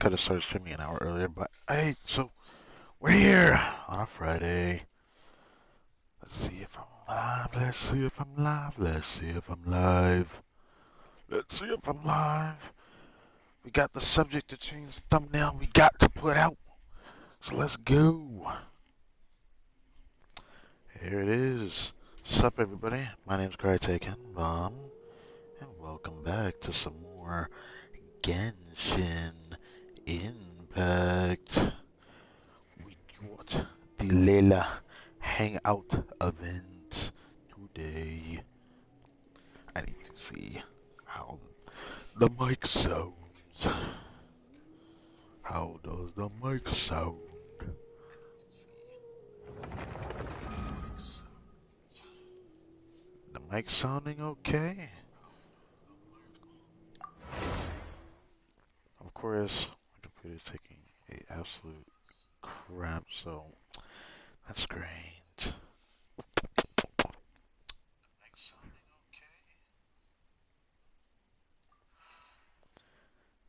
could have started streaming an hour earlier, but hey, so we're here on a Friday. Let's see if I'm live. Let's see if I'm live. Let's see if I'm live. Let's see if I'm live. We got the subject to change thumbnail we got to put out. So let's go. Here it is. Sup everybody, my name's Taken Bomb, and welcome back to some more Genshin Impact. We got the LAYLA Hangout event today. I need to see how the mic sounds. How does the mic sound? The mic sounding okay? Of course, my computer's taking a absolute crap, so that's great.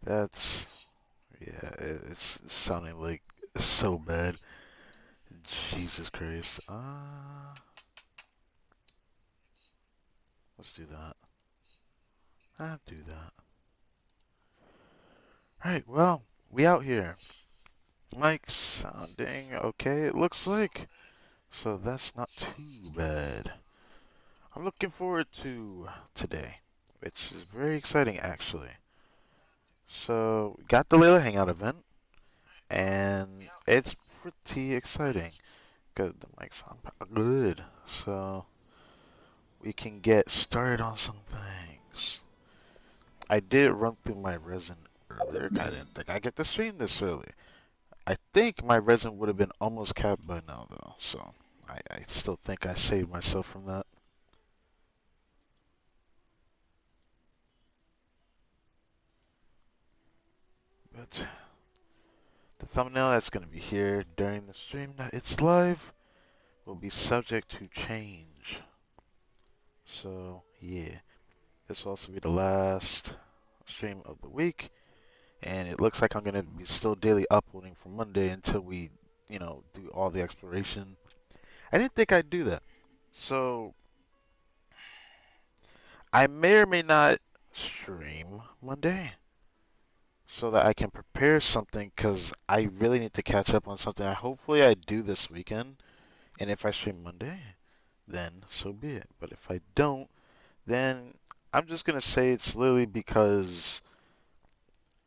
That's, yeah, it's sounding like so bad. Jesus Christ. Let's do that. I'll do that. Alright, well, we out here. Mike's sounding okay, it looks like. So that's not too bad. I'm looking forward to today, which is very exciting actually. So, we got the LAYLA Hangout event, and it's pretty exciting because the mics sound good. So, we can get started on some things. I did run through my resin earlier. I didn't think I get to stream this early. I think my resin would have been almost capped by now, though. So I still think I saved myself from that. But the thumbnail that's going to be here during the stream that it's live will be subject to change. So yeah, this will also be the last stream of the week. And it looks like I'm going to be still daily uploading from Monday until we, do all the exploration. I didn't think I'd do that. So I may or may not stream Monday so that I can prepare something because I really need to catch up on something. Hopefully I do this weekend. And if I stream Monday, then so be it. But if I don't, then I'm just going to say it's literally because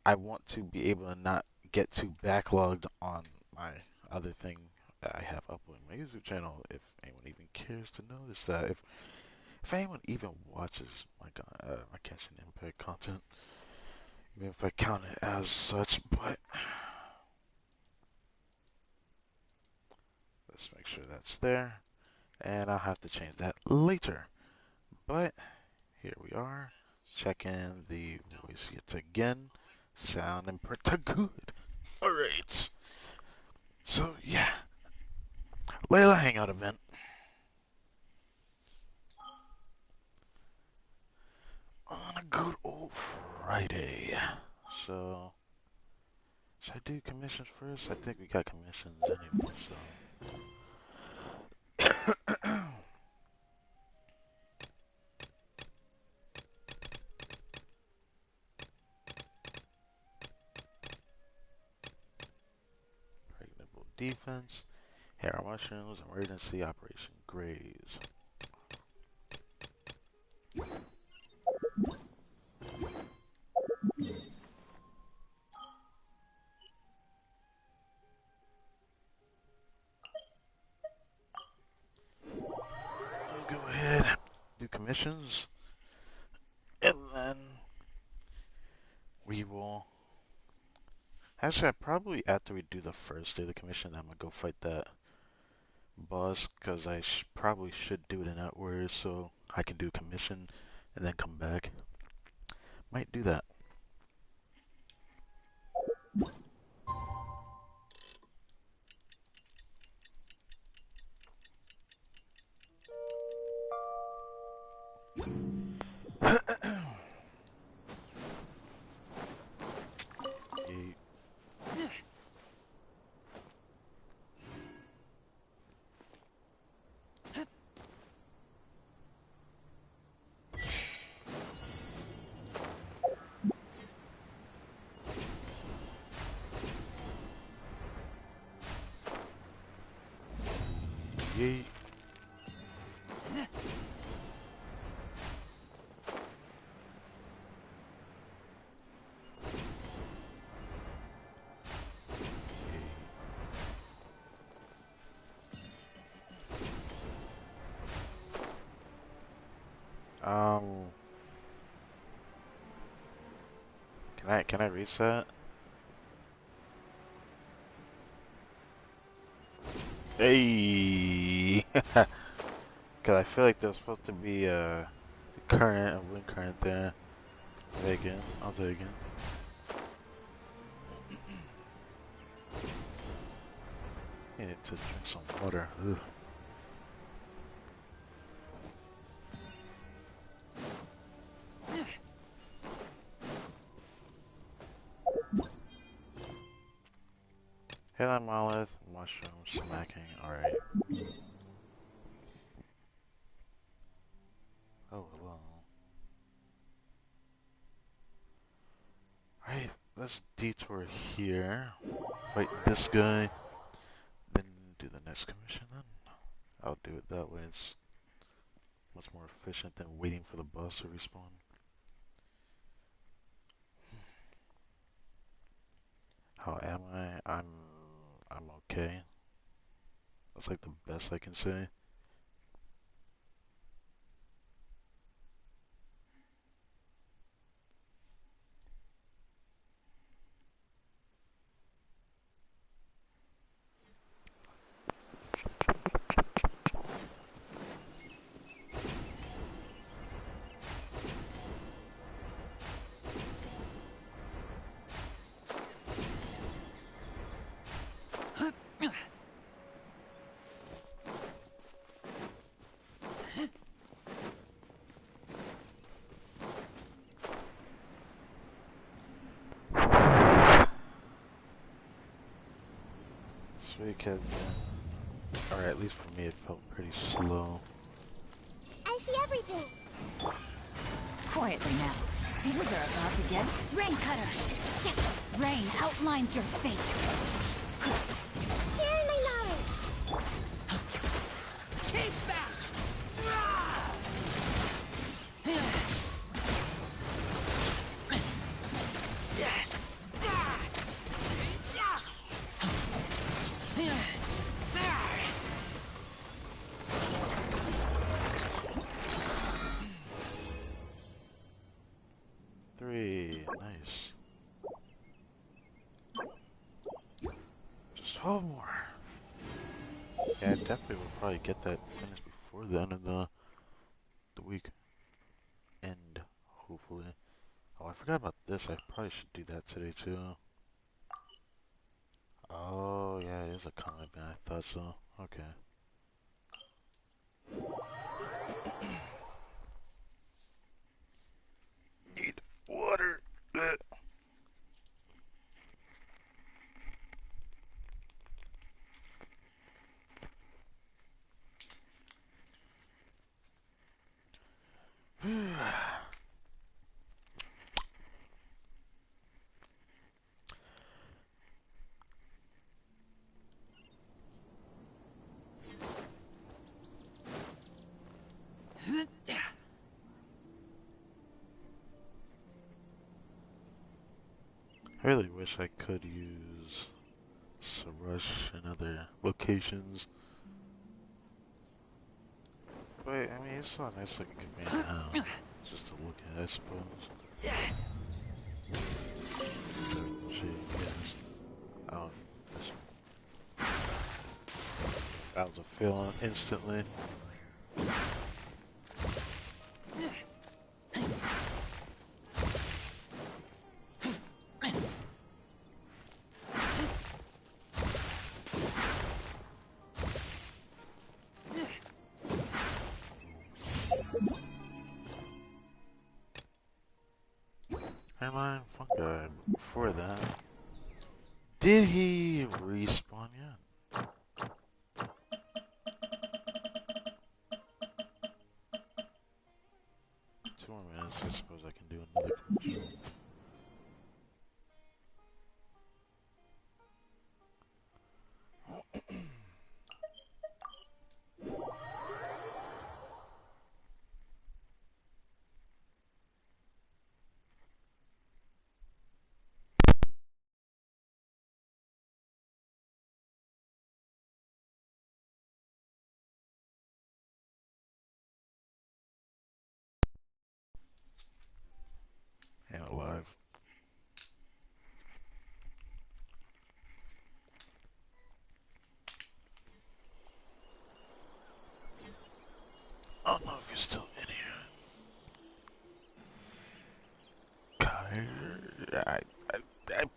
I want to be able to not get too backlogged on my other thing that I have uploading my YouTube channel. If anyone even cares to notice that, if anyone even watches my Genshin Impact content, even if I count it as such, but let's make sure that's there, and I'll have to change that later. But here we are, checking the voice yet again, sounding pretty good. All right, so yeah. LAYLA Hangout event. On a good old Friday. So, should I do commissions first? I think we got commissions anyway, so. Pregnable defense, hair mushrooms, emergency operation graze. I'll go ahead, do commissions, and then we will. Actually, probably after we do the first day of the commission, I'm gonna go fight that boss because I probably should do it in that order so I can do commission and then come back. Might do that. Yeet. Um, can I reach that? Hey, because I feel like there's supposed to be a current, a wind current there. Take it. I'll take it. I need to drink some water. Ugh. Headline monolith, mushroom smacking. Alright. Oh, hello. Alright, let's detour here. Fight this guy. Then do the next commission then. I'll do it that way. It's much more efficient than waiting for the boss to respawn. How am I? I'm okay. That's like the best I can say. Sweet kid. Alright, at least for me it felt pretty slow. I see everything. Quietly now. Things are about to get rain cutter. Yes, rain outlines your fate. Share my knowledge. Keep back! Nice. Just 12 more. Yeah, I definitely will probably get that finished before the end of the week. End, hopefully. Oh, I forgot about this. I probably should do that today too. Oh, yeah, it is a comic man. I thought so. Okay. Need water. Ugh. I really wish I could use Sarush in other locations. But, I mean, it's so nice looking command now. Just to look at, I suppose. Oh, that was a fail instantly. Airline fungi. Before that, did he respawn yet? 2 more minutes. I suppose I can do another commission. know if you're still in here. Kyrie, I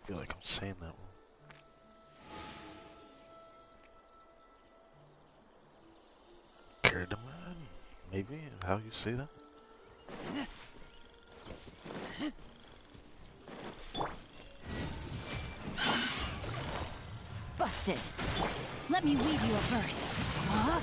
feel like I'm saying that wrong. Cardamom? Maybe? How you say that? Busted. Let me weave you a verse. Huh?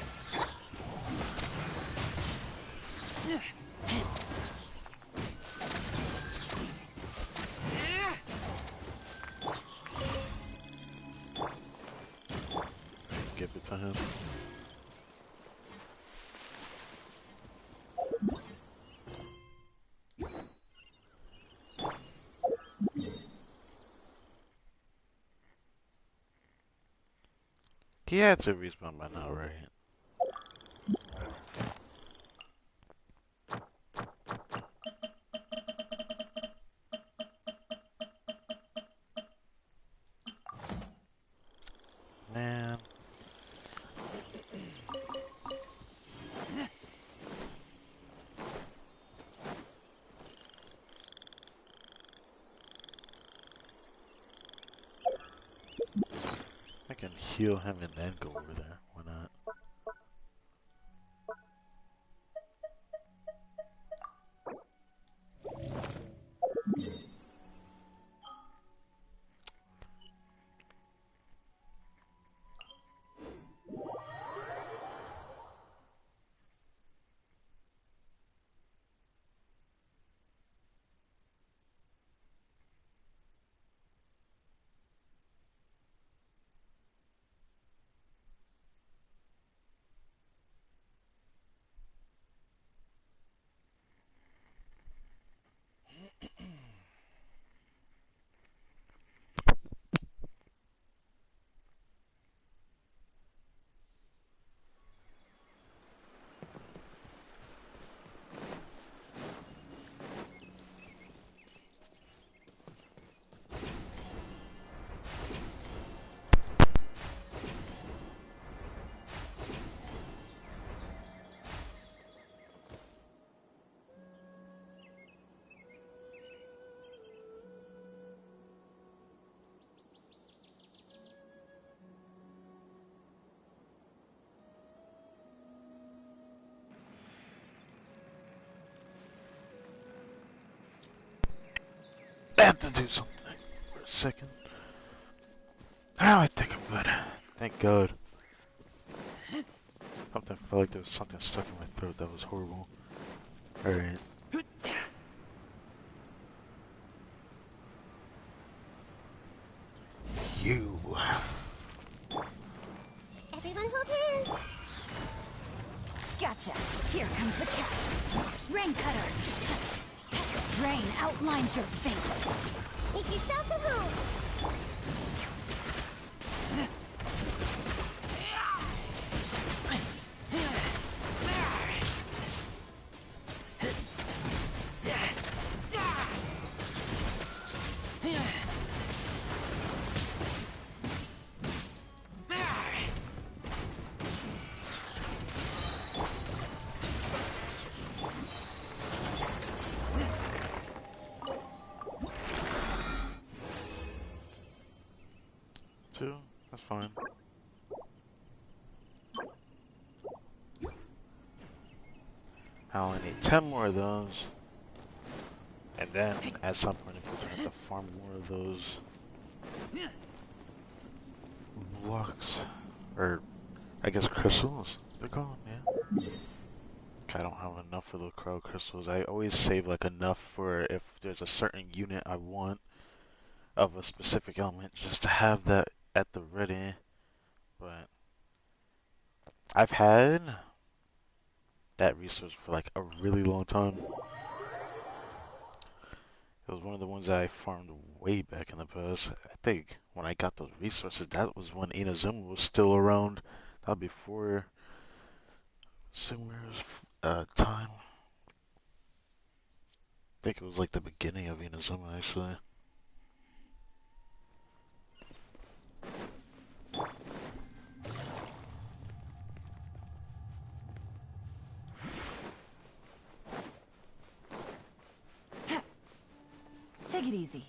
Give it to him. He had to respawn by now, right? Man. I can heal him and then go over there. Why not? I have to do something for a second. Now I think I'm good. Thank God. Something felt like there was something stuck in my throat that was horrible. Alright. You. Everyone hold hands. Gotcha. Here comes the catch. Rain cutter. Rain outlines your fate. Make yourselves at home. Two? That's fine. I only need 10 more of those. And then, at some point, if we have to farm more of those blocks, or I guess crystals, they're gone, yeah. I don't have enough of the crow crystals. I always save like enough for if there's a certain unit I want of a specific element, just to have that at the ready. But I've had that resource for like a really long time. It was one of the ones that I farmed way back in the past. I think when I got those resources, that was when Inazuma was still around. That was before Sumeru's time. I think it was like the beginning of Inazuma, actually. Take it easy.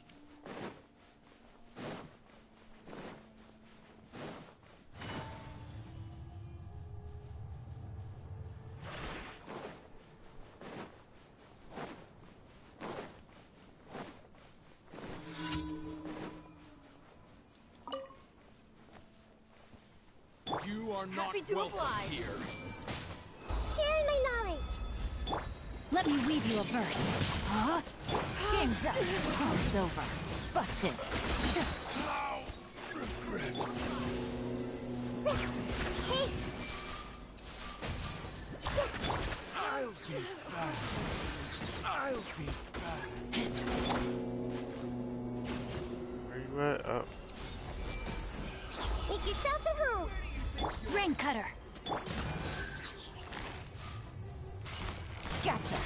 You are not Happy to welcome oblige. here. Sharing my knowledge. Let me weave you a verse. Huh? Game's up. Problem's over. Busted. Hey, I'll be back. I'll be back. Where you at? Oh, make yourselves at home. Rain cutter. Gotcha.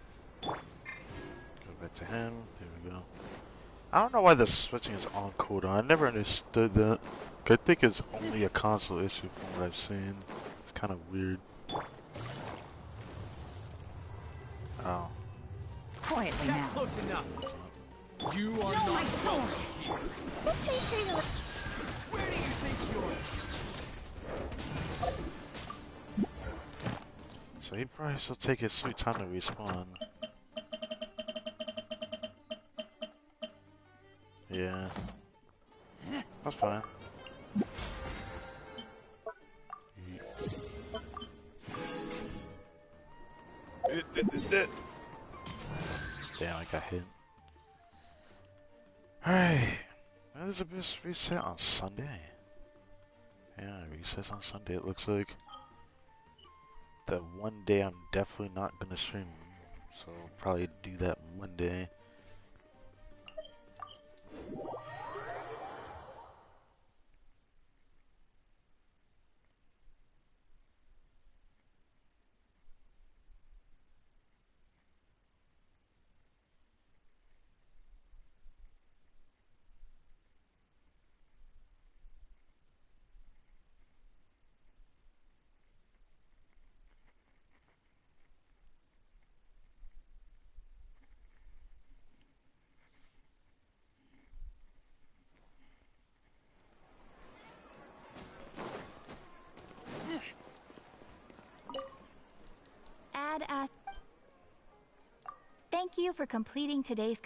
go back to him. There we go. I don't know why the switching is on cooldown. I never understood that. I think it's only a console issue from what I've seen. It's kind of weird. Oh. Quietly That's now. close enough. You are No, not my sword. welcome here. This train's pretty low. Where do you think you're? So he probably still take his sweet time to respawn. Yeah. That's fine. Damn, I got hit. Alright. There's a bit reset on Sunday. Yeah, recess on Sunday it looks like. The one day I'm definitely not gonna stream. So I'll probably do that Monday. Add a... Thank you for completing today's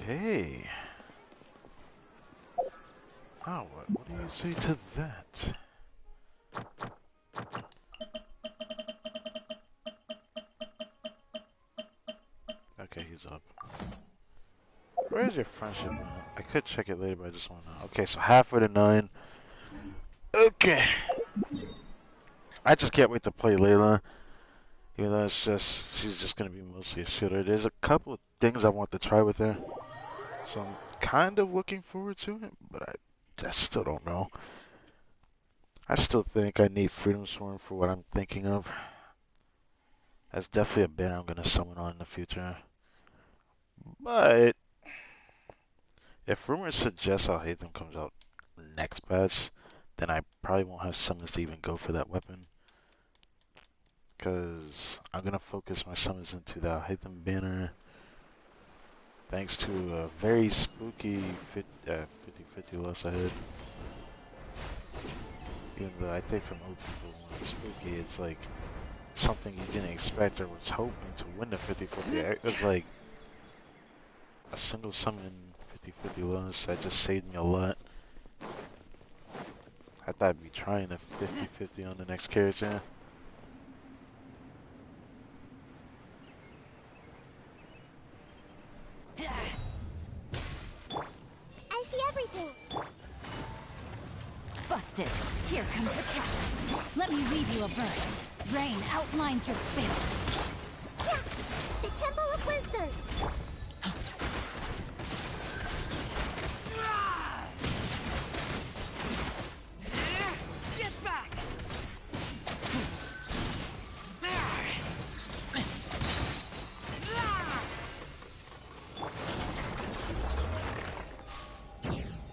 Okay. Oh, what do you say to that? Okay, he's up. Where's your friendship at? I could check it later, but I just want to know. Okay, so halfway to 9. Okay. I just can't wait to play Layla. Even though she's just gonna be mostly a shooter. There's a couple of things I want to try with her. So I'm kind of looking forward to it, but I still don't know. I still think I need Freedom Swarm for what I'm thinking of. That's definitely a banner I'm gonna summon on in the future. But if rumors suggest how Hatham comes out next patch, then I probably won't have summons to even go for that weapon. Because I'm gonna focus my summons into the Hatham banner. Thanks to a very spooky 50-50 loss I had. Even though I think from old people when it's spooky, it's like something you didn't expect or was hoping to win the 50-50. It was like a single summon 50-50 loss that just saved me a lot. I thought I'd be trying a 50-50 on the next character. I see everything. Busted. Here comes the catch. Let me weave you a verse. Rain outlines your fate. Yeah, the Temple of Wisdom. Get back!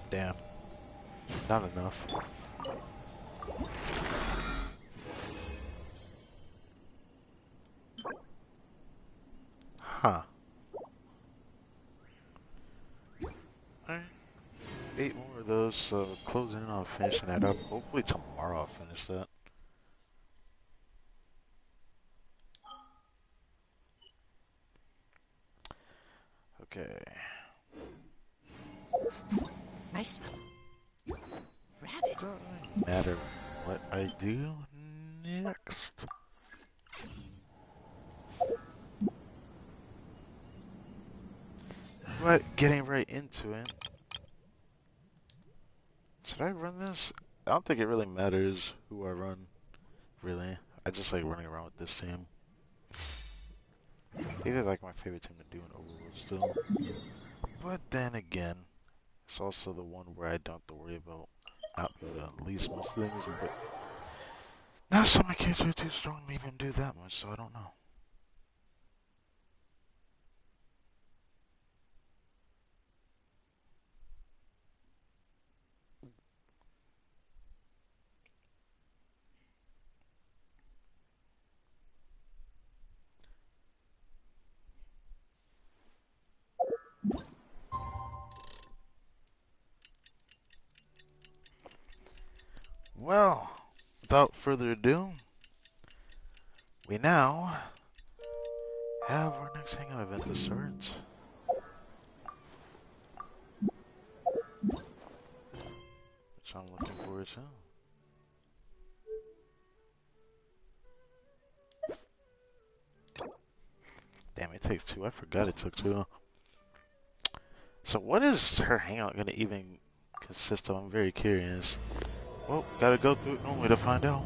Damn. Not enough. Huh. Alright. 8 more of those, so closing in on finishing that up. Hopefully tomorrow I'll finish that. Okay. I smell rabbit. Doesn't matter what I do next. But getting right into it. Should I run this? I don't think it really matters who I run, really. I just like running around with this team. These are like my favorite team to do in Overworld still. But then again, it's also the one where I don't have to worry about not being able to unleash most things, but not some of my characters are too strong to even do that much, so I don't know. Well, without further ado, we now have our next hangout event to start. Which I'm looking forward to. Damn, it takes 2. I forgot it took 2. So what is her hangout going to even consist of? I'm very curious. Well, gotta go through it normally to find out.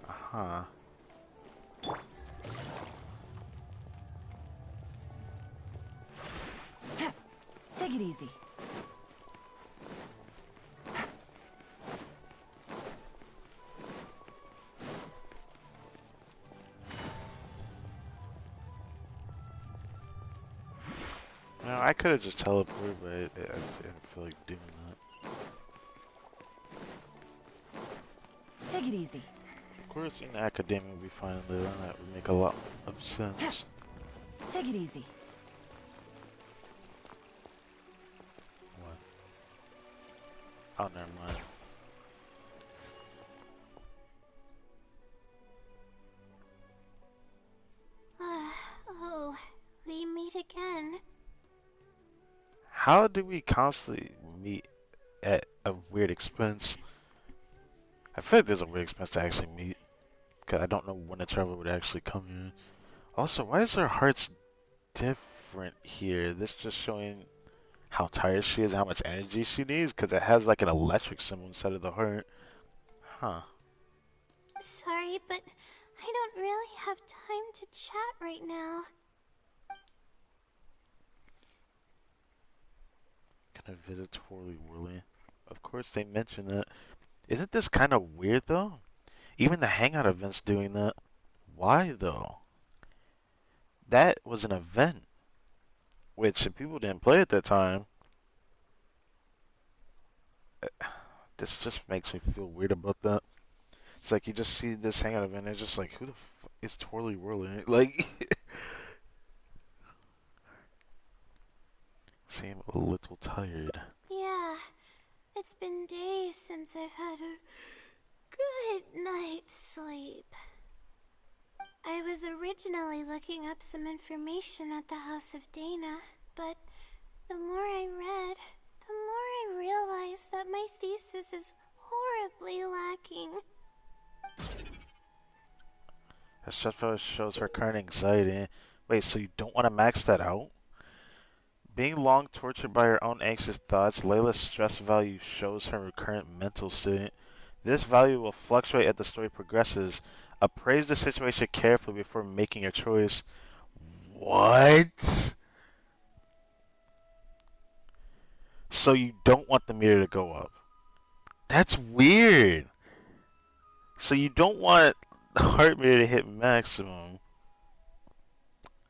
Uh-huh. Take it easy. No, I could have just teleported, but I didn't feel like doing that. Take it easy. Of course, in academia we find that would make a lot of sense. Take it easy. What? Oh, never mind. Oh, we meet again. How do we constantly meet at a weird expense? I feel like there's a weird expense to actually meet. Cause I don't know when the traveler would actually come here. Also, why is her hearts different here? This just showing how tired she is and how much energy she needs, because it has like an electric symbol instead of the heart. Huh. Sorry, but I don't really have time to chat right now. Can I visit Twirly Whirly? Of course they mention that. Isn't this kind of weird though? Even the Hangout event's doing that. Why though? That was an event, which if people didn't play at that time, this just makes me feel weird about that. It's like you just see this Hangout event and it's just like, who the fuck is Twirly Whirly? Like, seem a little tired. Yeah, it's been days since I've had a good night's sleep. I was originally looking up some information at the House of Dana, but the more I read, the more I realized that my thesis is horribly lacking. Her stress level shows her current anxiety. Wait, so you don't want to max that out? Being long tortured by her own anxious thoughts, Layla's stress value shows her current mental state. This value will fluctuate as the story progresses. Appraise the situation carefully before making your choice. What? So you don't want the meter to go up. That's weird. So you don't want the heart meter to hit maximum.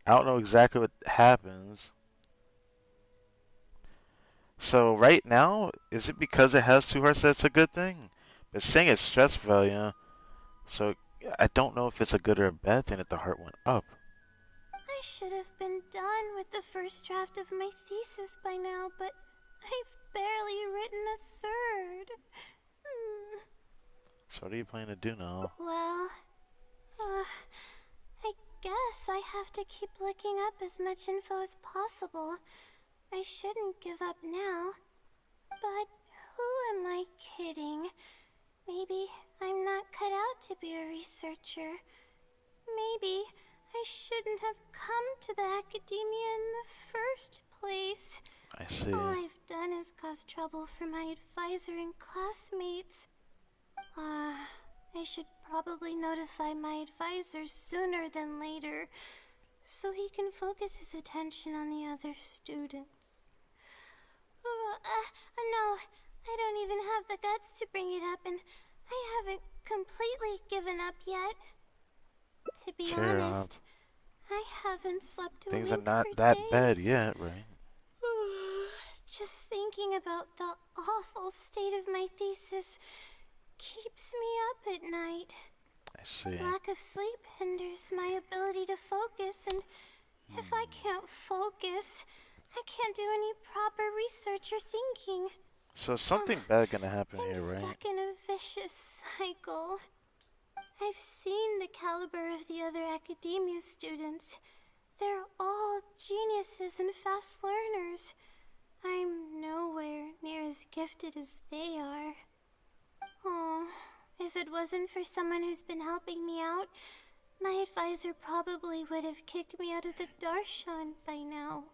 I don't know exactly what happens. So right now, is it because it has 2 hearts that's a good thing? But saying it's stress value, so I don't know if it's a good or a bad thing that the heart went up. I should have been done with the first draft of my thesis by now, but I've barely written a third. So what are you planning to do now? Well, I guess I have to keep looking up as much info as possible. I shouldn't give up now. But who am I kidding? Maybe I'm not cut out to be a researcher. Maybe I shouldn't have come to the academia in the first place. I see. All I've done is cause trouble for my advisor and classmates. I should probably notify my advisor sooner than later, so he can focus his attention on the other students. No, I don't even have the guts to bring it up, and I haven't completely given up yet. To be Sure, honest, I haven't slept a things wink are not for that bad days. yet, right? Just thinking about the awful state of my thesis keeps me up at night. I see. Lack of sleep hinders my ability to focus, and if I can't focus, I can't do any proper research or thinking. So something bad gonna happen I'm here, right? stuck in a vicious cycle. I've seen the caliber of the other academia students. They're all geniuses and fast learners. I'm nowhere near as gifted as they are. Oh, if it wasn't for someone who's been helping me out, my advisor probably would have kicked me out of the Darshan by now.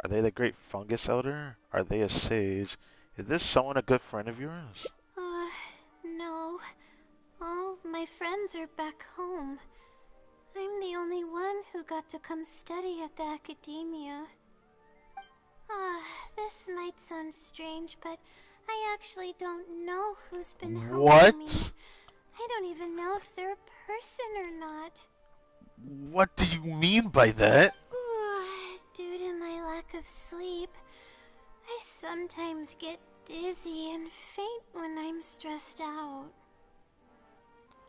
Are they the great fungus elder? Are they a sage? Is this someone a good friend of yours? No. All my friends are back home. I'm the only one who got to come study at the academia. This might sound strange, but I actually don't know who's been helping me. What? I don't even know if they're a person or not. What do you mean by that? Due to my lack of sleep, I sometimes get dizzy and faint when I'm stressed out.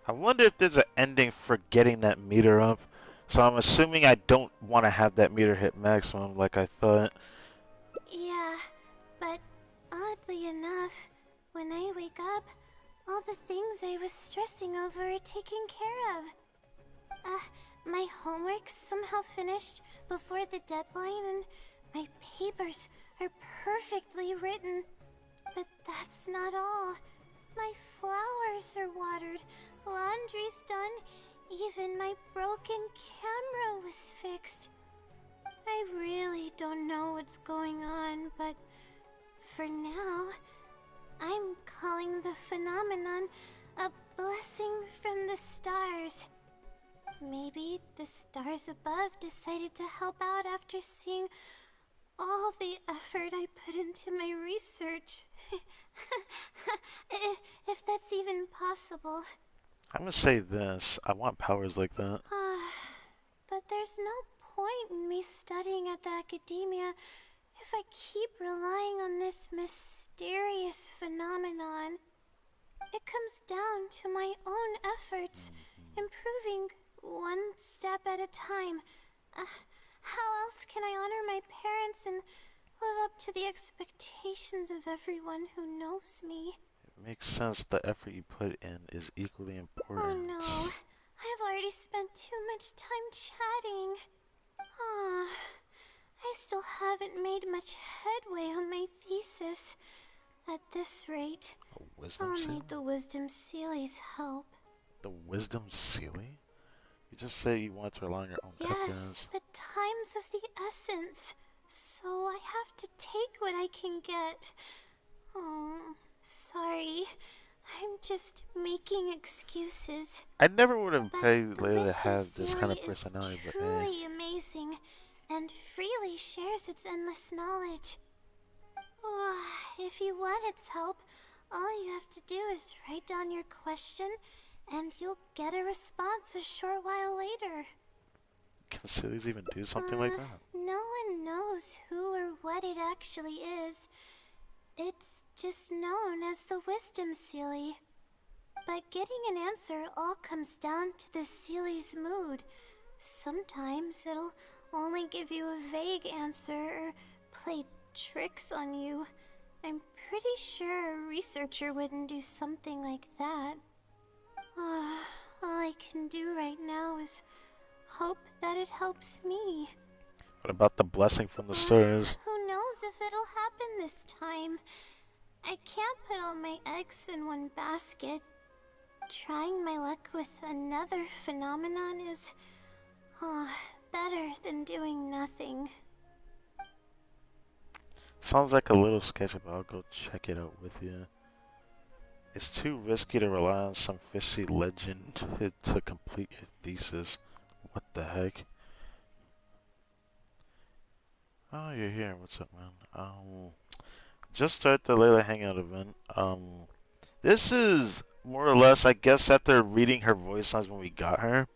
I wonder if there's an ending for getting that meter up. So I'm assuming I don't want to have that meter hit maximum like I thought. Yeah, but oddly enough, when I wake up, all the things I was stressing over are taken care of. My homework's somehow finished before the deadline, and my papers are perfectly written. But that's not all. My flowers are watered, laundry's done, even my broken camera was fixed. I really don't know what's going on, but for now, I'm calling the phenomenon a blessing from the stars. Maybe the stars above decided to help out after seeing all the effort I put into my research. If that's even possible. I'm gonna say this. I want powers like that. But there's no point in me studying at the academia if I keep relying on this mysterious phenomenon. It comes down to my own efforts, improving one step at a time. How else can I honor my parents and live up to the expectations of everyone who knows me? It makes sense the effort you put in is equally important. Oh no, I've already spent too much time chatting. I still haven't made much headway on my thesis. At this rate, A wisdom I'll seal? need the Wisdom Sealy's help. The wisdom sealing? You just say you want to rely on your own Yes, evidence. but time's of the essence, so I have to take what I can get. Oh, sorry. I'm just making excuses. I never would have But paid the Layla to Wisdom have this kind of Sealy is personality, but hey. truly amazing and freely shares its endless knowledge. If you want its help, all you have to do is write down your question and you'll get a response a short while later. Can Sealies even do something like that? No one knows who or what it actually is. It's just known as the Wisdom Sealy. But getting an answer all comes down to the Sealy's mood. Sometimes it'll only give you a vague answer or play tricks on you. I'm pretty sure a researcher wouldn't do something like that. All I can do right now is hope that it helps me. What about the blessing from the stars? Who knows if it'll happen this time? I can't put all my eggs in one basket. Trying my luck with another phenomenon is better than doing nothing. Sounds like a little sketchy, but I'll go check it out with you. It's too risky to rely on some fishy legend to complete your thesis. What the heck? Oh, you're here. What's up, man? Just start the Layla Hangout event. This is more or less, I guess, after reading her voice lines when we got her.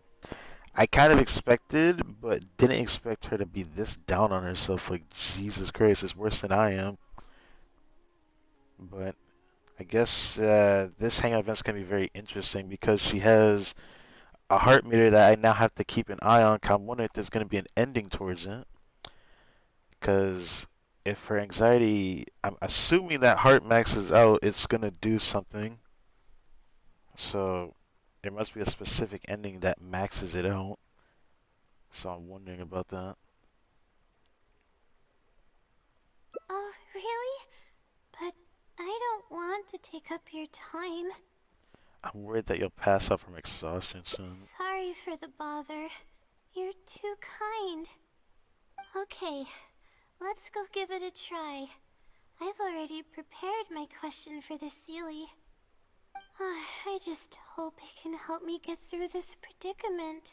I kind of expected, but didn't expect her to be this down on herself. Like, Jesus Christ, it's worse than I am. But I guess this hangout event's gonna be very interesting because she has a heart meter that I now have to keep an eye on. 'Cause I'm wondering if there's gonna be an ending towards it. Because if her anxiety, I'm assuming that heart maxes out, it's gonna do something. So there must be a specific ending that maxes it out. So I'm wondering about that. Oh, really? But I don't want to take up your time. I'm worried that you'll pass out from exhaustion soon. Sorry for the bother. You're too kind. Okay, let's go give it a try. I've already prepared my question for the Sealy. I just hope it can help me get through this predicament.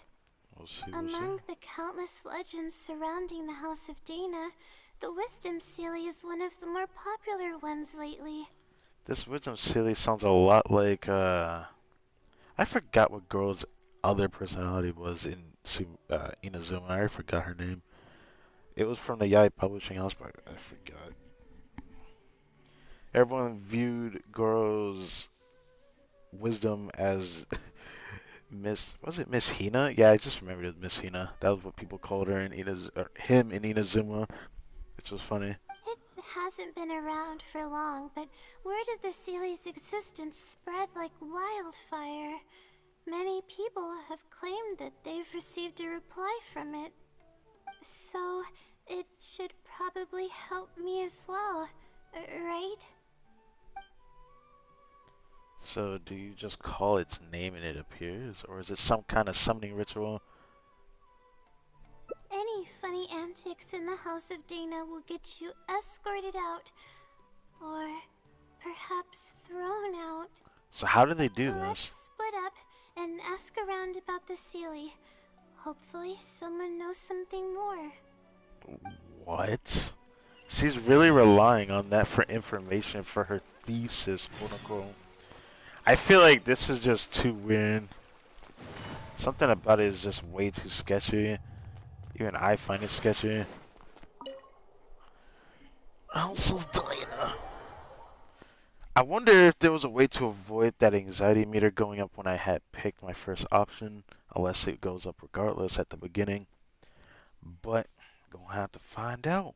We'll see. Among the countless legends surrounding the House of Dana, the Wisdom Sealy is one of the more popular ones lately. This Wisdom Sealy sounds a lot like, I forgot what girl's other personality was in Inazuma. I forgot her name. It was from the Yai Publishing House, but I forgot. Everyone viewed Goro's wisdom as was it Miss Hina? Yeah, I just remembered it was Miss Hina. That was what people called her in him in Inazuma, which was funny. It hasn't been around for long, but word of the Sealy's existence spread like wildfire. Many people have claimed that they've received a reply from it. So, it should probably help me as well, right? So, do you just call its name and it appears? Or is it some kind of summoning ritual? Any funny antics in the House of Dana will get you escorted out. Or perhaps thrown out. So how do they do Let's this? split up and ask around about the Sealy. Hopefully someone knows something more. What? She's really relying on that for information for her thesis, quote unquote. I feel like this is just too weird. Something about it is just way too sketchy. Even I find it sketchy. Also, Diana. I wonder if there was a way to avoid that anxiety meter going up when I had picked my first option, unless it goes up regardless at the beginning. But, gonna have to find out.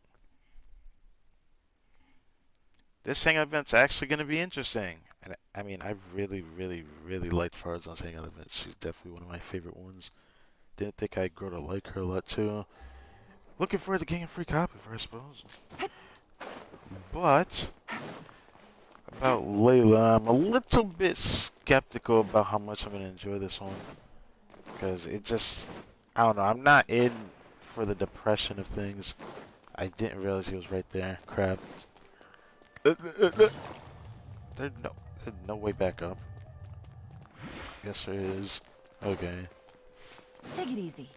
This hangout event's actually gonna be interesting. And I mean, I really, really, really liked Farzan's hangout event. She's definitely one of my favorite ones. Didn't think I'd grow to like her a lot too. Looking forward to getting a free copy for her, I suppose. But about Layla, I'm a little bit skeptical about how much I'm gonna enjoy this one. Because it just, I don't know, I'm not in for the depression of things. I didn't realize he was right there. Crap. There's no way back up. Yes, there is. Okay. Take it easy.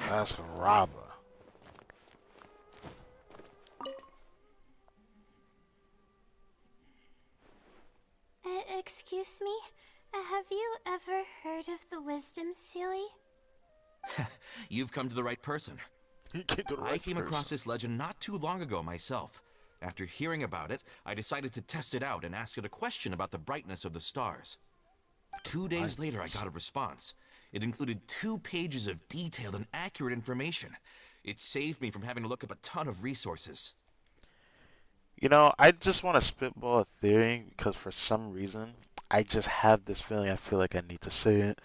That's a robber. wisdom Sealy? You've come to the right person. He came to the I right came person. across this legend not too long ago myself. After hearing about it, I decided to test it out and asked it a question about the brightness of the stars. 2 days later, I got a response. It included 2 pages of detailed and accurate information. It saved me from having to look up a ton of resources. You know, I just want to spitball a theory because for some reason, I just have this feeling I feel like I need to say it.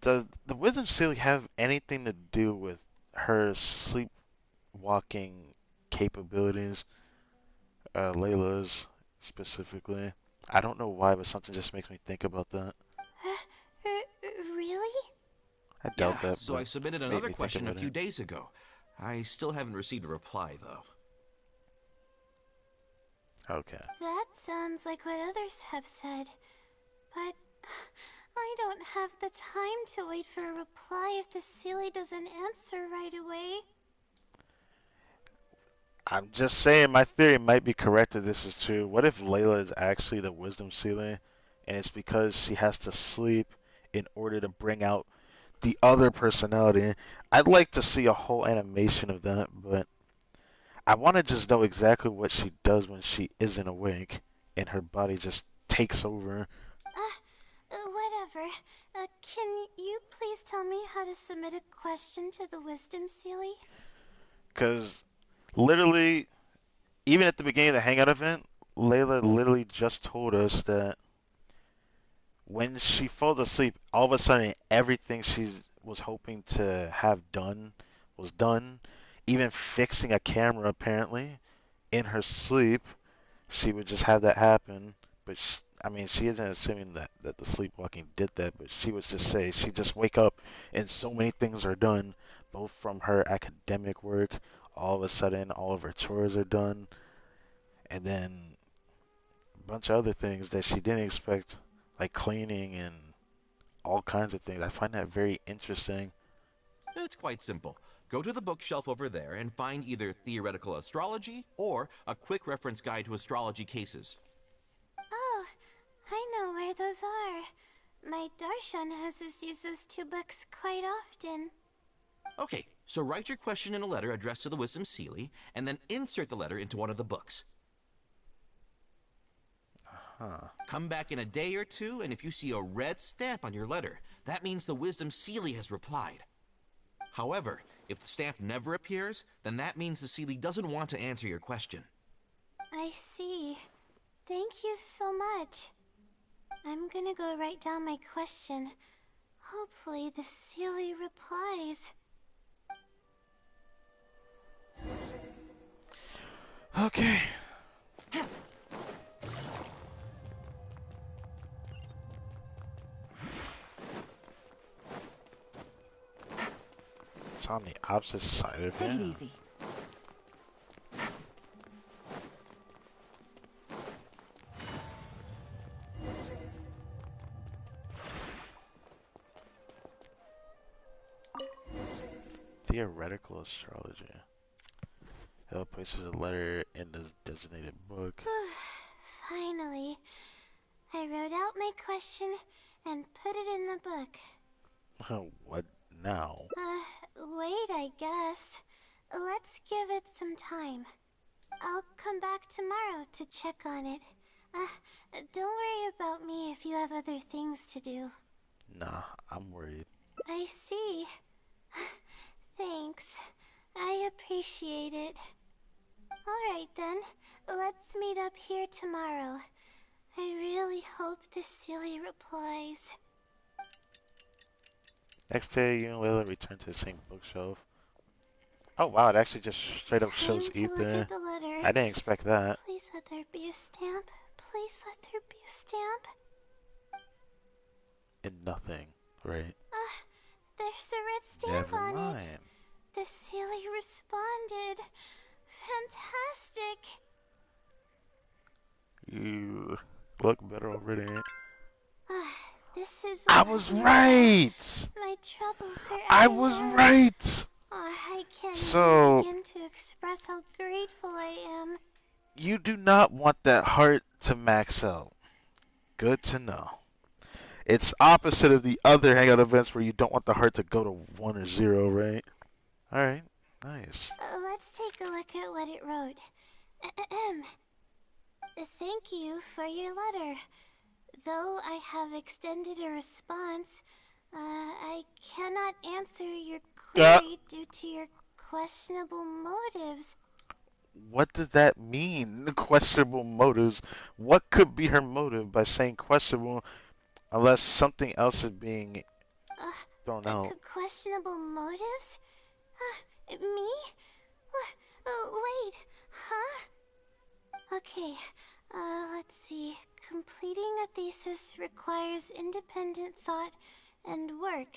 Does the Wisdom Seal have anything to do with her sleepwalking capabilities? Layla's specifically. I don't know why, but something just makes me think about that. Really? I Yeah, doubt that, so I but submitted made another me think question a about few it. days ago. I still haven't received a reply, though. Okay. That sounds like what others have said. But I don't have the time to wait for a reply if the Sealy doesn't answer right away. I'm just saying my theory might be correct if this is true. What if Layla is actually the Wisdom Ceiling, and it's because she has to sleep in order to bring out the other personality? I'd like to see a whole animation of that, but I want to just know exactly what she does when she isn't awake and her body just takes over. Whatever. Can you please tell me how to submit a question to the Wisdom Sealy? Because literally, even at the beginning of the Hangout event, Layla literally just told us that when she falls asleep, all of a sudden everything she was hoping to have done was done. Even fixing a camera, apparently, in her sleep, she would just have that happen. But I mean, she isn't assuming that the sleepwalking did that, but she would just say she just wake up and so many things are done, both from her academic work. All of a sudden, all of her chores are done, and then a bunch of other things that she didn't expect, like cleaning and all kinds of things. I find that very interesting. It's quite simple. Go to the bookshelf over there and find either theoretical astrology or a quick reference guide to astrology cases. Oh, I know where those are. My Darshan has us use those 2 books quite often. Okay, so write your question in a letter addressed to the Wisdom Sealy, and then insert the letter into one of the books. Huh. Come back in a day or 2, and if you see a red stamp on your letter, that means the Wisdom Sealy has replied. However, if the stamp never appears, then that means the Sealy doesn't want to answer your question. I see. Thank you so much. I'm gonna go write down my question. Hopefully the Sealy replies. Okay. It's on the opposite side of Take it. it easy. Theoretical astrology. It places a letter in the designated book. Finally. I wrote out my question and put it in the book. What now? Wait, I guess. Let's give it some time. I'll come back tomorrow to check on it. Don't worry about me if you have other things to do. Nah, I'm worried. I see. Thanks. I appreciate it. Alright then, let's meet up here tomorrow. I really hope the Sealy replies. Next day, you and Layla return to the same bookshelf. Oh wow, it actually just straight up shows Time to look Ethan. at the letter. I didn't expect that. Please let there be a stamp. Please let there be a stamp. And nothing, right? There's a red stamp Never on mind. it. The Sealy responded. Fantastic. You look better already. This is I was wonderful. right! My troubles are I at an was end. right! I can't So- even begin to express how grateful I am. You do not want that heart to max out. Good to know. It's opposite of the other hangout events where you don't want the heart to go to 1 or 0, right? Alright, nice. Let's take a look at what it wrote. Ahem. Thank you for your letter. Though I have extended a response, I cannot answer your query due to your questionable motives. What does that mean? Questionable motives. What could be her motive by saying questionable unless something else is being thrown out? Questionable motives? Me? Wait, huh? Okay, let's see. Completing a thesis requires independent thought and work.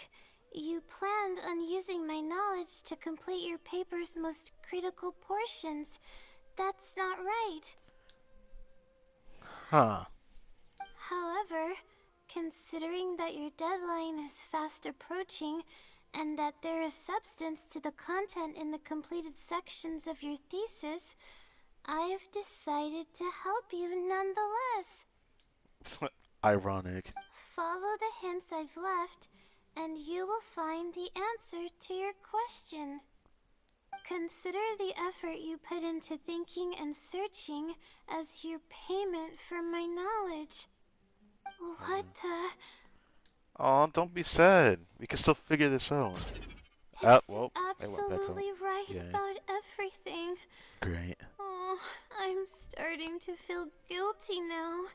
You planned on using my knowledge to complete your paper's most critical portions. That's not right. Huh. However, considering that your deadline is fast approaching and that there is substance to the content in the completed sections of your thesis, I've decided to help you nonetheless. Ironic. Follow the hints I've left, and you will find the answer to your question. Consider the effort you put into thinking and searching as your payment for my knowledge. What the? Oh, don't be sad. We can still figure this out. It's Well, I went back up. absolutely right Yeah. about everything. Great. Oh, I'm starting to feel guilty now.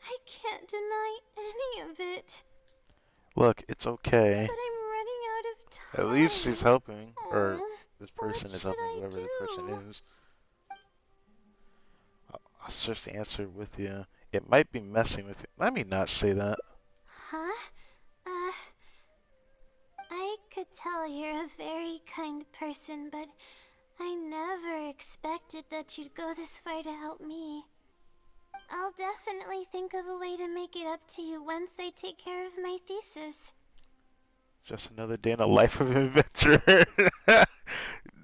I can't deny any of it. Look, it's okay. But I'm running out of time. At least she's helping. Or Oh, this person what is should helping, I whoever the person do? is. I'll search the answer with you. It might be messing with you. Let me not say that. Huh? I could tell you're a very kind person, but I never expected that you'd go this far to help me. I'll definitely think of a way to make it up to you once I take care of my thesis. Just another day in the life of an adventurer.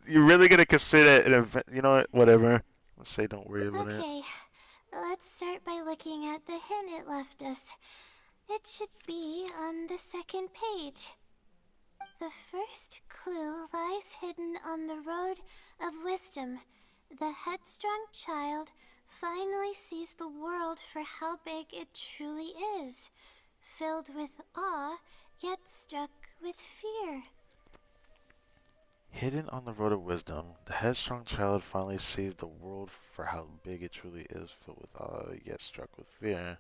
You're really gonna consider it an event? You know what? Whatever. Let's say don't worry about it. Okay, let's start by looking at the hint it left us. It should be on the second page. The first clue lies hidden on the road of wisdom. The headstrong child finally sees the world for how big it truly is, filled with awe, yet struck with fear. Hidden on the road of wisdom, the headstrong child finally sees the world for how big it truly is, filled with awe, yet struck with fear.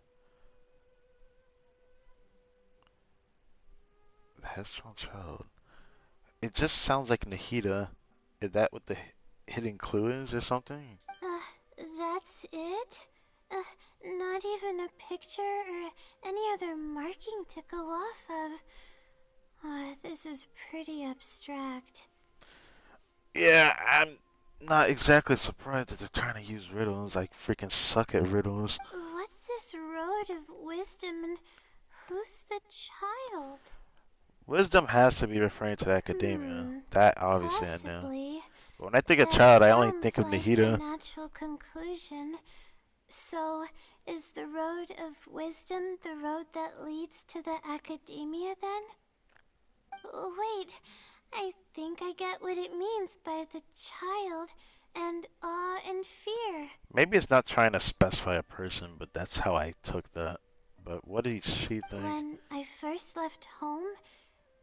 The headstrong child. It just sounds like Nahida. Is that what the hidden clue is or something? That's it? Not even a picture or any other marking to go off of. This is pretty abstract. Yeah, I'm not exactly surprised that they're trying to use riddles. I freaking suck at riddles. What's this road of wisdom and who's the child? Wisdom has to be referring to the academia. That obviously I know. Possibly. But when I think of That child, I only sounds think of like Nahida. a natural conclusion. So, is the road of wisdom the road that leads to the academia then? Wait, I think I get what it means by the child and awe and fear. Maybe it's not trying to specify a person, but that's how I took that. But what did she think? When I first left home,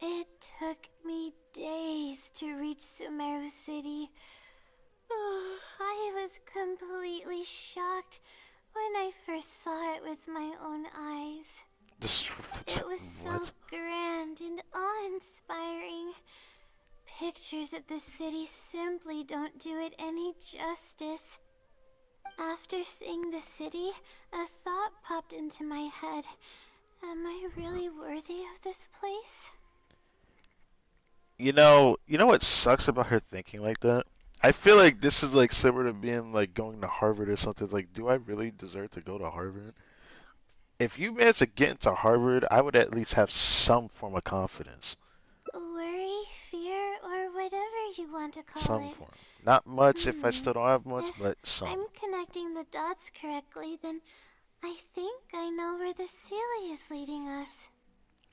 it took me days to reach Sumeru City. I was completely shocked when I first saw it with my own eyes. It was so grand and awe-inspiring. Pictures of the city simply don't do it any justice. After seeing the city, a thought popped into my head. Am I really worthy of this place? You know what sucks about her thinking like that? I feel like this is like similar to being like going to Harvard or something. Like, do I really deserve to go to Harvard? If you manage to get into Harvard, I would at least have some form of confidence. Worry, fear, or whatever you want to call Some it. form. Not much if I still don't have much, If but some. I'm connecting the dots correctly, then I think I know where the Sealy is leading us.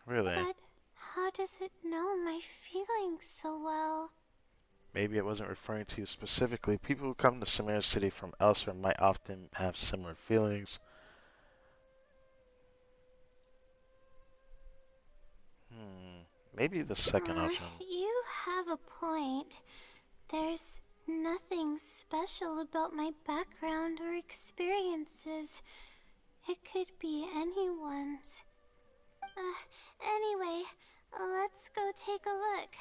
Really? But how does it know my feelings so well? Maybe it wasn't referring to you specifically. People who come to Sumeru City from elsewhere might often have similar feelings. Maybe the second option. You have a point. There's nothing special about my background or experiences. It could be anyone's. Anyway, let's go take a look.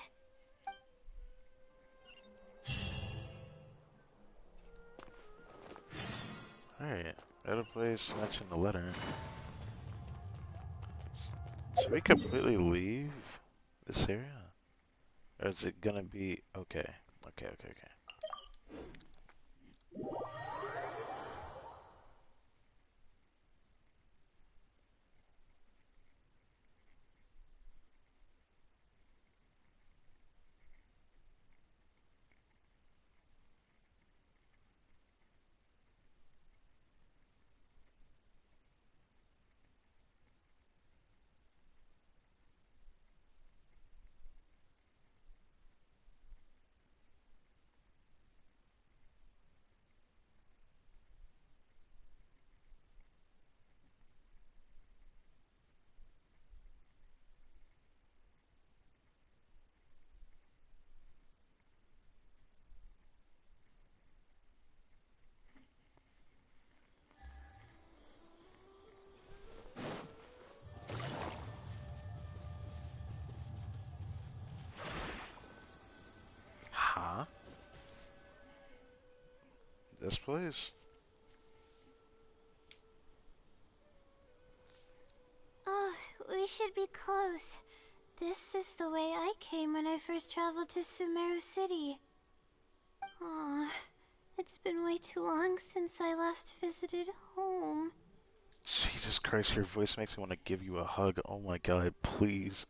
Alright, other place mentioned the letter. Should we completely leave this area? Or is it gonna be... Okay, okay. Huh? This place? Oh, we should be close. This is the way I came when I first traveled to Sumeru City. Aw, it's been way too long since I last visited home. Jesus Christ, your voice makes me want to give you a hug. Oh my god, please.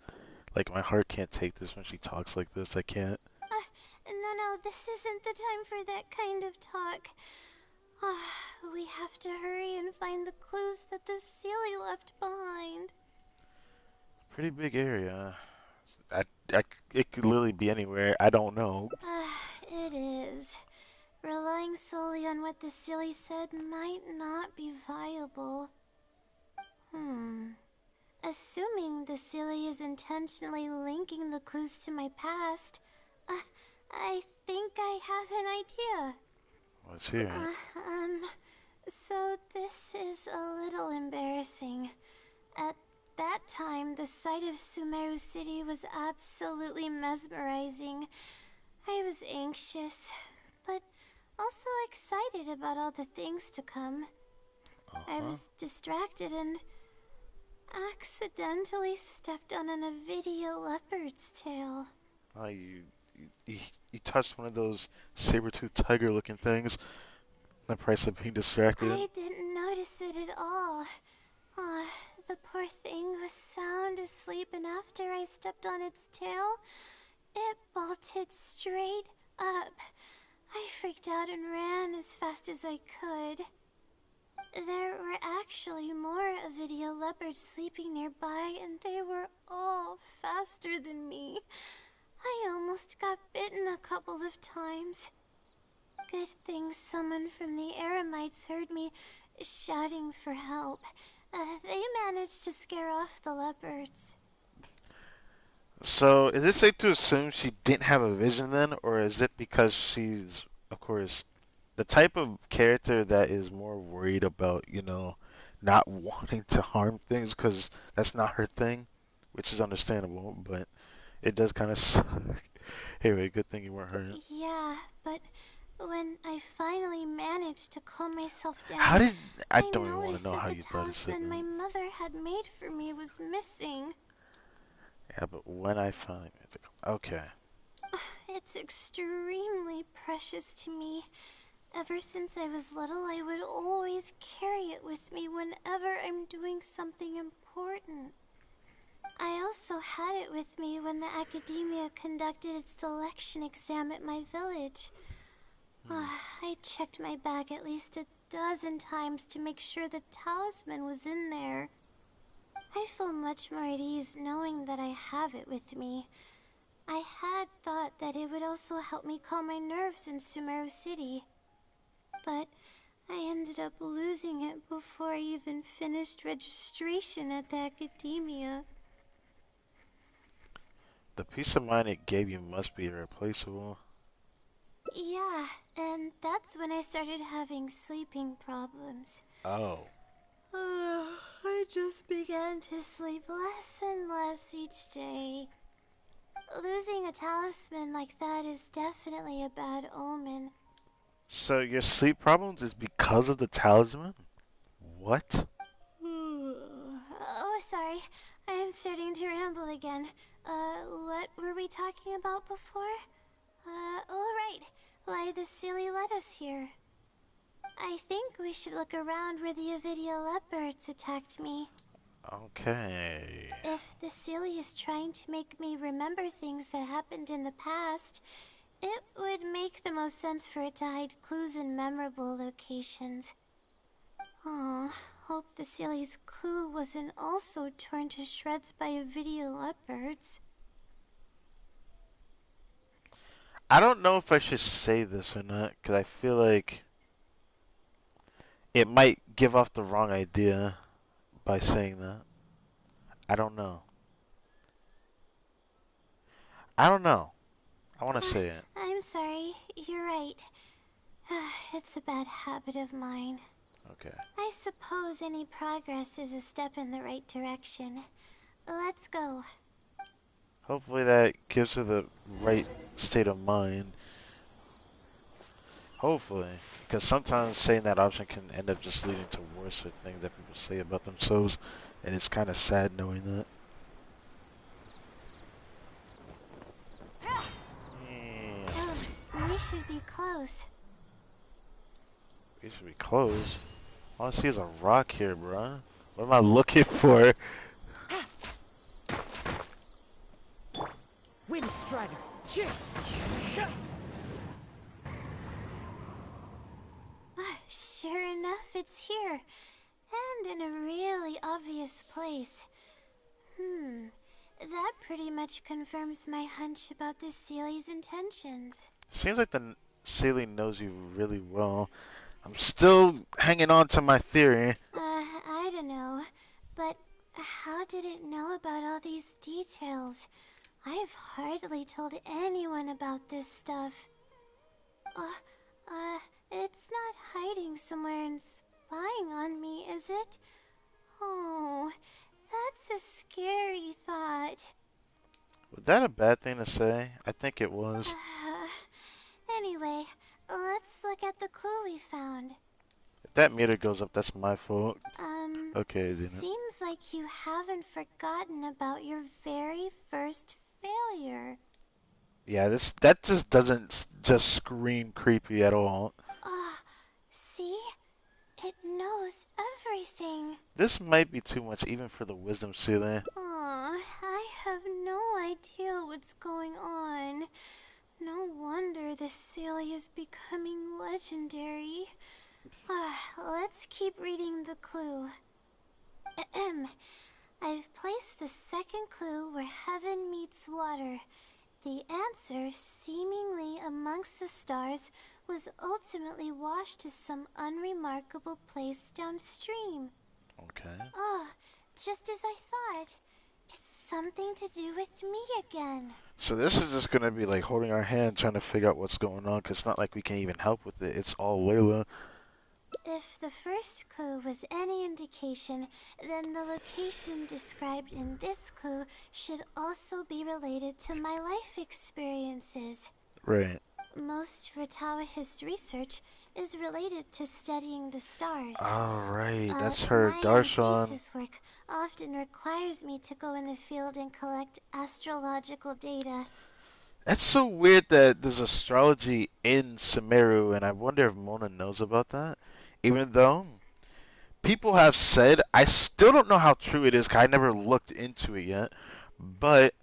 Like, my heart can't take this when she talks like this. I can't. No, this isn't the time for that kind of talk. We have to hurry and find the clues that the Sealy left behind. Pretty big area. It could literally be anywhere. I don't know. It is. Relying solely on what the Sealy said might not be viable. Assuming the Sealy is intentionally linking the clues to my past, I think I have an idea. Let's hear it. So this is a little embarrassing. At that time, the sight of Sumeru City was absolutely mesmerizing. I was anxious, but also excited about all the things to come. I was distracted and accidentally stepped on an Avidia leopard's tail. Oh, you touched one of those saber-tooth tiger-looking things. The price of being distracted. I didn't notice it at all. The poor thing was sound asleep, and after I stepped on its tail, it bolted straight up. I freaked out and ran as fast as I could. There were actually more Avidia leopards sleeping nearby, and they were all faster than me. I almost got bitten a couple of times. Good thing someone from the Eremites heard me shouting for help. They managed to scare off the leopards. So, is it safe to assume she didn't have a vision then, or is it because she's, of course, the type of character that is more worried about, not wanting to harm things because that's not her thing, which is understandable, but it does kind of suck. Anyway, good thing you weren't hurt. Yeah, but when I finally managed to calm myself down, How did... I I don't even want to noticed know that how the you thought it talisman my mother had made for me was missing. Yeah, but when I finally... Okay. It's extremely precious to me. Ever since I was little, I would always carry it with me whenever I'm doing something important. I also had it with me when the academia conducted its selection exam at my village. I checked my bag at least a dozen times to make sure the talisman was in there. I feel much more at ease knowing that I have it with me. I had thought that it would also help me calm my nerves in Sumeru City. But I ended up losing it before I even finished registration at the academia. The peace of mind it gave you must be irreplaceable. Yeah, and that's when I started having sleeping problems. Oh. I just began to sleep less and less each day. Losing a talisman like that is definitely a bad omen. So your sleep problems is because of the talisman? What? Oh, sorry. I'm starting to ramble again. What were we talking about before? Oh, right. Why the silly led us here. I think we should look around where the Avidia leopards attacked me. Okay. If the silly is trying to make me remember things that happened in the past, it would make the most sense for it to hide clues in memorable locations. Aw, hope the silly's clue wasn't also torn to shreds by Avidia leopards. I don't know if I should say this or not, because I feel like it might give off the wrong idea by saying that. I don't know. I don't know. I want to say it. I'm sorry, you're right. It's a bad habit of mine. Okay. I suppose any progress is a step in the right direction. Let's go. Hopefully that gives her the right state of mind. Hopefully. Because sometimes saying that option can end up just leading to worse things that people say about themselves. And it's kind of sad knowing that. Oh, we should be close. We should be close. All I see is a rock here, bruh. What am I looking for? Wind Strider. Sure enough, it's here. And in a really obvious place. That pretty much confirms my hunch about the Sealy's intentions. Seems like the Sealy knows you really well. I'm still hanging on to my theory. I don't know. But how did it know about all these details? I've hardly told anyone about this stuff. It's not hiding somewhere and spying on me, is it? Oh, that's a scary thought. Was that a bad thing to say? I think it was. Anyway, let's look at the clue we found. If that meter goes up, that's my fault. Okay, then. Seems like you haven't forgotten about your very first failure. Yeah, that just doesn't just scream creepy at all. See? It knows everything. This might be too much even for the wisdom ceiling. I have no idea what's going on. No wonder the Celia is becoming legendary. Let's keep reading the clue. I've placed the second clue where heaven meets water. The answer, seemingly amongst the stars, was ultimately washed to some unremarkable place downstream. Okay. Just as I thought. It's something to do with me again. So this is just gonna be like holding our hand trying to figure out what's going on, because it's not like we can even help with it. It's all LAYLA. If the first clue was any indication, then the location described in this clue should also be related to my life experiences. Right. Most Ratawa's research is related to studying the stars. Alright, that's her my Darshan. thesis work often requires me to go in the field and collect astrological data. That's so weird that there's astrology in Sumeru, and I wonder if Mona knows about that. Even though people have said, I still don't know how true it is, 'cause I never looked into it yet, but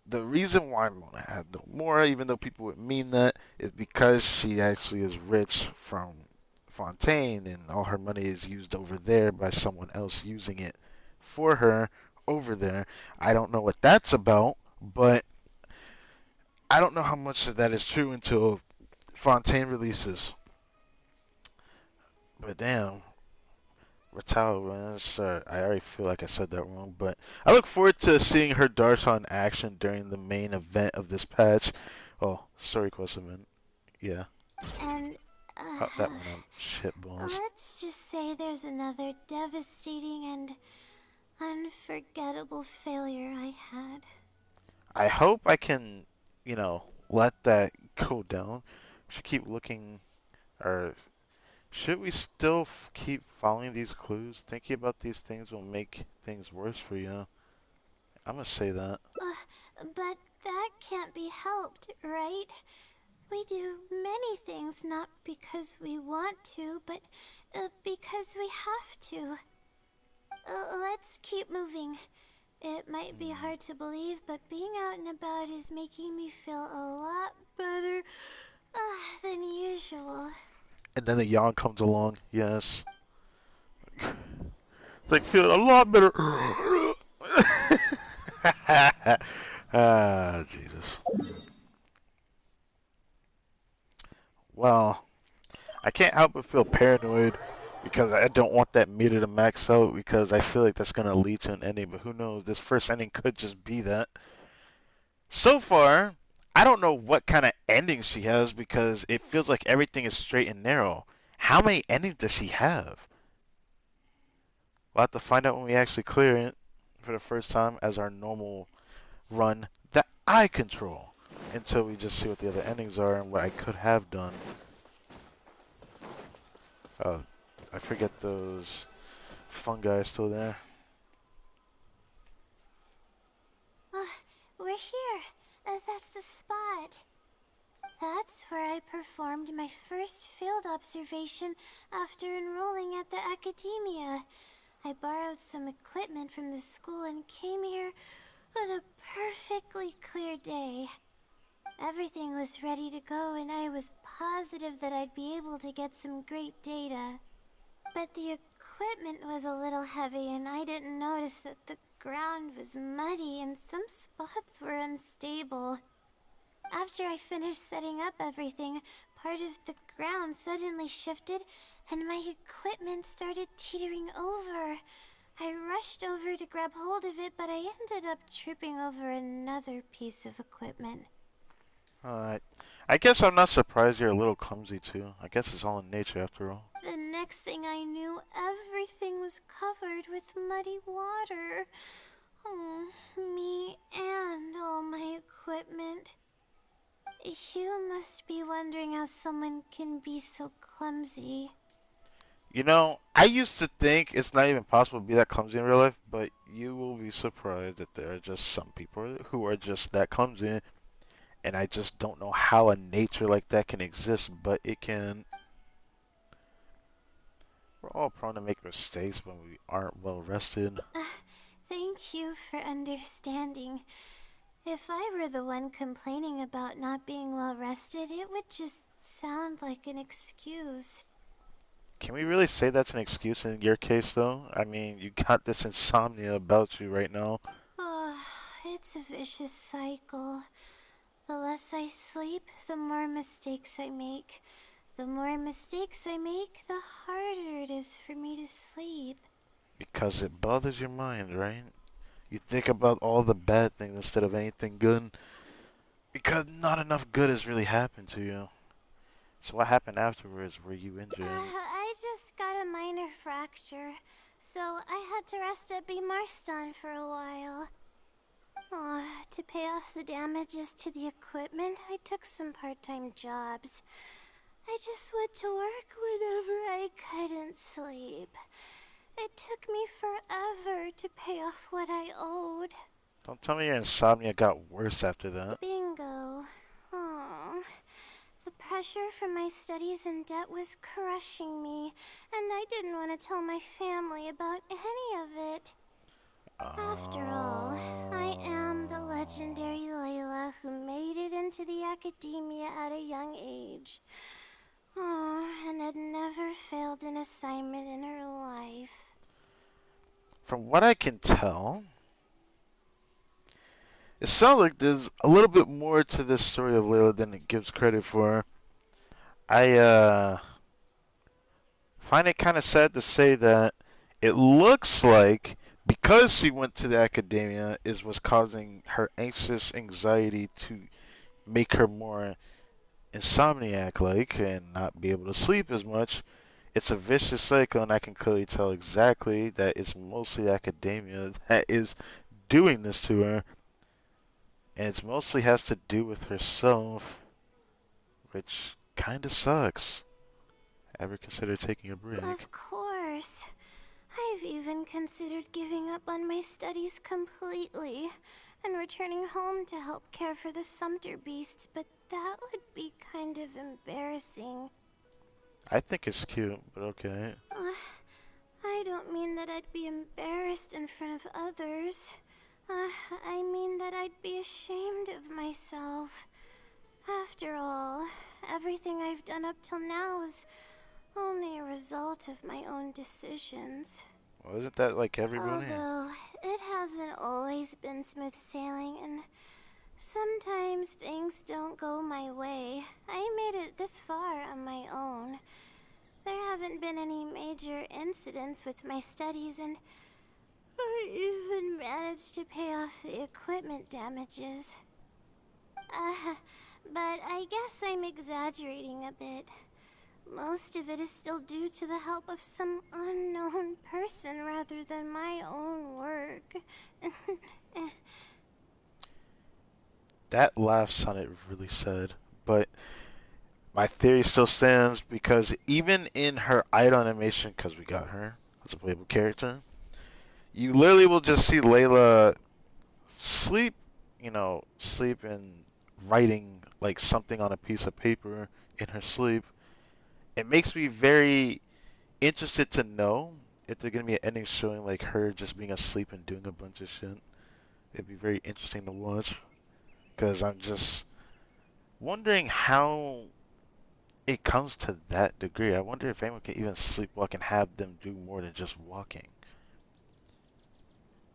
the reason why Mona had no more, even though people would mean that, is because she actually is rich from Fontaine, and all her money is used over there by someone else using it for her over there. I don't know what that's about, but I don't know how much of that is true until Fontaine releases. But damn, Ratal, man, sorry, I already feel like I said that wrong, but I look forward to seeing her Darshon in action during the main event of this patch. Oh, story quest event. Yeah. And, Oh, that went up shit balls. let's just say there's another devastating and unforgettable failure I had. I hope I can, let that go down. Should keep looking, or should we still keep following these clues? Thinking about these things will make things worse for you. I'm gonna say that. But that can't be helped, right? We do many things not because we want to, but because we have to. Let's keep moving. It might be hard to believe, but being out and about is making me feel a lot better than usual. And then the yawn comes along. Yes. Like feeling a lot better. Ah, Jesus. Well, I can't help but feel paranoid because I don't want that meter to max out because I feel like that's going to lead to an ending. But who knows? This first ending could just be that. So far, I don't know what kind of ending she has because it feels like everything is straight and narrow. How many endings does she have? We'll have to find out when we actually clear it for the first time as our normal run that I control until we just see what the other endings are and what I could have done. Oh, I forget those fungi are still there. We're here. That's the spot. That's where I performed my first field observation after enrolling at the academia. I borrowed some equipment from the school and came here on a perfectly clear day. Everything was ready to go and I was positive that I'd be able to get some great data. But the equipment was a little heavy and I didn't notice that the ground was muddy and some spots were unstable. After I finished setting up everything, part of the ground suddenly shifted and my equipment started teetering over. I rushed over to grab hold of it, but I ended up tripping over another piece of equipment. Alright. I guess I'm not surprised you're a little clumsy too. I guess it's all in nature after all. The next thing I knew, everything was covered with muddy water. Oh, me and all my equipment. You must be wondering how someone can be so clumsy. You know, I used to think it's not even possible to be that clumsy in real life, but you will be surprised that there are just some people who are just that clumsy, and I just don't know how a nature like that can exist, but it can. We're all prone to make mistakes when we aren't well rested. Thank you for understanding. If I were the one complaining about not being well rested, it would just sound like an excuse. Can we really say that's an excuse in your case, though? I mean, you got this insomnia about you right now. Oh, it's a vicious cycle. The less I sleep, the more mistakes I make. The more mistakes I make, the harder it is for me to sleep. Because it bothers your mind, right? You think about all the bad things instead of anything good. Because not enough good has really happened to you. So what happened afterwards? Were you injured? I just got a minor fracture, so I had to rest at B. Marston for a while. To pay off the damages to the equipment, I took some part-time jobs. I just went to work whenever I couldn't sleep. It took me forever to pay off what I owed. Don't tell me your insomnia got worse after that. Bingo. Oh. The pressure from my studies and debt was crushing me, and I didn't want to tell my family about any of it. After all, I am the legendary Layla who made it into the academia at a young age. Oh, and had never failed an assignment in her life. From what I can tell, it sounds like there's a little bit more to this story of Layla than it gives credit for. I find it kind of sad to say that it looks like because she went to the academia is what's causing her anxious anxiety to make her more insomniac like and not be able to sleep as much. It's a vicious cycle, and I can clearly tell exactly that it's mostly academia that is doing this to her, and it mostly has to do with herself, which kinda sucks. Ever consider taking a break? Of course. I've even considered giving up on my studies completely and returning home to help care for the Sumter beast, but that would be kind of embarrassing. I think it's cute, but okay. I don't mean that I'd be embarrassed in front of others. I mean that I'd be ashamed of myself. After all, everything I've done up till now is only a result of my own decisions. Well, isn't that like everybody? Although, it hasn't always been smooth sailing, and sometimes things don't go my way. I made it this far on my own. There haven't been any major incidents with my studies, and I even managed to pay off the equipment damages. But I guess I'm exaggerating a bit. Most of it is still due to the help of some unknown person rather than my own work. That laugh sounded really sad, but my theory still stands because even in her idle animation, because we got her as a playable character, you literally will just see Layla sleep, sleep and writing like something on a piece of paper in her sleep. It makes me very interested to know if there's gonna be an ending showing like her just being asleep and doing a bunch of shit. It'd be very interesting to watch because I'm just wondering how it comes to that degree. I wonder if anyone can even sleepwalk and have them do more than just walking.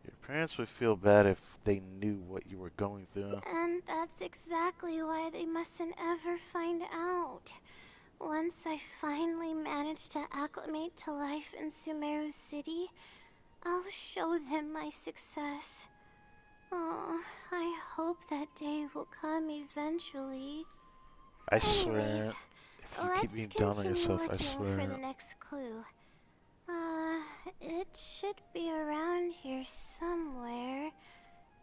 Your parents would feel bad if they knew what you were going through. And that's exactly why they mustn't ever find out. Once I finally manage to acclimate to life in Sumeru City, I'll show them my success. Oh, I hope that day will come eventually. I Anyways, swear, if you keep let's being down on continue yourself, I looking for the swear. next clue. It should be around here somewhere.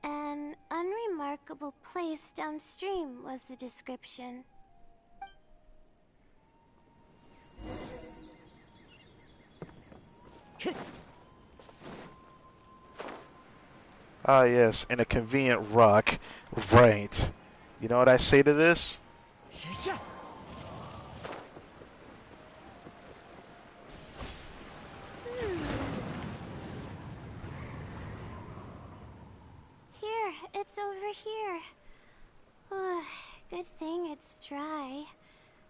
An unremarkable place downstream was the description. Ah, yes, and a convenient rock. Right. You know what I say to this? Here, it's over here. Good thing it's dry.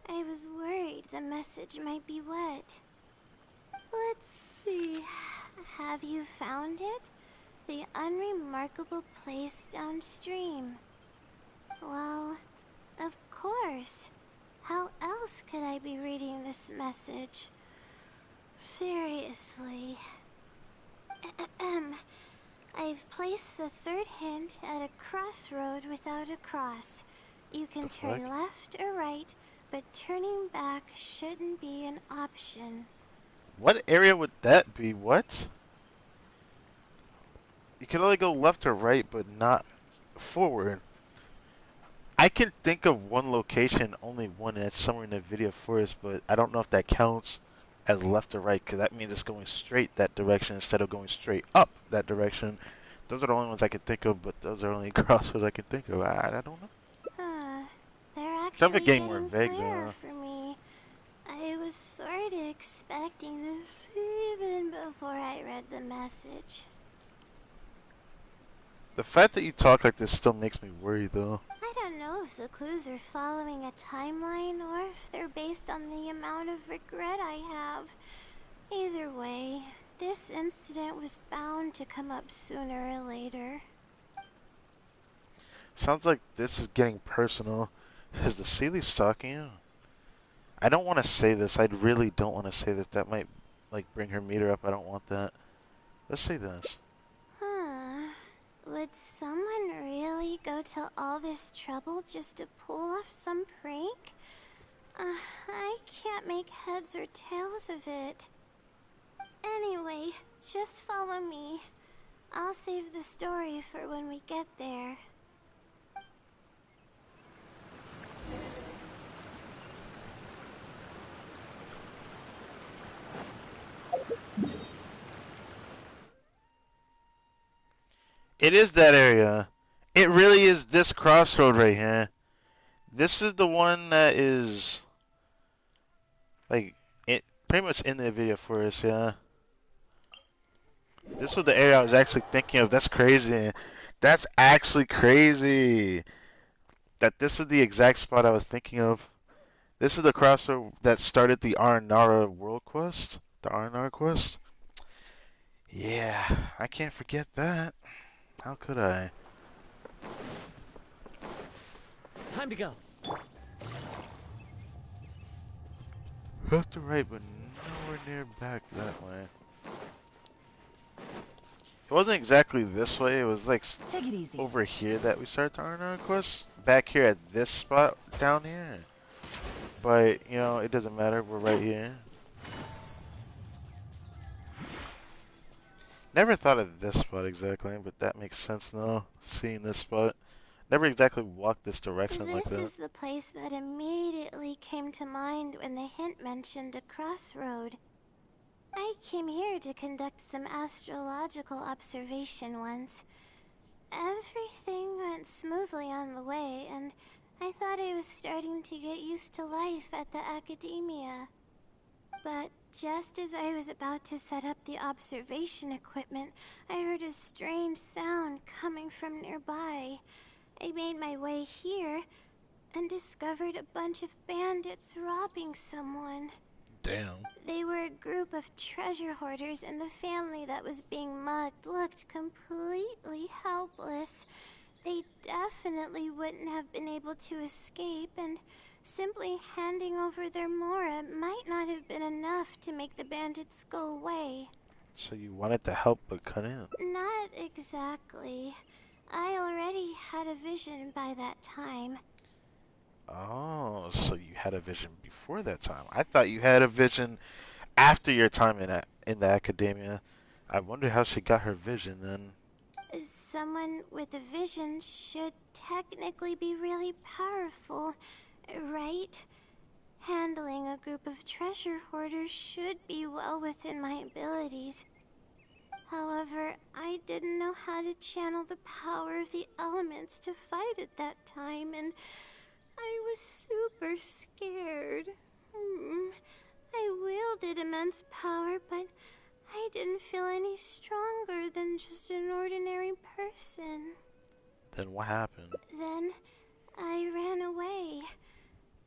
I was worried the message might be wet. Let's see. Have you found it? The unremarkable place downstream. Well, of course. How else could I be reading this message? Seriously. I've placed the third hint at a crossroad without a cross. You can turn left or right, but turning back shouldn't be an option. What area would that be? What? You can only go left or right, but not forward. I can think of one location, only one, and it's somewhere in the video forest, but I don't know if that counts as left or right, because that means it's going straight that direction instead of going straight up that direction. Those are the only ones I can think of, but those are only crossroads I can think of. I don't know. They're Some are actually getting more getting vague, clearer though. for me. I was sort of expecting this even before I read the message. The fact that you talk like this still makes me worry, though. I don't know if the clues are following a timeline or if they're based on the amount of regret I have. Either way, This incident was bound to come up sooner or later. Sounds like this is getting personal. Is the Sealy stalking you? I don't want to say this. I really don't want to say that. That might, like, bring her meter up. I don't want that. Let's say this. Huh. Would someone really go to all this trouble just to pull off some prank? I can't make heads or tails of it. Anyway, just follow me. I'll save the story for when we get there. It is that area. It really is this crossroad right here. This is the one that is, like, it pretty much in the video for us, yeah. This was the area I was actually thinking of. That's crazy. That's actually crazy. That this is the exact spot I was thinking of. This is the crossroad that started the Aranara world quest. The Aranara quest. Yeah, I can't forget that. How could I? Time to go. Left to right, but nowhere near back that way. It wasn't exactly this way. It was like Take it easy. over here that we started the Aranara quest. Back here at this spot down here. But, you know, it doesn't matter. We're right here. Never thought of this spot exactly, but that makes sense now. Seeing this spot. Never exactly walked this direction like This that. is the place that immediately came to mind when the hint mentioned a crossroad. I came here to conduct some astrological observation once. Everything went smoothly on the way, and I thought I was starting to get used to life at the academia. But just as I was about to set up the observation equipment, I heard a strange sound coming from nearby. I made my way here and discovered a bunch of bandits robbing someone. Damn. They were a group of treasure hoarders, and the family that was being mugged looked completely helpless. They definitely wouldn't have been able to escape, and simply handing over their Mora might not have been enough to make the bandits go away. So you wanted to help but couldn't? Not exactly. I already had a vision by that time. Oh, so you had a vision before that time. I thought you had a vision after your time in the academia. I wonder how she got her vision then. Someone with a vision should technically be really powerful, right? Handling a group of treasure hoarders should be well within my abilities. However, I didn't know how to channel the power of the elements to fight at that time, and I was super scared. I wielded immense power, but I didn't feel any stronger than just an ordinary person. Then what happened? Then I ran away.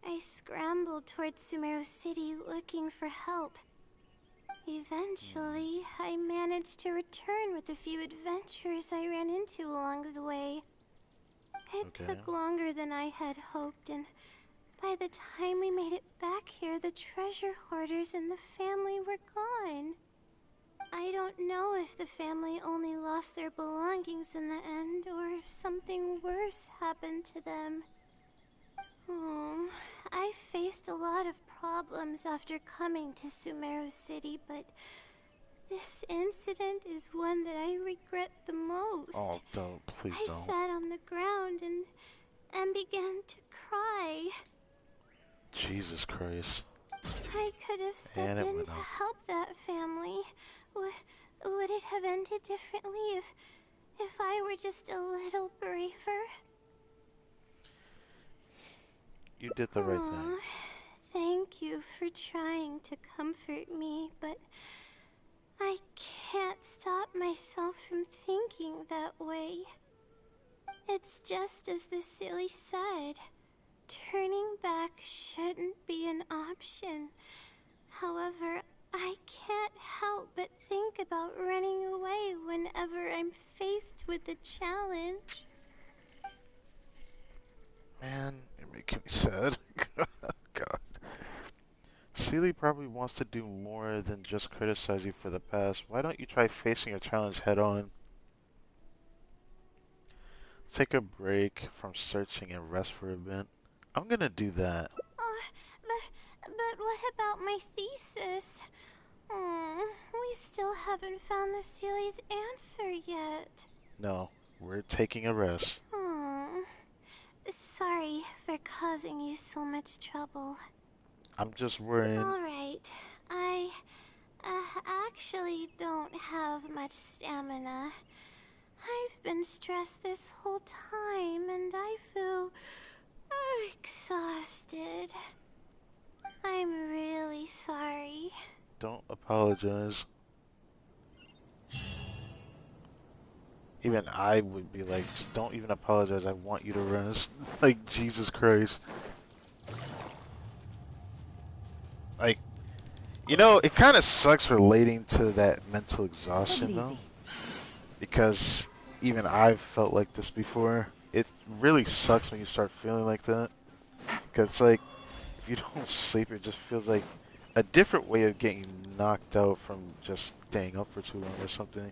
I scrambled towards Sumeru City looking for help. Eventually, I managed to return with a few adventures I ran into along the way. It took longer than I had hoped, and by the time we made it back here, the treasure hoarders and the family were gone. I don't know if the family only lost their belongings in the end, or if something worse happened to them. I faced a lot of problems after coming to Sumeru City, but this incident is one that I regret the most. Oh, don't. Please I don't. sat on the ground and began to cry. Jesus Christ. I could have stepped in to help that family. Would it have ended differently if I were just a little braver? You did the right thing. Thank you for trying to comfort me, but I can't stop myself from thinking that way. It's just as the silly said. Turning back shouldn't be an option. However, I can't help but think about running away whenever I'm faced with a challenge. Man, you're making me sad. God. Seely probably wants to do more than just criticize you for the past. Why don't you try facing your challenge head on? Take a break from searching and rest for a bit. I'm gonna do that. But what about my thesis? We still haven't found the Seely's answer yet. No, we're taking a rest. Sorry for causing you so much trouble. I'm just worrying. Alright, I actually don't have much stamina. I've been stressed this whole time and I feel exhausted. I'm really sorry. Don't apologize. Even I would be like, just don't even apologize. I want you to rest. Like, Jesus Christ. Like, you know, it kind of sucks relating to that mental exhaustion, though. Because even I've felt like this before. It really sucks when you start feeling like that. Because it's like, if you don't sleep, it just feels like a different way of getting knocked out from just staying up for too long or something.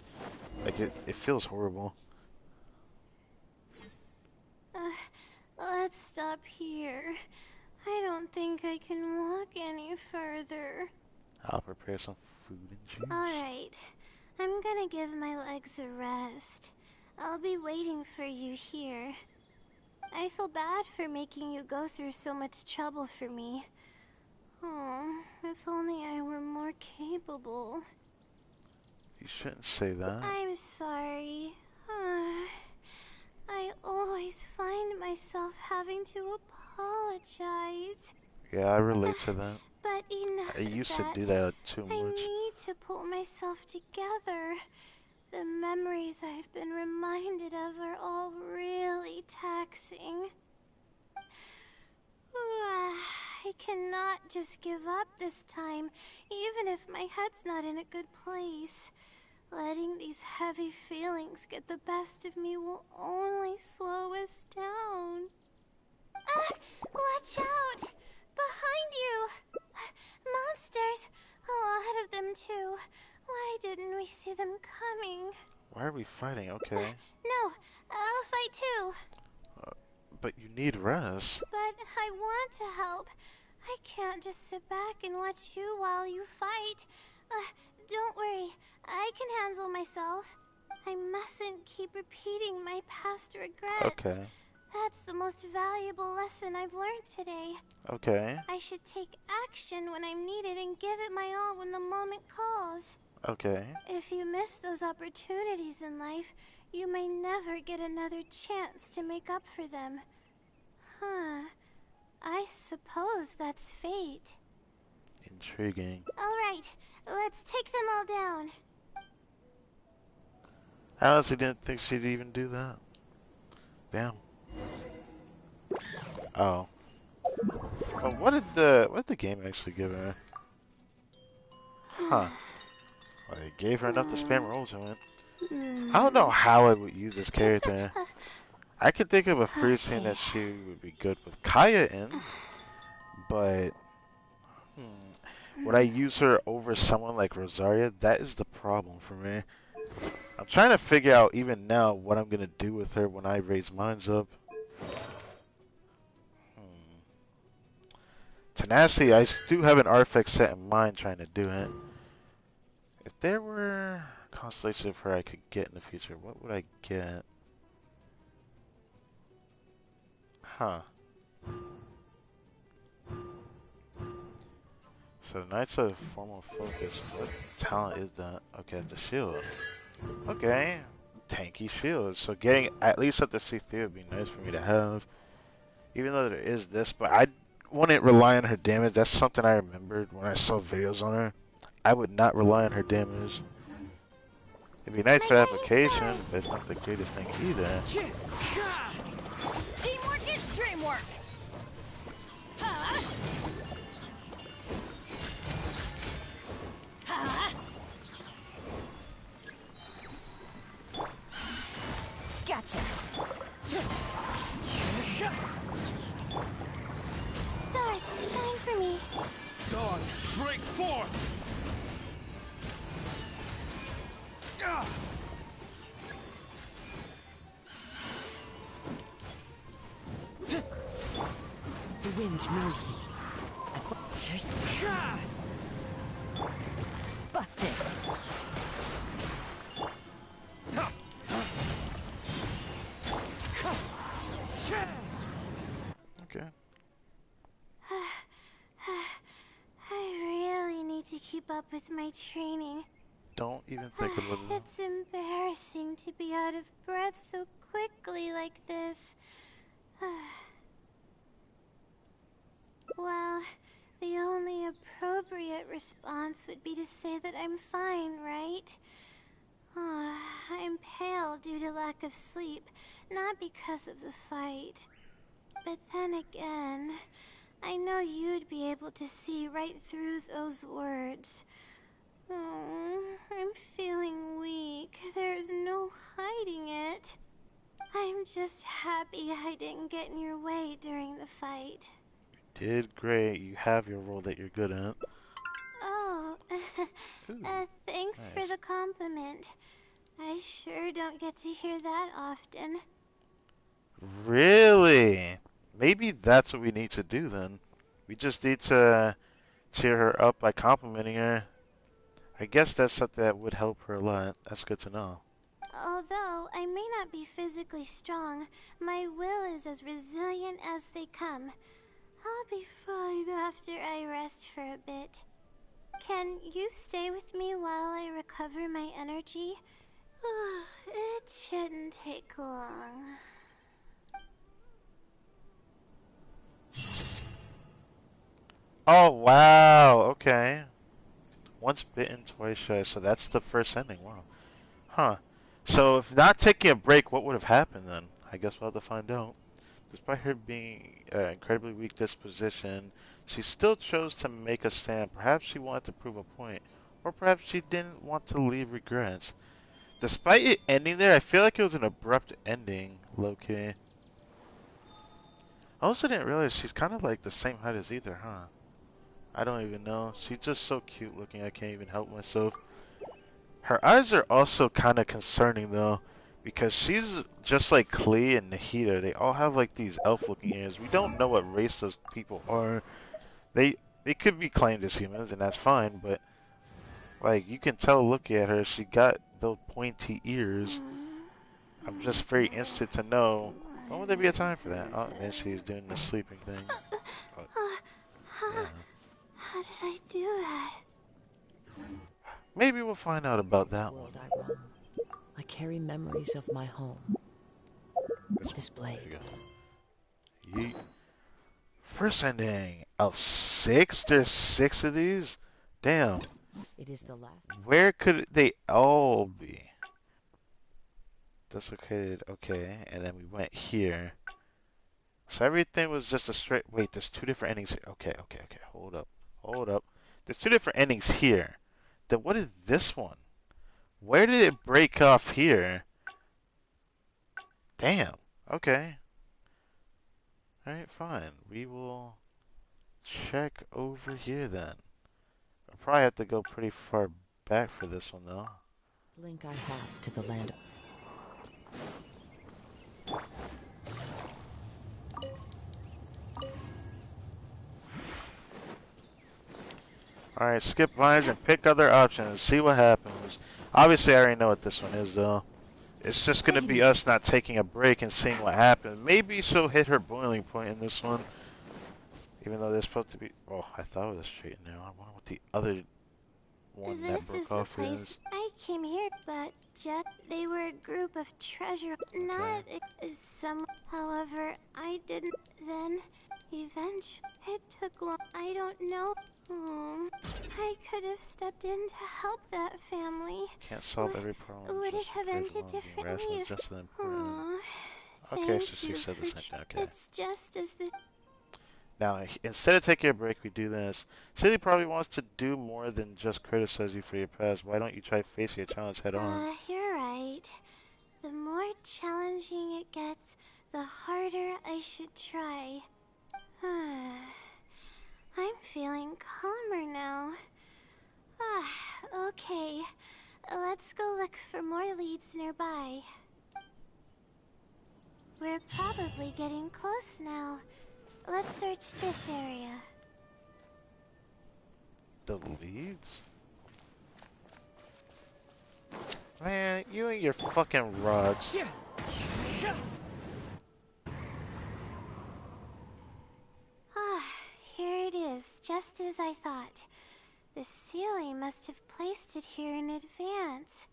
Like, it feels horrible. Let's stop here. I don't think I can walk any further. I'll prepare some food and juice. Alright, I'm gonna give my legs a rest. I'll be waiting for you here. I feel bad for making you go through so much trouble for me. Oh, if only I were more capable. You shouldn't say that. I'm sorry. I always find myself having to apologize. Yeah, I relate to that. But enough I used of that. to do that too I much. need to pull myself together. The memories I've been reminded of are all really taxing. I cannot just give up this time, even if my head's not in a good place. Letting these heavy feelings get the best of me will only slow us down. Watch out! Behind you! Monsters! A lot of them too. Why didn't we see them coming? Why are we fighting? Okay. No, I'll fight too. But you need rest. But I want to help. I can't just sit back and watch you while you fight. Don't worry, I can handle myself. I mustn't keep repeating my past regrets. Okay. That's the most valuable lesson I've learned today. Okay. I should take action when I'm needed and give it my all when the moment calls. Okay. If you miss those opportunities in life, you may never get another chance to make up for them. I suppose that's fate. Intriguing. Alright, let's take them all down. I honestly didn't think she'd even do that. Damn. Oh. But what did the game actually give her? Huh. Well, it gave her enough to spam rolls in it. I don't know how I would use this character. I could think of a free scene that she would be good with Kaya in, but would I use her over someone like Rosaria? That is the problem for me. I'm trying to figure out even now what I'm gonna do with her when I raise mines up. Tenacity, I do have an artifact set in mind trying to do it. If there were a constellation of her I could get in the future, what would I get? Huh. So Knights of Formal Focus, what talent is that? Okay, the shield. Okay, tanky shield. So getting at least up to C3 would be nice for me to have. Even though there is this, but I wouldn't rely on her damage. That's something I remembered when I saw videos on her. I would not rely on her damage. It'd be nice for application, but it's not the greatest thing either. Teamwork is dreamwork. wind knows me. Busted. Okay. I really need to keep up with my training. Don't even think about it. It's embarrassing to be out of breath so quickly like this. Well, the only appropriate response would be to say that I'm fine, right? I'm pale due to lack of sleep, not because of the fight. But then again, I know you'd be able to see right through those words. I'm feeling weak. There's no hiding it. I'm just happy I didn't get in your way during the fight. Did great. You have your role that you're good at. Oh, Ooh, thanks nice. for the compliment. I sure don't get to hear that often. Really? Maybe that's what we need to do then. We just need to cheer her up by complimenting her. I guess that's something that would help her a lot. That's good to know. Although I may not be physically strong, my will is as resilient as they come. I'll be fine after I rest for a bit. Can you stay with me while I recover my energy? It shouldn't take long. Oh, wow. Okay. Once bitten, twice shy. So that's the first ending. Wow. Huh. So if not taking a break, what would have happened then? I guess we'll have to find out. Despite her being incredibly weak disposition, she still chose to make a stand. Perhaps she wanted to prove a point, or perhaps she didn't want to leave regrets. Despite it ending there, I feel like it was an abrupt ending, low-key. I also didn't realize she's kind of like the same height as either, huh? I don't even know. She's just so cute looking, I can't even help myself. Her eyes are also kind of concerning though, because she's just like Klee and Nahida. They all have like these elf-looking ears. We don't know what race those people are. They they could be claimed as humans, and that's fine. But like you can tell, looking at her, she got those pointy ears. I'm just very interested to know when would there be a time for that. Oh, and then she's doing the sleeping thing. Oh, yeah. How did I do that? Maybe we'll find out about This that one. world I roam. I carry memories of my home. This blade. There you go. Yeet. First ending of 6? There's 6 of these? Damn. It is the last. Where could they all be? Dislocated, okay. And then we went here. So everything was just a straight... Wait, there's 2 different endings here. Okay. Hold up. Hold up. There's 2 different endings here. Then what is this one? Where did it break off here? Damn. Okay. Alright, fine. We will check over here then. I'll probably have to go pretty far back for this one though. Link I have to the land. Alright, skip lines and pick other options. See what happens. Obviously, I already know what this one is, though. It's just going to be us not taking a break and seeing what happens. Maybe she'll hit her boiling point in this one. Even though there's supposed to be... Oh, I thought it was straight in there. I wonder what the other one that This broke is the off place is. I came here, but just they were a group of treasure, not some. However, I didn't then. Eventually, it took long. I don't know. I could have stepped in to help that family. Can't solve every problem. Would it just have because ended one being differently rational is if? just as important. Aw, Okay, so thank she you said the for same thing. Okay. It's just as the Now, instead of taking a break, we do this. City probably wants to do more than just criticize you for your past. Why don't you try facing your challenge head on? You're right. The more challenging it gets, the harder I should try. I'm feeling calmer now. Okay. Let's go look for more leads nearby. We're probably getting close now. let's search this area. The leads? Man, you and your fucking rods. Ah, here it is, just as I thought. The ceiling must have placed it here in advance.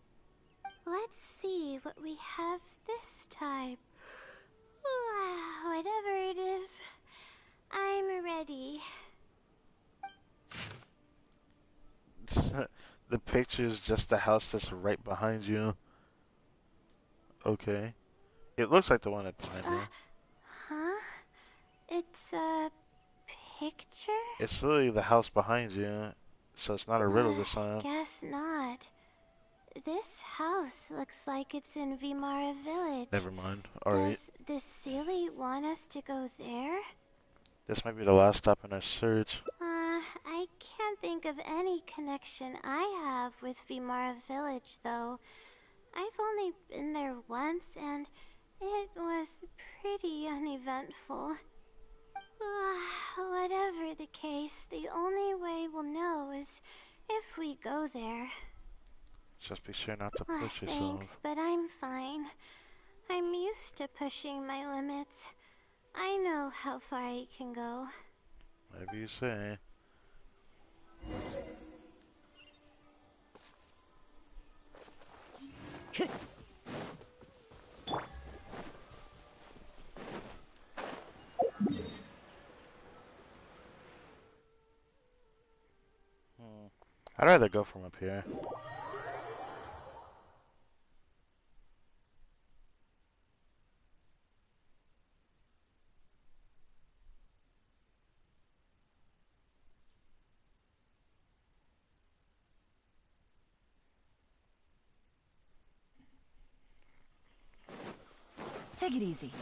Let's see what we have this time. Whatever it is, I'm ready. The picture is just the house that's right behind you. Okay. It looks like the one that's behind you. Huh? It's a picture? It's literally the house behind you. So it's not a riddle this time. Guess not. This house looks like it's in Vimara Village. Never mind. Alright. Does the Sealy want us to go there? This might be the last stop in our search. I can't think of any connection I have with Vimara Village, though. I've only been there once, and it was pretty uneventful. Whatever the case, the only way we'll know is if we go there. Just be sure not to push yourself. Thanks, but I'm fine. I'm used to pushing my limits. I know how far I can go. Whatever you say. I'd rather go from up here. Take it easy.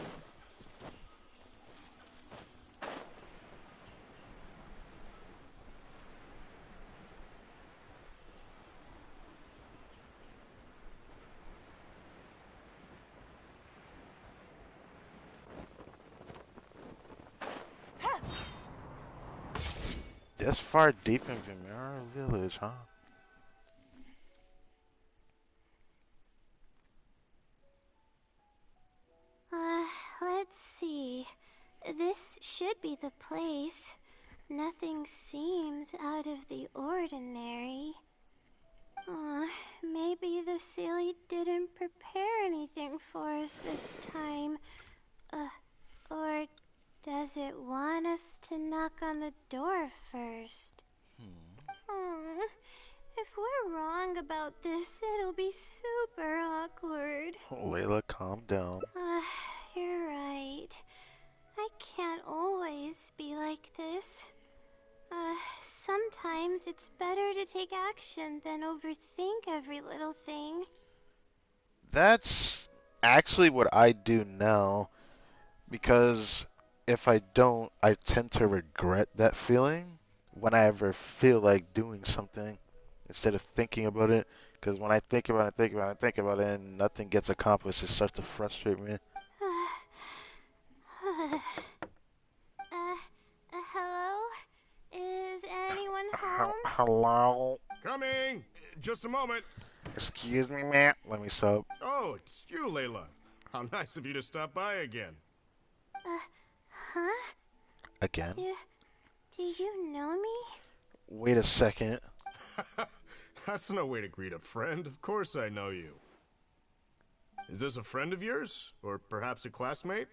This far deep in Vimara Village, huh? Let's see. This should be the place. Nothing seems out of the ordinary. Maybe the Sealy didn't prepare anything for us this time. Or does it want us to knock on the door first? If we're wrong about this, it'll be super awkward. Layla, calm down. You're right. I can't always be like this. Sometimes it's better to take action than overthink every little thing. That's actually what I do now. Because if I don't, I tend to regret that feeling when I ever feel like doing something instead of thinking about it. Because when I think about it, and nothing gets accomplished, it starts to frustrate me. Hello? Is anyone home? Hello? Coming! Just a moment. Excuse me, ma'am. Let me sub. Oh, it's you, Layla. How nice of you to stop by again. Huh? Again? Do you know me? Wait a second. That's no way to greet a friend. Of course I know you. Is this a friend of yours? Or perhaps a classmate?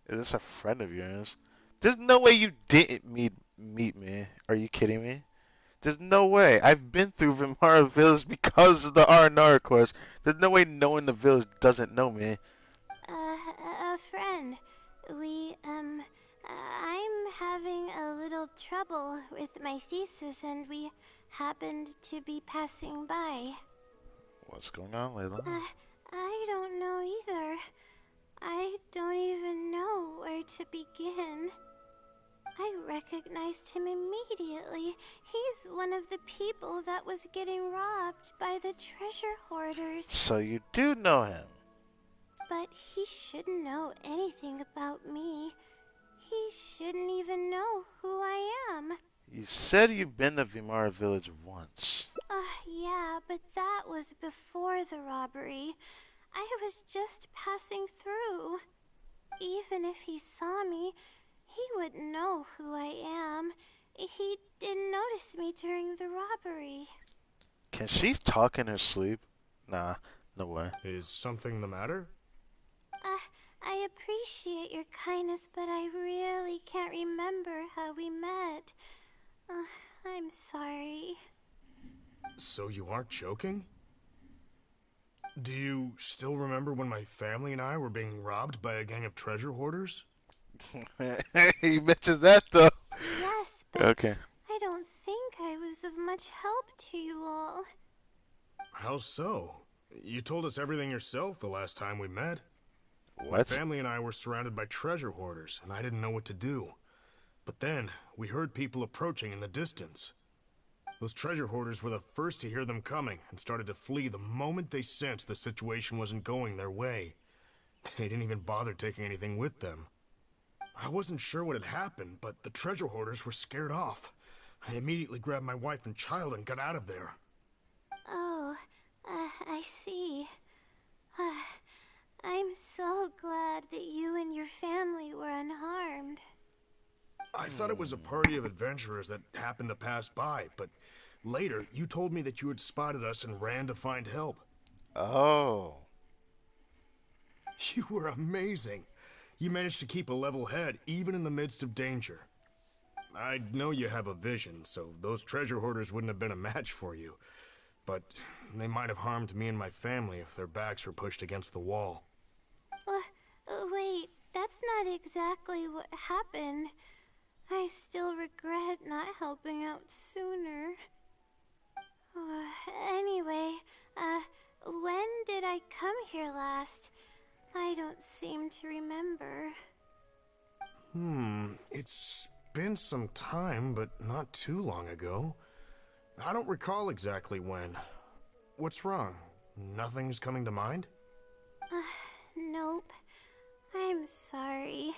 Is this a friend of yours? There's no way you didn't meet me. Are you kidding me? There's no way. I've been through Vimara Village because of the R&R course. There's no way no one in the village doesn't know me. A friend. I'm having a little trouble with my thesis, and we happened to be passing by. What's going on, Layla? I don't know either. I don't even know where to begin. I recognized him immediately. He's one of the people that was getting robbed by the treasure hoarders. So you do know him. But he shouldn't know anything about me. He You said you've been to Vimara Village once. Yeah, but that was before the robbery. I was just passing through. Even if he saw me, he wouldn't know who I am. He didn't notice me during the robbery. Can she talk in her sleep? Nah, no way. Is something the matter? I appreciate your kindness, but I really can't remember how we met. I'm sorry. So you aren't joking? Do you still remember when my family and I were being robbed by a gang of treasure hoarders? He mentions that though. Yes, but Okay. I don't think I was of much help to you all. How so? You told us everything yourself the last time we met. My What? family and I were surrounded by treasure hoarders, and I didn't know what to do. But then, we heard people approaching in the distance. Those treasure hoarders were the first to hear them coming, and started to flee the moment they sensed the situation wasn't going their way. They didn't even bother taking anything with them. I wasn't sure what had happened, but the treasure hoarders were scared off. I immediately grabbed my wife and child and got out of there. Oh, I see. I'm so glad that you and your family were unharmed. I thought it was a party of adventurers that happened to pass by, but later you told me that you had spotted us and ran to find help. Oh. You were amazing. You managed to keep a level head even in the midst of danger. I know you have a vision, so those treasure hoarders wouldn't have been a match for you. But they might have harmed me and my family if their backs were pushed against the wall. Wait, that's not exactly what happened. I still regret not helping out sooner. Anyway, when did I come here last? I don't seem to remember. It's been some time, but not too long ago. I don't recall exactly when. What's wrong? Nothing's coming to mind? Nope. I'm sorry.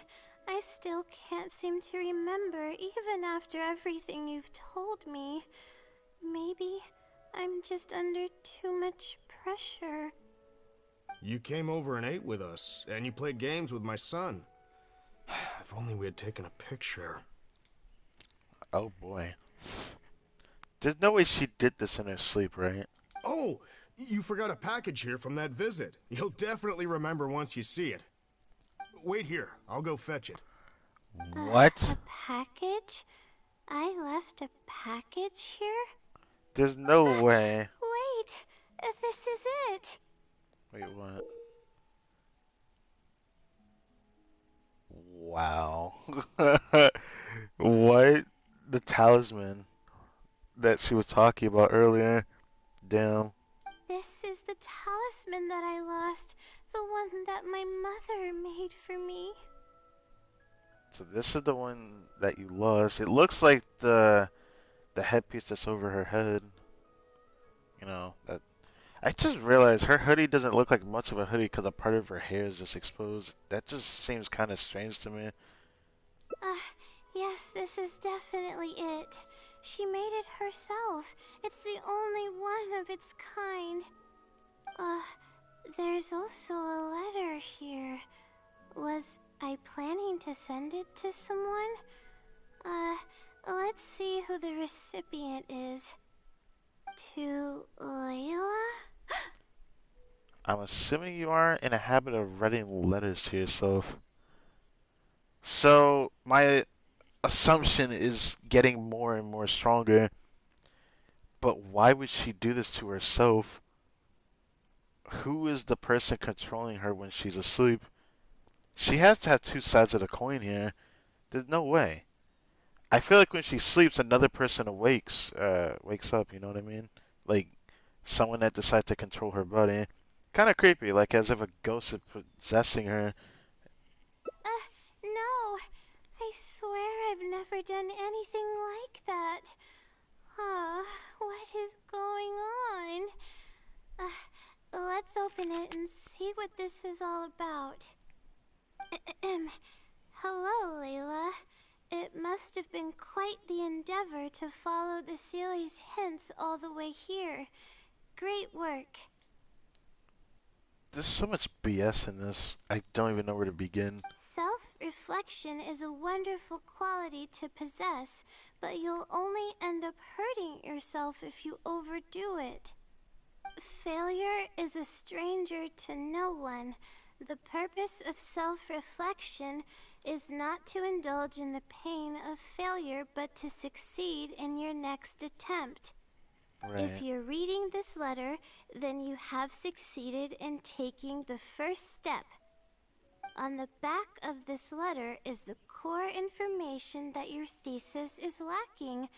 I still can't seem to remember, even after everything you've told me. Maybe I'm just under too much pressure. You came over and ate with us, and you played games with my son. If only we had taken a picture. Oh boy. There's no way she did this in her sleep, right? Oh, you forgot a package here from that visit. You'll definitely remember once you see it. Wait here, I'll go fetch it. What? A package? I left a package here? There's no way. Wait, this is it. Wait, what? Wow. What? The talisman that she was talking about earlier. Damn. This is the talisman that I lost, the one that my mother made for me. So this is the one that you lost. It looks like the headpiece that's over her head. You know, that I just realized her hoodie doesn't look like much of a hoodie because a part of her hair is just exposed. That just seems kind of strange to me. Yes, this is definitely it. She made it herself. It's the only one of its kind. There's also a letter here. Was I planning to send it to someone? Let's see who the recipient is. To LAYLA? I'm assuming you are in a habit of writing letters to yourself. So my assumption is getting more and more stronger. But why would she do this to herself? Who is the person controlling her when she's asleep? She has to have two sides of the coin here. There's no way. I feel like when she sleeps, another person wakes up. You know what I mean? Like someone that decides to control her body. Kind of creepy, like as if a ghost is possessing her. No. I swear I've never done anything like that. What is going on? Let's open it and see what this is all about. Hello, LAYLA. It it must have been quite the endeavor to follow the Sealy's hints all the way here. Great work. There's so much BS in this, I don't even know where to begin. Self-reflection is a wonderful quality to possess, but you'll only end up hurting yourself if you overdo it. Failure is a stranger to no one. The purpose of self-reflection is not to indulge in the pain of failure, but to succeed in your next attempt. Right. If you're reading this letter, then you have succeeded in taking the first step. On the back of this letter is the core information that your thesis is lacking.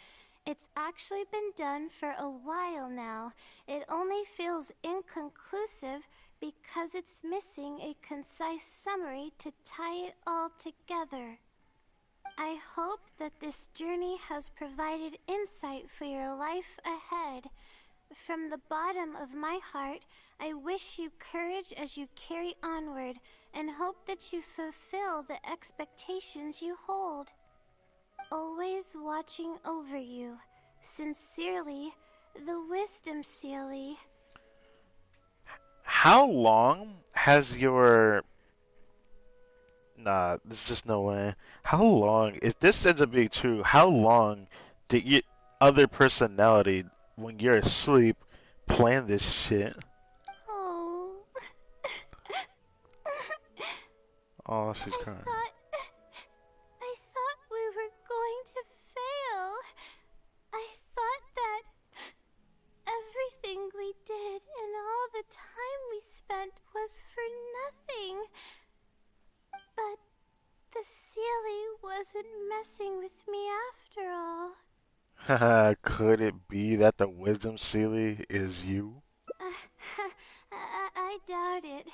It's actually been done for a while now. It only feels inconclusive because it's missing a concise summary to tie it all together. I hope that this journey has provided insight for your life ahead. From the bottom of my heart, I wish you courage as you carry onward, and hope that you fulfill the expectations you hold. Always watching over you. Sincerely, the Wisdom Sealy. How long has your... Nah, there's just no way. How long, if this ends up being true, how long did your other personality, when you're asleep, plan this shit? Oh. Oh, she's crying. I thought we were going to fail. I thought that everything we did and all the time we spent was for nothing. But the Sealy wasn't messing with me after all. Haha, could it be that the Wisdom Sealy is you? I doubt it.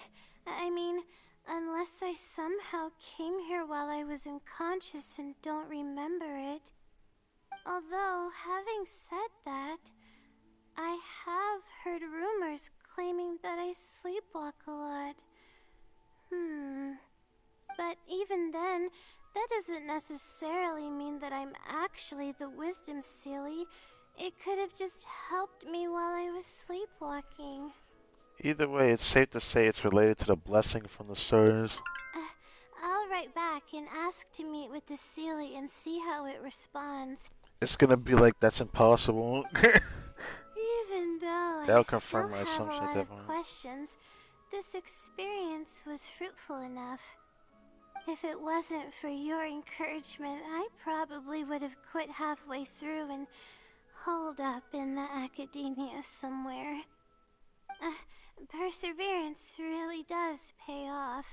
I mean, unless I somehow came here while I was unconscious and don't remember it. Although, having said that, I have heard rumors claiming that I sleepwalk a lot. But even then, that doesn't necessarily mean that I'm actually the Wisdom Sealy. It could have just helped me while I was sleepwalking. Either way, it's safe to say it's related to the blessing from the stars. I'll write back and ask to meet with the Sealy and see how it responds. It's gonna be like, that's impossible. Even though That'll I confirm still my have a assumption at lot that of point. questions, this experience was fruitful enough. If it wasn't for your encouragement, I probably would have quit halfway through and holed up in the academia somewhere. Perseverance really does pay off.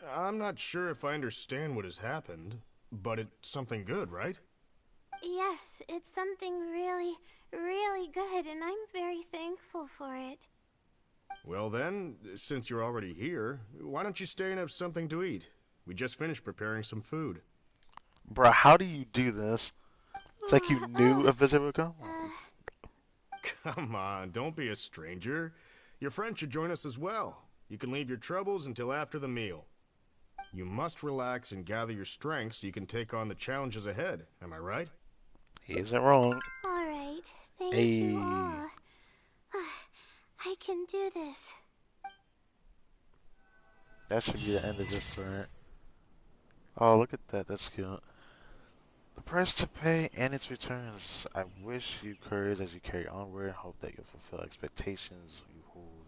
I'm not sure if I understand what has happened, but it's something good, right? Yes, it's something really, really good, and I'm very thankful for it. Well then, since you're already here, why don't you stay and have something to eat? We just finished preparing some food. Bruh, how do you do this? It's like you knew a visitor would come. Come on, don't be a stranger. Your friend should join us as well. You can leave your troubles until after the meal. You must relax and gather your strength so you can take on the challenges ahead, am I right? He isn't wrong. Alright, thank Hey. you all. I can do this. That should be the end of this part. Oh, look at that. That's cute. The price to pay and its returns. I wish you courage as you carry onward. Hope that you'll fulfill expectations you hold.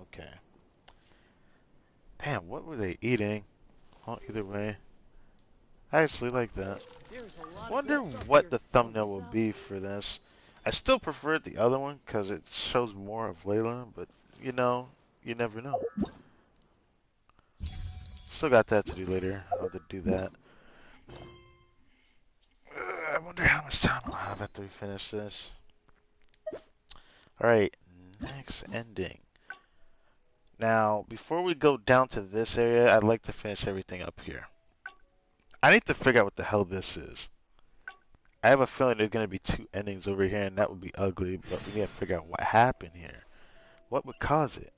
Okay. Damn, what were they eating? Well, either way. I actually like that. Wonder what the thumbnail will be for this. I still prefer the other one because it shows more of Layla, but you know, you never know. Still got that to do later. I'll have to do that. I wonder how much time I'll have after we finish this. Alright, next ending. Now, before we go down to this area, I'd like to finish everything up here. I need to figure out what the hell this is. I have a feeling there's going to be two endings over here, and that would be ugly, but we need to figure out what happened here. What would cause it?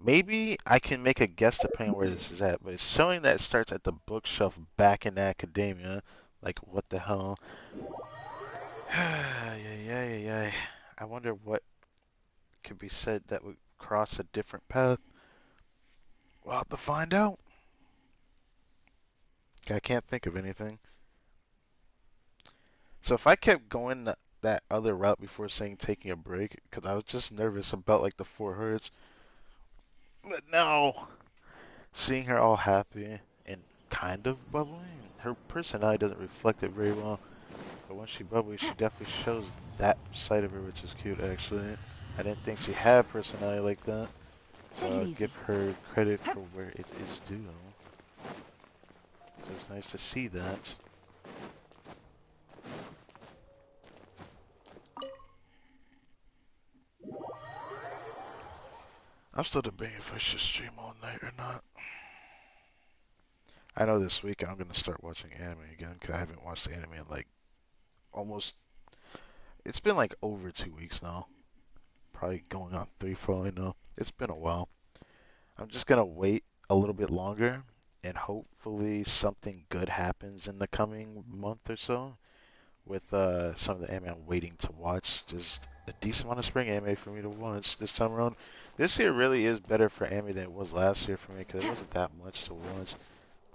Maybe I can make a guess depending on where this is at, but it's showing that it starts at the bookshelf back in academia. Like, what the hell? Yeah, yeah, yeah, yeah. I wonder what could be said that would cross a different path. We'll have to find out. I can't think of anything. So if I kept going that other route before saying taking a break, because I was just nervous about like the 4 hertz. But now, seeing her all happy and kind of bubbly, her personality doesn't reflect it very well. But when she bubbles, she definitely shows that side of her, which is cute actually. I didn't think she had personality like that. So Take it I'll easy. give her credit for where it is due. So it's nice to see that. I'm still debating if I should stream all night or not. I know this week I'm gonna start watching anime again because I haven't watched anime in like almost. It's been like over 2 weeks now. Probably going on three for all I know. It's been a while. I'm just gonna wait a little bit longer and hopefully something good happens in the coming month or so with some of the anime I'm waiting to watch. There's a decent amount of spring anime for me to watch this time around. This year really is better for anime than it was last year for me because there wasn't that much to watch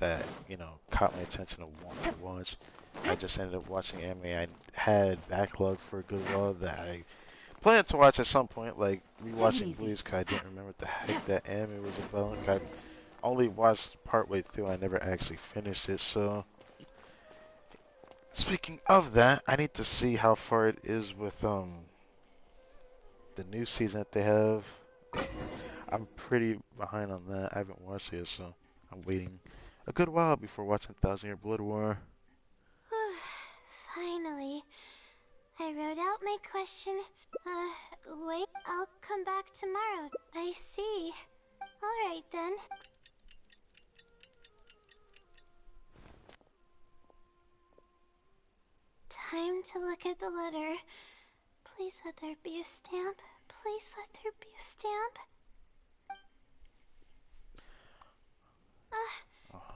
that, caught my attention to want to watch. I just ended up watching anime I had backlog for a good while that I planned to watch at some point, like Take it rewatching easy. Bleach because I didn't remember what the heck that anime was about. I only watched partway through, I never actually finished it, so speaking of that, I need to see how far it is with the new season that they have. I'm pretty behind on that. I haven't watched it yet, so I'm waiting a good while before watching Thousand Year Blood War. Finally, I wrote out my question. Wait, I'll come back tomorrow. I see. Alright then. Time to look at the letter. Please let there be a stamp. Please let there be a stamp.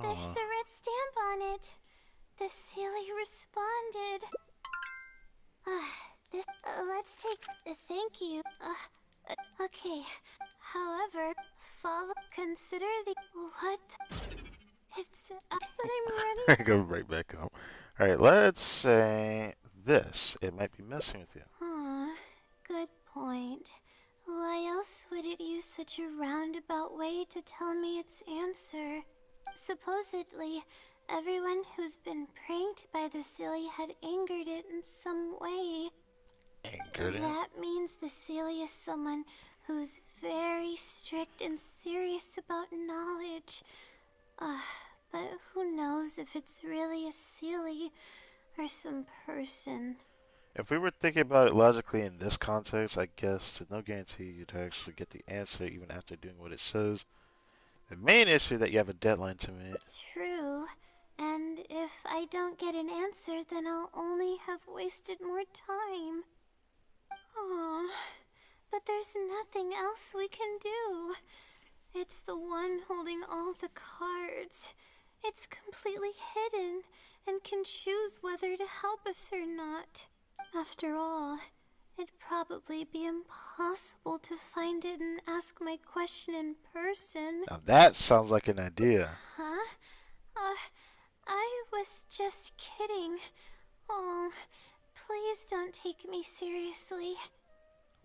There's Uh-huh. a red stamp on it. The Sealy responded. Let's take. Thank you. Okay. However, follow. Consider the. What? It's. But I'm running. Go right back up. Alright, let's say this. It might be messing with you. Good point. Why else would it use such a roundabout way to tell me its answer? Supposedly, everyone who's been pranked by the Silly had angered it in some way. Angered it. That means the Silly is someone who's very strict and serious about knowledge. But who knows if it's really a Silly or some person. If we were thinking about it logically in this context, I guess there's no guarantee you'd actually get the answer even after doing what it says. The main issue is that you have a deadline to meet. True. And if I don't get an answer, then I'll only have wasted more time. Aww. But there's nothing else we can do. It's the one holding all the cards. It's completely hidden and can choose whether to help us or not. After all, it'd probably be impossible to find it and ask my question in person. Now that sounds like an idea. Huh? I was just kidding. Oh, please don't take me seriously.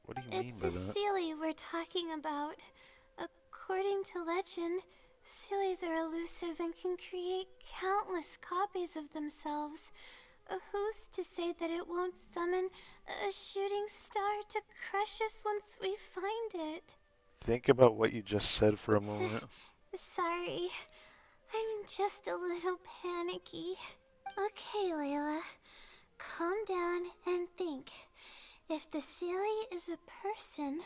What do you mean It's by a that? Sealy we're talking about. According to legend, Sealies are elusive and can create countless copies of themselves. Who's to say that it won't summon a shooting star to crush us once we find it? Think about what you just said for a moment. Sorry, I'm just a little panicky. Okay, Layla, calm down and think. If the Sealy is a person,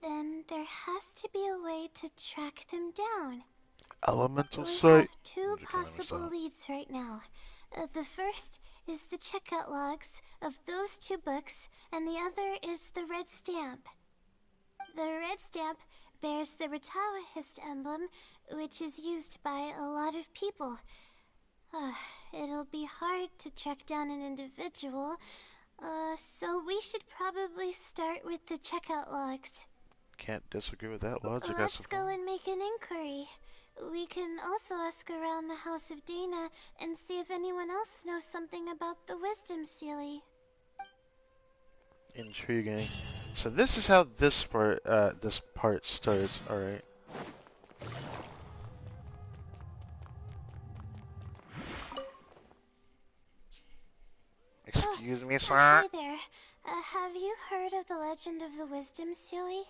then there has to be a way to track them down. Elemental We sight. have two Okay, let me possible stop. leads right now. The first is the checkout logs of those two books, and the other is the red stamp. The red stamp bears the Retawahist emblem, which is used by a lot of people. It'll be hard to track down an individual, so we should probably start with the checkout logs. Can't disagree with that logic, I Let's go suppose. and make an inquiry. We can also ask around the House of Dana and see if anyone else knows something about the Wisdom Sealy. Intriguing. So this is how this part starts. All right. Excuse me, sir. Hi there. Have you heard of the legend of the Wisdom Sealy?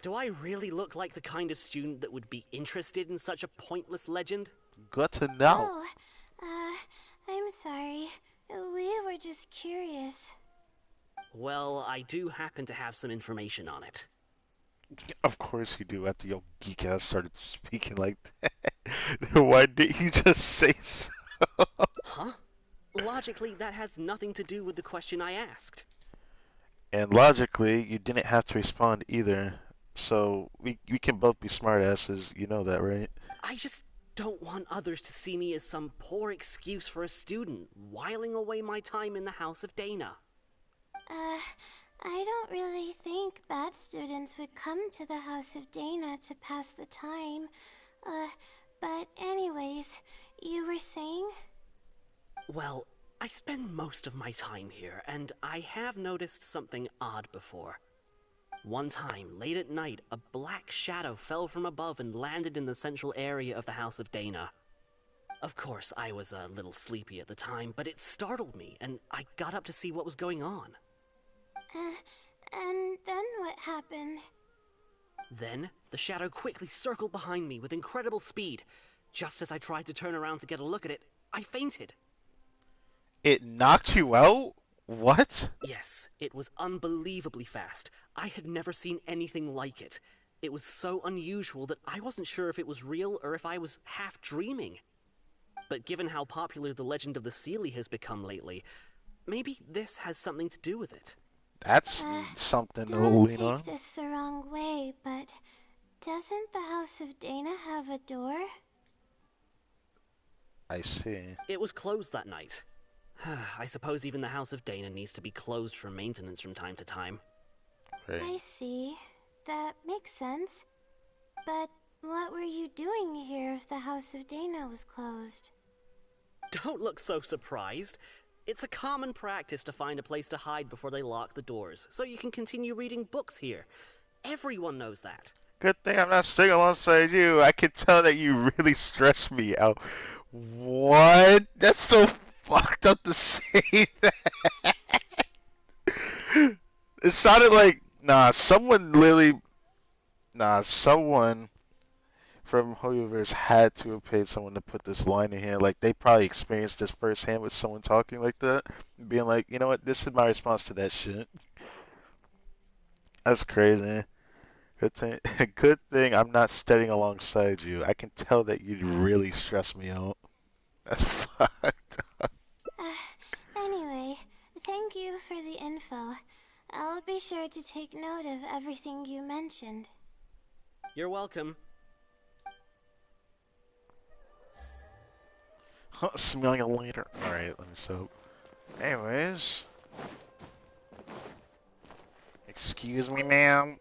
Do I really look like the kind of student that would be interested in such a pointless legend? Good to know. Oh, I'm sorry. We were just curious. Well, I do happen to have some information on it. Of course you do. After your geek ass started speaking like that, why did you just say so? Huh? Logically, that has nothing to do with the question I asked. And logically, you didn't have to respond either. So we can both be smartasses. You know that, right? I just don't want others to see me as some poor excuse for a student whiling away my time in the House of Dana. I don't really think bad students would come to the House of Dana to pass the time. But anyways, you were saying? Well, I spend most of my time here, and I have noticed something odd before. One time, late at night, a black shadow fell from above and landed in the central area of the House of Dana. Of course, I was a little sleepy at the time, but it startled me, and I got up to see what was going on. And then what happened? Then, the shadow quickly circled behind me with incredible speed. Just as I tried to turn around to get a look at it, I fainted. It knocked you out? What? Yes, it was unbelievably fast. I had never seen anything like it. It was so unusual that I wasn't sure if it was real or if I was half dreaming. But given how popular the legend of the Sealy has become lately, maybe this has something to do with it. That's something to Don't lean on. take this the wrong way, but doesn't the House of Dana have a door? I see. It was closed that night. I suppose even the House of Dana needs to be closed for maintenance from time to time. Right. I see. That makes sense. But what were you doing here if the House of Dana was closed? Don't look so surprised. It's a common practice to find a place to hide before they lock the doors, so you can continue reading books here. Everyone knows that. Good thing I'm not sitting alongside you. I can tell that you really stress me out. What? That's so fucked up to say that. It sounded like, someone from Hoyoverse had to have paid someone to put this line in here. Like, they probably experienced this firsthand with someone talking like that, being like, you know what, this is my response to that shit. That's crazy. Good thing I'm not studying alongside you. I can tell that you'd really stress me out. That's fucked up. Anyway, thank you for the info. I'll be sure to take note of everything you mentioned. You're welcome. Smell you later. Alright, let me soak. Anyways. Excuse me, ma'am.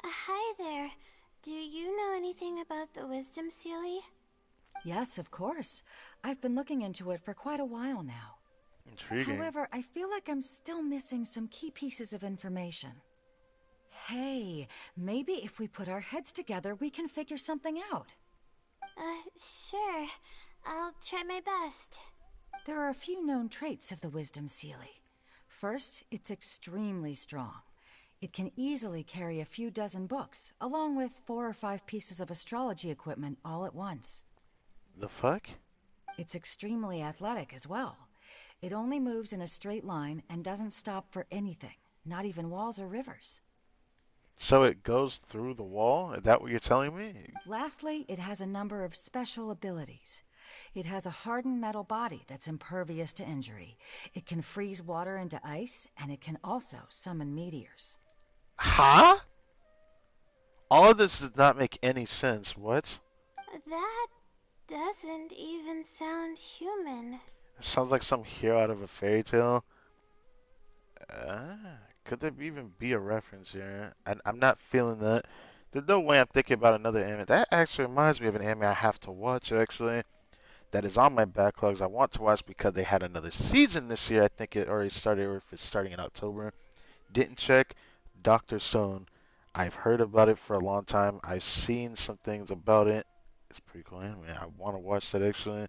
Hi there. Do you know anything about the Wisdom Sealy? Yes, of course. I've been looking into it for quite a while now. Intriguing. However, I feel like I'm still missing some key pieces of information. Hey, maybe if we put our heads together, we can figure something out. Sure. I'll try my best. There are a few known traits of the Wisdom Sealy. First, it's extremely strong. It can easily carry a few dozen books, along with 4 or 5 pieces of astrology equipment all at once. The fuck? It's extremely athletic as well. It only moves in a straight line and doesn't stop for anything, not even walls or rivers. So it goes through the wall? Is that what you're telling me? Lastly, it has a number of special abilities. It has a hardened metal body that's impervious to injury. It can freeze water into ice, and it can also summon meteors. Huh? All of this does not make any sense. What? That doesn't even sound human. It sounds like some hero out of a fairy tale. Could there even be a reference here? I'm not feeling that. There's no way I'm thinking about another anime. That actually reminds me of an anime I have to watch, actually. That is on my backlogs. I want to watch because they had another season this year. I think it already started, or if it's starting in October. Didn't check. Dr. Stone. I've heard about it for a long time. I've seen some things about it. It's pretty cool anime. I want to watch that, actually.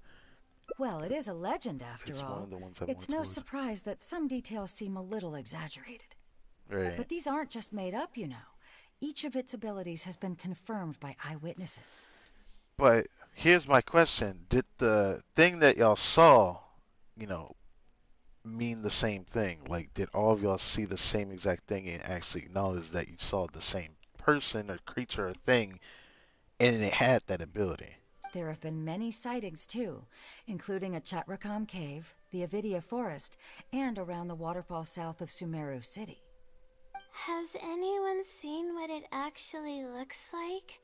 Well, it is a legend after It's one all. of the ones I It's want to no watch. surprise that some details seem a little exaggerated. Right. But these aren't just made up, you know. Each of its abilities has been confirmed by eyewitnesses. But here's my question. Did the thing that y'all saw, you know, mean the same thing? Like, did all of y'all see the same exact thing and actually acknowledge that you saw the same person or creature or thing and it had that ability? There have been many sightings, too, including at Chatrakam Cave, the Avidia Forest, and around the waterfall south of Sumeru City. Has anyone seen what it actually looks like?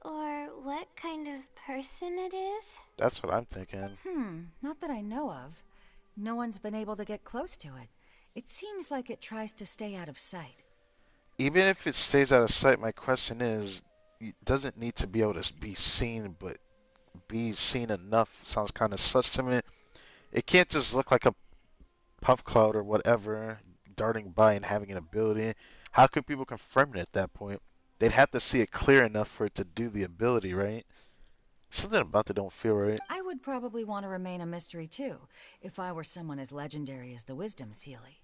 Or what kind of person it is? That's what I'm thinking. Not that I know of. No one's been able to get close to it. It seems like it tries to stay out of sight. Even if it stays out of sight, my question is, it doesn't need to be able to be seen, but be seen enough sounds kind of sus to me. It can't just look like a puff cloud or whatever darting by and having an ability. How could people confirm it at that point? They'd have to see it clear enough for it to do the ability, right? Something about it don't feel right. I would probably want to remain a mystery, too, if I were someone as legendary as the Wisdom Sealy.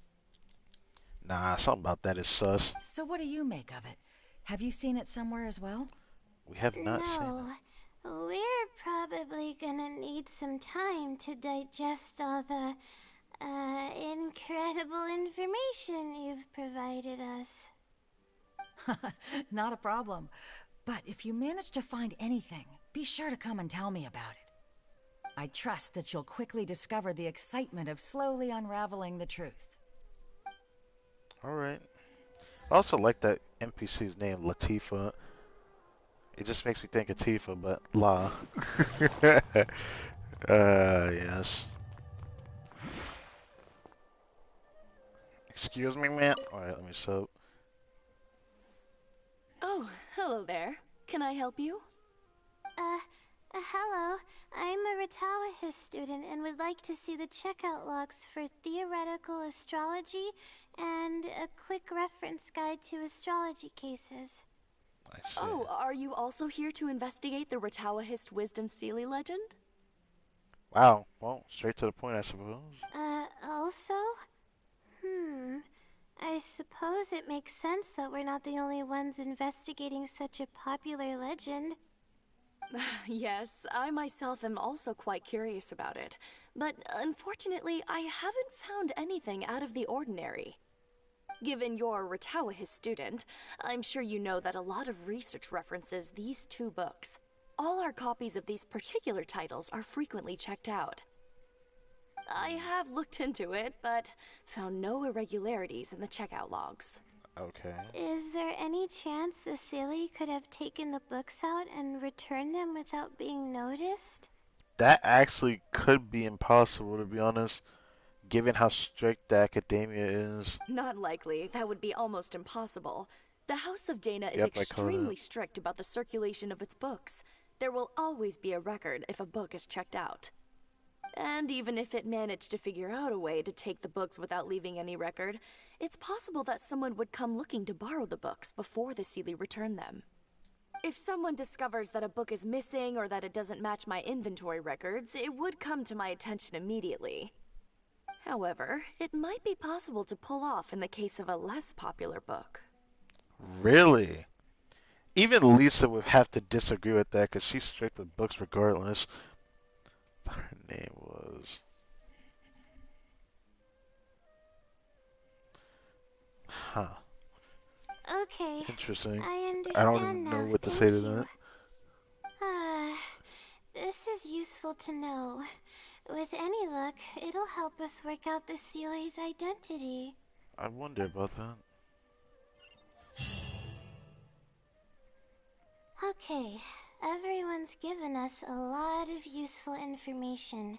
Nah, something about that is sus. So what do you make of it? Have you seen it somewhere as well? We have not seen No. it. We're probably gonna need some time to digest all the, incredible information you've provided us. Not a problem. But if you manage to find anything, be sure to come and tell me about it. I trust that you'll quickly discover the excitement of slowly unraveling the truth. Alright. I also like that NPC's name, Latifa. It just makes me think of Tifa, but La. Yes. Excuse me, ma'am. Alright, let me sub. Oh, hello there. Can I help you? Hello. I'm a Ratawa student and would like to see the checkout logs for theoretical astrology and a quick reference guide to astrology cases. I see. Oh, are you also here to investigate the Ratawahist Wisdom Sealy legend? Wow. Well, straight to the point, I suppose. Also? I suppose it makes sense that we're not the only ones investigating such a popular legend. Yes, I myself am also quite curious about it. But unfortunately, I haven't found anything out of the ordinary. Given you're a Ratawahist student, I'm sure you know that a lot of research references these two books. All our copies of these particular titles are frequently checked out. I have looked into it, but found no irregularities in the checkout logs. Okay. Is there any chance the Silly could have taken the books out and returned them without being noticed? That actually could be impossible, to be honest, given how strict the academia is. Not likely. That would be almost impossible. The House of Dana is Yep, I caught extremely it. strict about the circulation of its books. There will always be a record if a book is checked out. And even if it managed to figure out a way to take the books without leaving any record, it's possible that someone would come looking to borrow the books before the Sealy returned them. If someone discovers that a book is missing or that it doesn't match my inventory records, it would come to my attention immediately. However, it might be possible to pull off in the case of a less popular book. Really? Even Lisa would have to disagree with that because she's strict with books regardless. Her name was... Huh. Okay. Interesting. I I don't understand even know now. what to Thank say to you. that. This This is useful to know. With any luck, it'll help us work out the Sealy's identity. I wonder about that. Okay, everyone's given us a lot of useful information.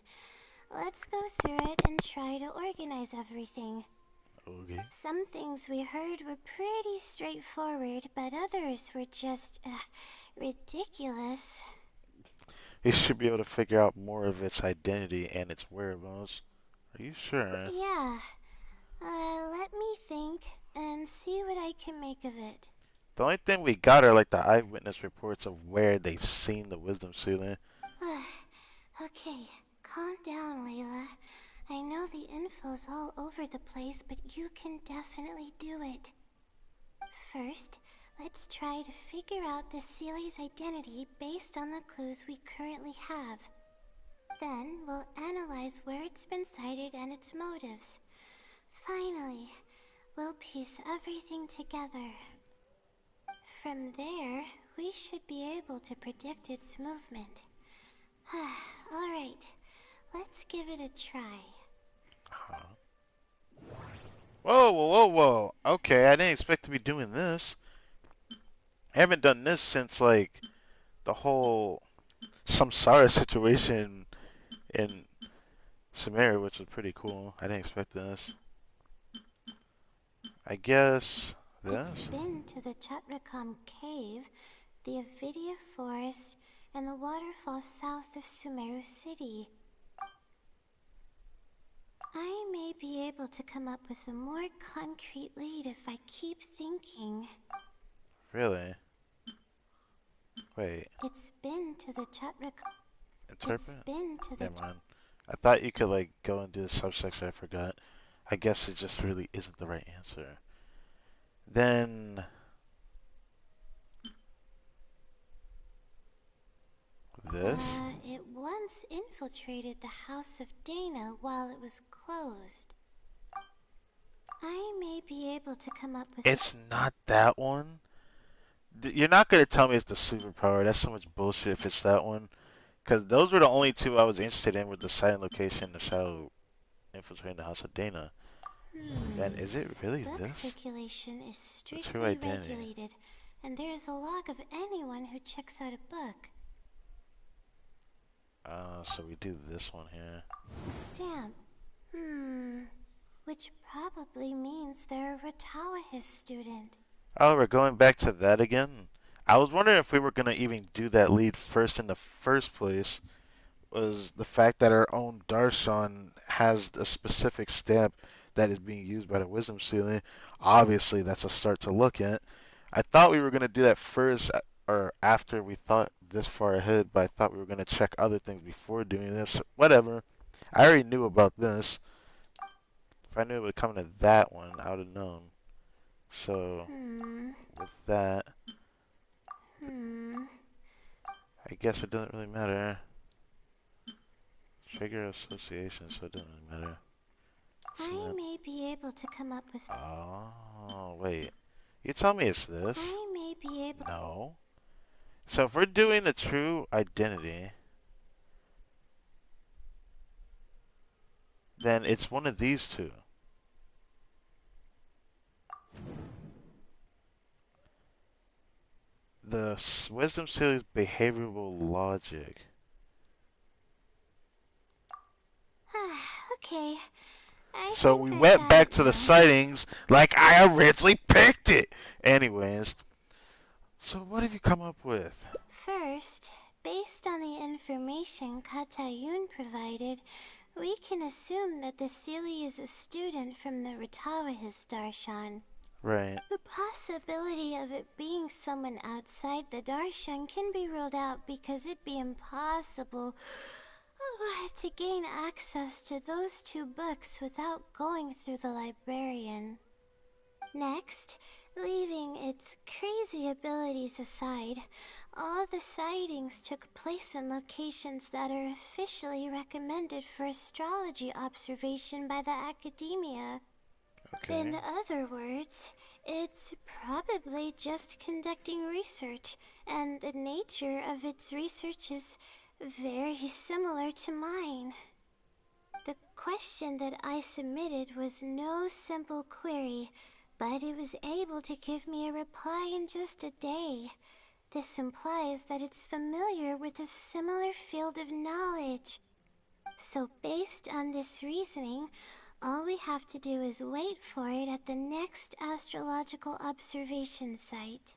Let's go through it and try to organize everything. Okay. Some things we heard were pretty straightforward, but others were just, ridiculous. You should be able to figure out more of its identity and its whereabouts. Are you sure? Yeah. Let me think and see what I can make of it. The only thing we got are like the eyewitness reports of where they've seen the wisdom ceiling. Okay, calm down, Layla. I know the info's all over the place, but you can definitely do it. First, let's try to figure out the Sealy's identity based on the clues we currently have. Then, we'll analyze where it's been sighted and its motives. Finally, we'll piece everything together. From there, we should be able to predict its movement. Alright, let's give it a try. Whoa, whoa, whoa, whoa. Okay, I didn't expect to be doing this. I haven't done this since, like, the whole Samsara situation in Sumeria, which was pretty cool. I didn't expect this. I guess this? It's been to the Chatrakam Cave, the Avidia Forest, and the waterfall south of Sumeru City. I may be able to come up with a more concrete lead if I keep thinking. Really? Wait. It's been to the Chatrakam. Interpret? It's been to the. Never mind. I thought you could, like, go and do the subsection. I forgot. I guess it just really isn't the right answer. Then this? It once infiltrated the house of Dana while it was closed. I may be able to come up with. It's not that one. You're not gonna tell me it's the superpower. That's so much bullshit if it's that one. Because those were the only two I was interested in with the sighting location, the shadow infiltrating the house of Dana. Then is it really Book this? circulation is true strictly identity. regulated, and there is a log of anyone who checks out a book. So we do this one here. The stamp. Which probably means they're a Ratawahis student. Oh, we're going back to that again? I was wondering if we were gonna even do that lead first in the first place. Was the fact that our own Darshan has a specific stamp that is being used by the Wisdom Ceiling. Obviously, that's a start to look at. I thought we were going to do that first or after we thought this far ahead, but I thought we were going to check other things before doing this. Whatever. I already knew about this. If I knew it would come to that one, I would have known. So, with that, I guess it doesn't really matter. Trigger association, so it doesn't really matter. I may be able to come up with. Oh, wait. You tell me it's this? I may be able. No. So if we're doing the true identity, then it's one of these two. The Wisdom Series behavioral logic. Okay. So we went back to the sightings like I originally picked it. Anyways, so what have you come up with? First, based on the information Katayun provided, we can assume that the Sealy is a student from the Ratawahis Darshan. Right. The possibility of it being someone outside the Darshan can be ruled out because it'd be impossible to gain access to those two books without going through the librarian. Next, leaving its crazy abilities aside, all the sightings took place in locations that are officially recommended for astrology observation by the academia. Okay. In other words, it's probably just conducting research, and the nature of its research is very similar to mine. The question that I submitted was no simple query, but it was able to give me a reply in just a day. This implies that it's familiar with a similar field of knowledge. So based on this reasoning, all we have to do is wait for it at the next astrological observation site.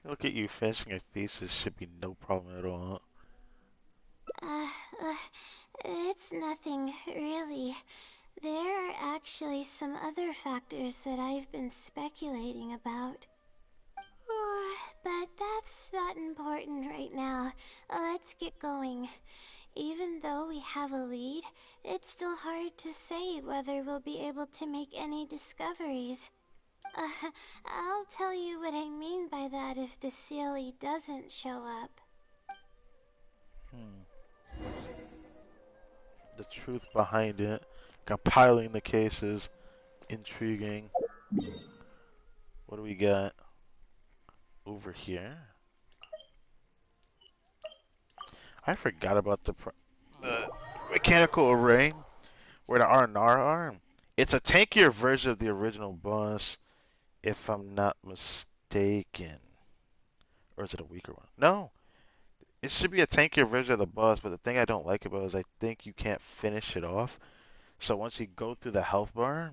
Look at you finishing a thesis should be no problem at all. Uh, uh, it's nothing, really. There are actually some other factors that I've been speculating about. But that's not important right now. Let's get going. Even though we have a lead, it's still hard to say whether we'll be able to make any discoveries. I'll tell you what I mean by that if the Sealy doesn't show up. The truth behind it, compiling the cases, intriguing. What do we got over here? I forgot about the mechanical array where the R&R are. It's a tankier version of the original boss, if I'm not mistaken. Or is it a weaker one? No, it should be a tankier version of the boss, but the thing I don't like about it is I think you can't finish it off. So once you go through the health bar,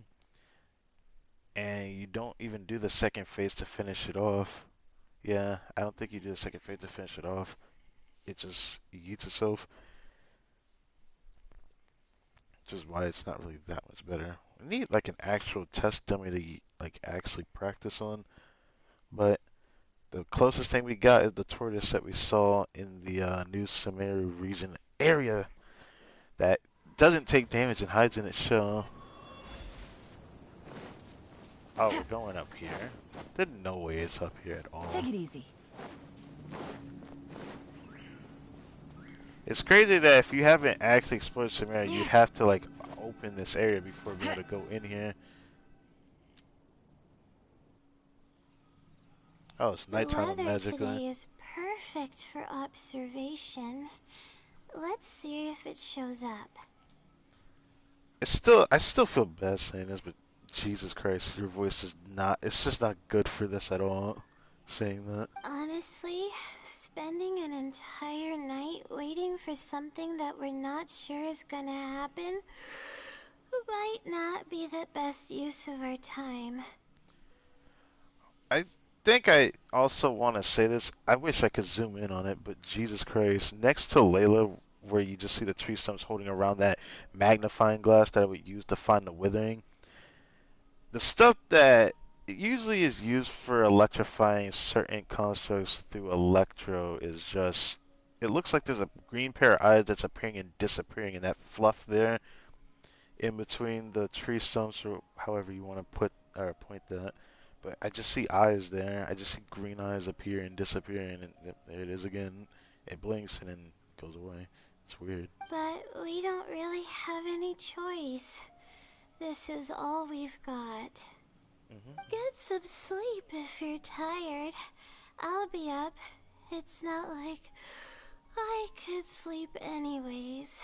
and you don't even do the second phase to finish it off. Yeah, I don't think you do the second phase to finish it off. It just eats itself. Which is why it's not really that much better. We need like an actual test dummy to like actually practice on. But the closest thing we got is the tortoise that we saw in the New Sumeru region area that doesn't take damage and hides in its shell. Oh, we're going up here. There's no way it's up here at all. Take it easy. It's crazy that if you haven't actually explored Sumeru, you'd have to like open this area before being able to go in here. Oh, it's nighttime The weather magically. today is perfect for observation. Let's see if it shows up. I still feel bad saying this, but Jesus Christ, your voice is not, it's just not good for this at all, saying that. Honestly, spending an entire night waiting for something that we're not sure is gonna happen might not be the best use of our time. I think I also want to say this, I wish I could zoom in on it, but Jesus Christ, next to LAYLA, where you just see the tree stumps holding around that magnifying glass that I would use to find the withering, the stuff that usually is used for electrifying certain constructs through electro is just, it looks like there's a green pair of eyes that's appearing and disappearing, and that fluff there in between the tree stumps, or however you want to put or point that. But I just see eyes there. I just see green eyes appear and disappear, and there it is again. It blinks and then goes away. It's weird. But we don't really have any choice. This is all we've got. Get some sleep if you're tired. I'll be up. It's not like I could sleep anyways.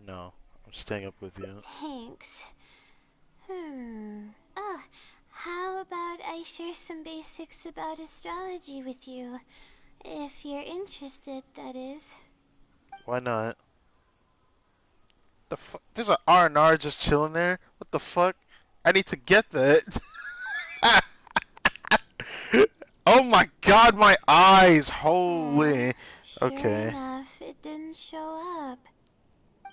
No, I'm staying up with you. Thanks. Oh, how about I share some basics about astrology with you? If you're interested, that is. Why not? There's an R&R just chilling there? What the fuck? I need to get that. Oh my god, my eyes! Holy. Sure Okay. enough, it didn't show up.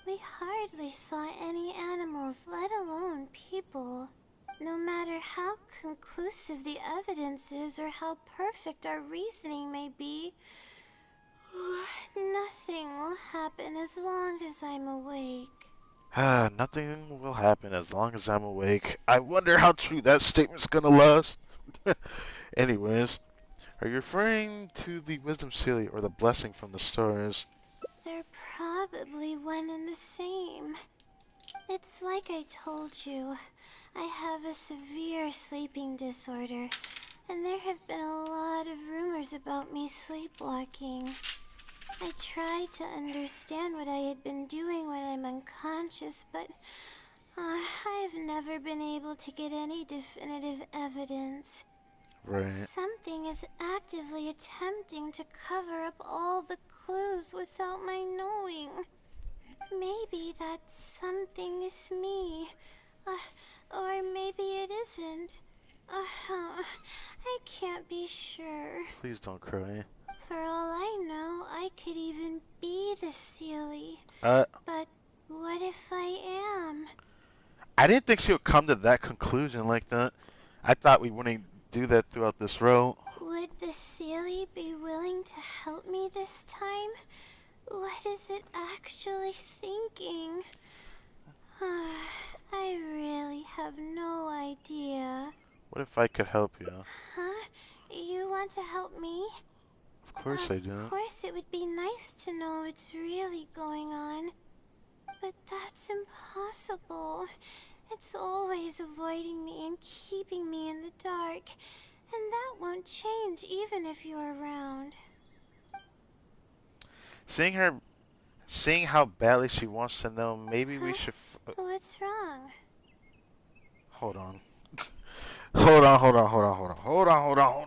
We hardly saw any animals, let alone people. No matter how conclusive the evidence is or how perfect our reasoning may be, nothing will happen as long as I'm awake. Nothing will happen as long as I'm awake. I wonder how true that statement's gonna last. Anyways, are you referring to the wisdom seal or the blessing from the stars? They're probably one and the same. It's like I told you. I have a severe sleeping disorder, and there have been a lot of rumors about me sleepwalking. I tried to understand what I had been doing when I'm unconscious, but I've never been able to get any definitive evidence. Right. Something is actively attempting to cover up all the clues without my knowing. Maybe that something is me. Or maybe it isn't. I can't be sure. Please don't cry. For all I know, I could even be the Sealy. But what if I am? I didn't think she would come to that conclusion like that. I thought we wouldn't do that throughout this route. Would the Sealy be willing to help me this time? What is it actually thinking? I really have no idea. What if I could help you? Huh? You want to help me? Of course I do. Of course it would be nice to know what's really going on. But that's impossible. It's always avoiding me and keeping me in the dark. And that won't change even if you're around. Seeing how badly she wants to know, maybe we should... What's wrong? Hold on. Hold on.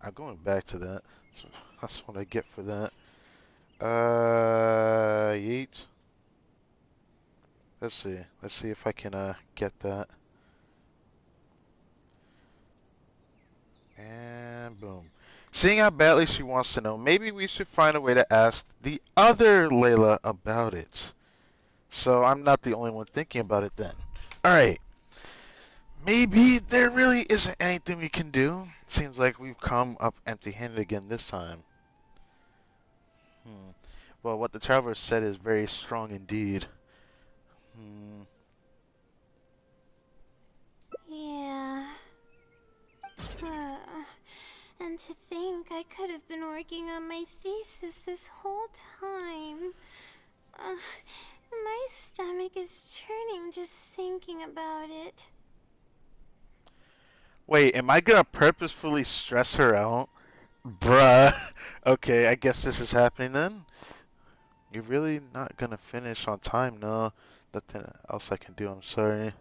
I'm going back to that. That's what I get for that. Yeet. Let's see. Let's see if I can get that. And boom. Seeing how badly she wants to know, maybe we should find a way to ask the other Layla about it. So I'm not the only one thinking about it then. Alright. Maybe there really isn't anything we can do. Seems like we've come up empty-handed again this time. Well, what the Traveler said is very strong indeed. Yeah. And to think I could have been working on my thesis this whole time. My stomach is churning just thinking about it. Wait, am I gonna purposefully stress her out? Bruh. Okay, I guess this is happening then. You're really not gonna finish on time, no. Nothing else I can do, I'm sorry.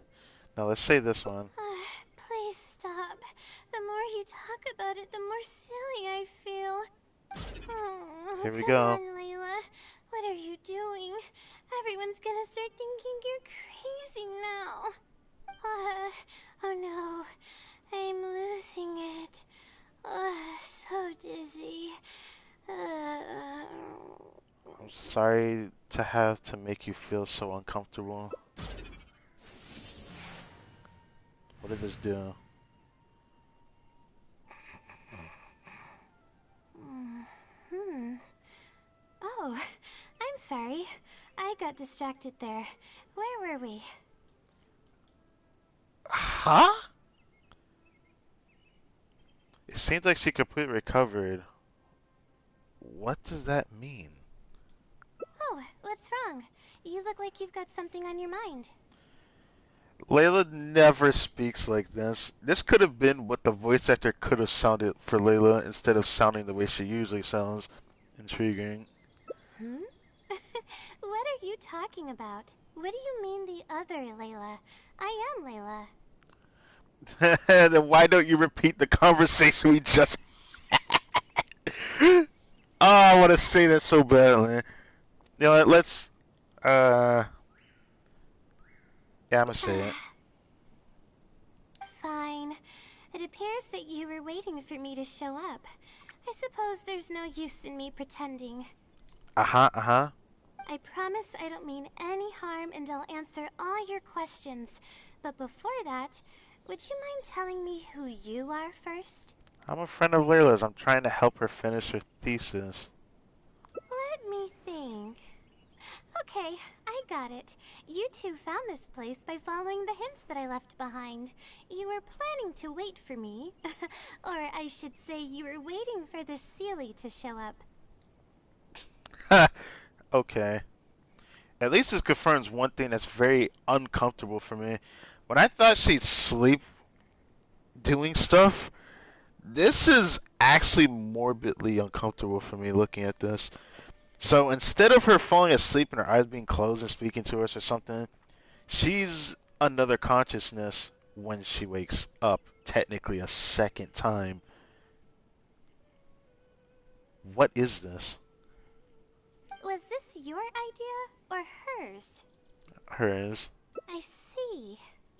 Now let's say this one. Please stop. The more you talk about it, the more silly I feel. Oh, Here we come go. on, Layla. What are you doing? Everyone's gonna start thinking you're crazy now. Oh no. I'm losing it. So dizzy. I'm sorry to have to make you feel so uncomfortable. What did this do? Oh, I'm sorry. I got distracted there. Where were we? Huh? It seems like she completely recovered. What does that mean? Oh, what's wrong? You look like you've got something on your mind. Layla never speaks like this. This could have been what the voice actor could have sounded for Layla instead of sounding the way she usually sounds. Intriguing. What are you talking about? What do you mean the other Layla? I am Layla. Then why don't you repeat the conversation we just Oh, I want to say that so badly. You know what, let's yeah, I'm gonna say it. Fine. It appears that you were waiting for me to show up. I suppose there's no use in me pretending. Uh-huh. I promise I don't mean any harm and I'll answer all your questions. But before that, would you mind telling me who you are first? I'm a friend of Layla's. I'm trying to help her finish her thesis. Let me think. Okay, I got it. You two found this place by following the hints that I left behind. You were planning to wait for me. Or I should say you were waiting for the Sealy to show up. Okay. At least this confirms one thing that's very uncomfortable for me. When I thought she'd sleep doing stuff, this is actually morbidly uncomfortable for me looking at this. So instead of her falling asleep and her eyes being closed and speaking to us or something, she's another consciousness when she wakes up, technically a second time. What is this? Was this your idea or hers? Hers. I see.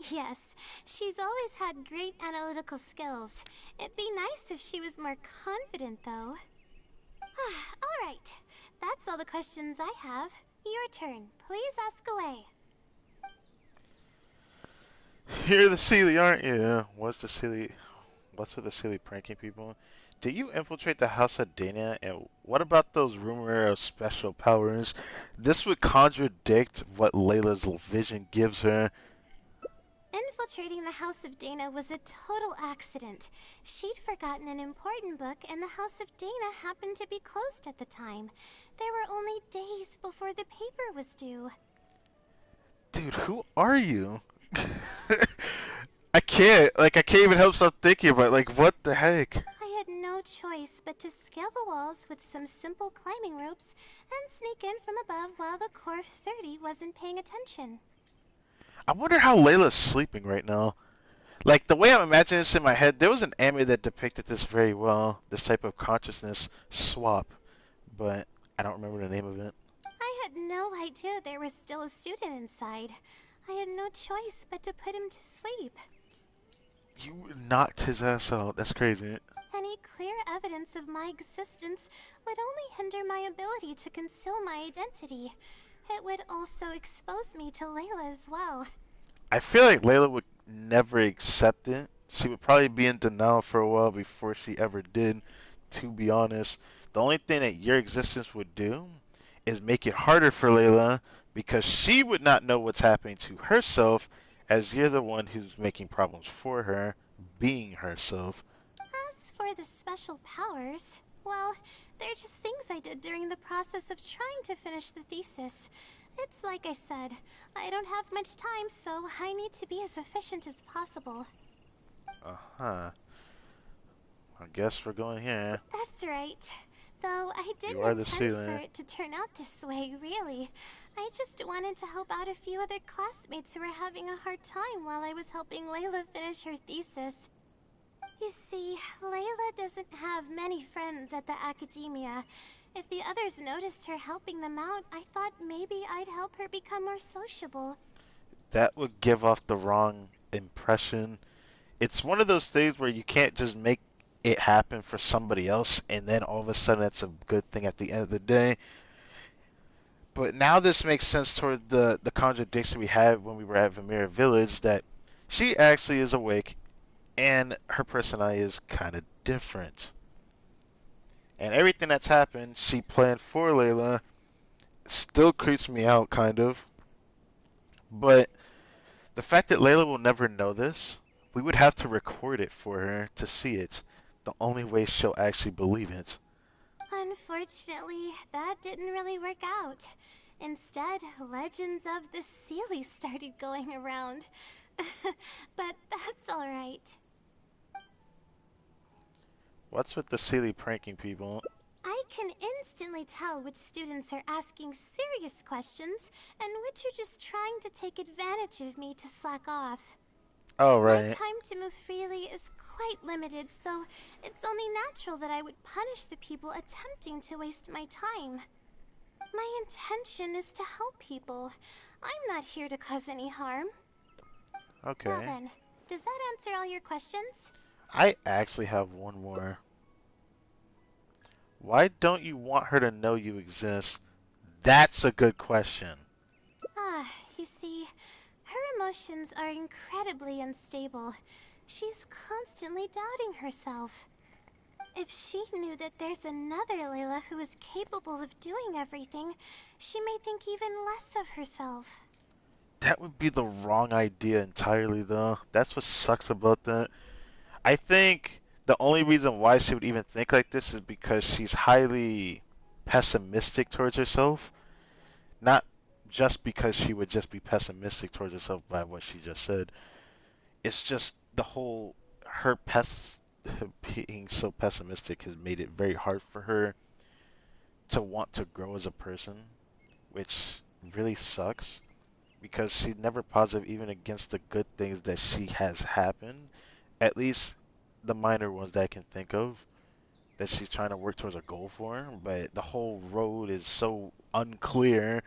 Yes, she's always had great analytical skills. It'd be nice if she was more confident, though. All right. That's all the questions I have. Your turn. Please ask away. You're the Sealy, aren't you? What's with the Sealy pranking people? Did you infiltrate the house of Dana? And what about those rumor of special powers? This would contradict what Layla's vision gives her. Infiltrating the House of Dana was a total accident. She'd forgotten an important book, and the House of Dana happened to be closed at the time. There were only days before the paper was due. Dude, who are you? I can't even help stop thinking about, like, what the heck? I had no choice but to scale the walls with some simple climbing ropes and sneak in from above while the Core 30 wasn't paying attention. I wonder how Layla's sleeping right now. Like, the way I'm imagining this in my head, there was an anime that depicted this very well, this type of consciousness swap, but I don't remember the name of it. I had no idea there was still a student inside. I had no choice but to put him to sleep. You knocked his ass out. That's crazy. Any clear evidence of my existence would only hinder my ability to conceal my identity. It would also expose me to LAYLA as well. I feel like Layla would never accept it. She would probably be in denial for a while before she ever did, to be honest. The only thing that your existence would do is make it harder for Layla because she would not know what's happening to herself as you're the one who's making problems for her, being herself. As for the special powers, well, they're just things I did during the process of trying to finish the thesis. It's like I said, I don't have much time, so I need to be as efficient as possible. Uh-huh. I guess we're going here. That's right. Though I didn't You are the intend ceiling. for it to turn out this way, really. I just wanted to help out a few other classmates who were having a hard time while I was helping Layla finish her thesis. You see, Layla doesn't have many friends at the academia. If the others noticed her helping them out, I thought maybe I'd help her become more sociable. That would give off the wrong impression. It's one of those things where you can't just make it happen for somebody else and then all of a sudden it's a good thing at the end of the day. But now this makes sense toward the contradiction we had when we were at Vamira Village, that she actually is awake and her personality is kind of different. And everything that's happened, she planned for Layla. Still creeps me out, kind of. But the fact that Layla will never know this, we would have to record it for her to see it. The only way she'll actually believe it. Unfortunately, that didn't really work out. Instead, legends of the Sealy started going around. But that's alright. What's with the Sealy pranking people? I can instantly tell which students are asking serious questions and which are just trying to take advantage of me to slack off. Oh, My right. time to move freely is quite limited, so it's only natural that I would punish the people attempting to waste my time. My intention is to help people. I'm not here to cause any harm. Okay. Well then, does that answer all your questions? I actually have one more. Why don't you want her to know you exist? That's a good question. You see, her emotions are incredibly unstable. She's constantly doubting herself. If she knew that there's another Layla who is capable of doing everything, she may think even less of herself. That would be the wrong idea entirely, though. That's what sucks about that. I think the only reason why she would even think like this is because she's highly pessimistic towards herself. Not just because she would just be pessimistic towards herself by what she just said. It's just the whole, her being so pessimistic has made it very hard for her to want to grow as a person, which really sucks because she's never positive even against the good things that she has happened. At least the minor ones that I can think of that she's trying to work towards a goal for, but the whole road is so unclear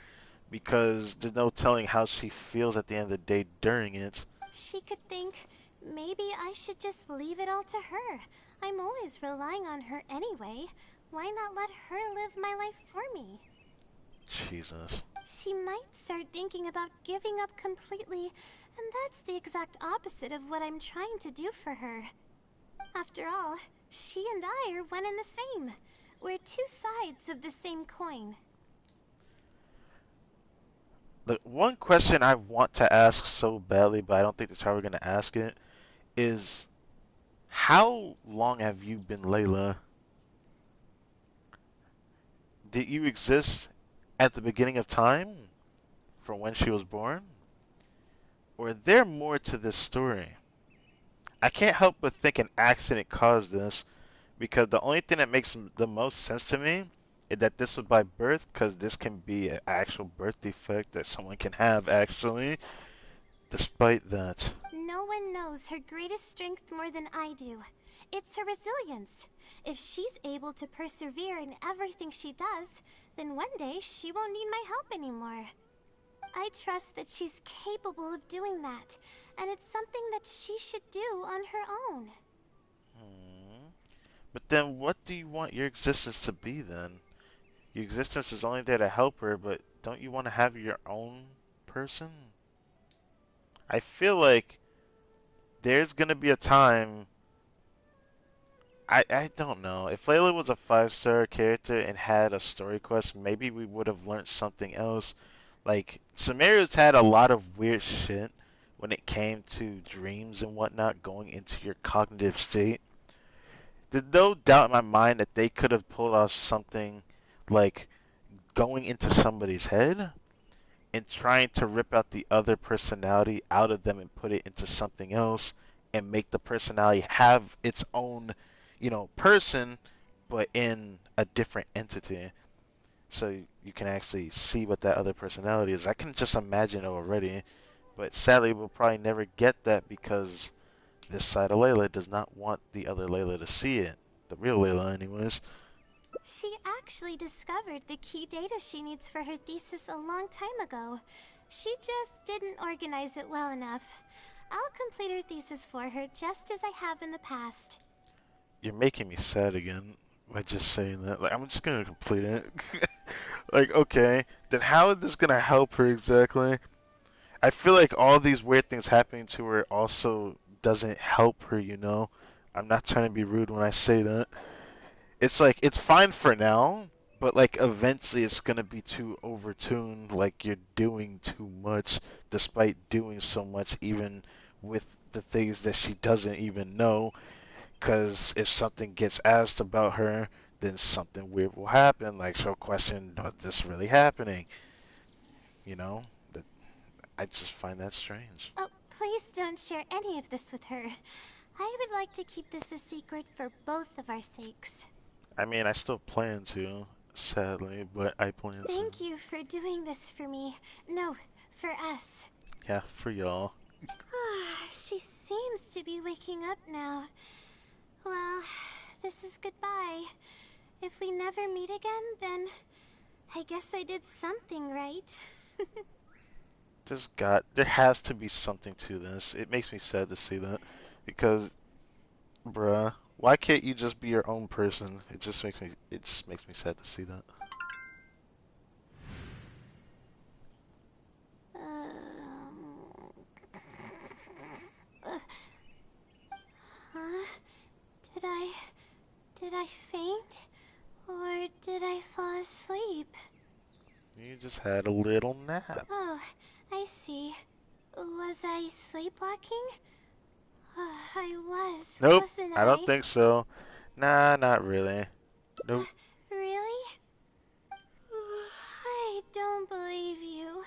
because there's no telling how she feels at the end of the day during it. She could think, maybe I should just leave it all to her. I'm always relying on her anyway. Why not let her live my life for me? Jesus. She might start thinking about giving up completely, and that's the exact opposite of what I'm trying to do for her. After all, she and I are one and the same. We're two sides of the same coin. The one question I want to ask so badly, but I don't think that's how we're going to ask it, is how long have you been Layla? Did you exist at the beginning of time, from when she was born? Or is there more to this story? I can't help but think an accident caused this, because the only thing that makes the most sense to me is that this was by birth, because this can be an actual birth defect that someone can have actually, despite that. No one knows her greatest strength more than I do. It's her resilience. If she's able to persevere in everything she does, then one day she won't need my help anymore. I trust that she's capable of doing that, and it's something that she should do on her own. But then what do you want your existence to be then? Your existence is only there to help her, but don't you want to have your own person? I feel like there's gonna be a time. I don't know. If Layla was a 5-star character and had a story quest, maybe we would have learned something else. Like, Samaria's had a lot of weird shit when it came to dreams and whatnot going into your cognitive state. There's no doubt in my mind that they could have pulled off something like going into somebody's head and trying to rip out the other personality out of them and put it into something else and make the personality have its own, person, but in a different entity. So you can actually see what that other personality is. I can just imagine it already, but sadly we'll probably never get that because this side of Layla does not want the other Layla to see it. The real Layla, anyways. She actually discovered the key data she needs for her thesis a long time ago. She just didn't organize it well enough. I'll complete her thesis for her just as I have in the past. You're making me sad again by just saying that. Like, I'm just gonna complete it. Like, okay, then how is this gonna help her exactly? I feel like all these weird things happening to her also doesn't help her. I'm not trying to be rude when I say that. It's like, it's fine for now, but like eventually it's gonna be too overtuned, like you're doing too much despite doing so much even with the things that she doesn't even know, because if something gets asked about her, then something weird will happen, like she'll question, is this really happening? You know? That I just find that strange. Oh, please don't share any of this with her. I would like to keep this a secret for both of our sakes. I mean, I still plan to, sadly, but I plan to. Thank you for doing this for me. No, for us. Yeah, for y'all. She seems to be waking up now. Well, this is goodbye. If we never meet again, then I guess I did something right. There has to be something to this. It makes me sad to see that, because, bruh, why can't you just be your own person? It just makes me sad to see that. Huh? Did I faint? Or did I fall asleep? You just had a little nap. Oh, I see. Was I sleepwalking? I was, Nope, wasn't I don't I? think so. Nah, not really. Nope. Really? I don't believe you.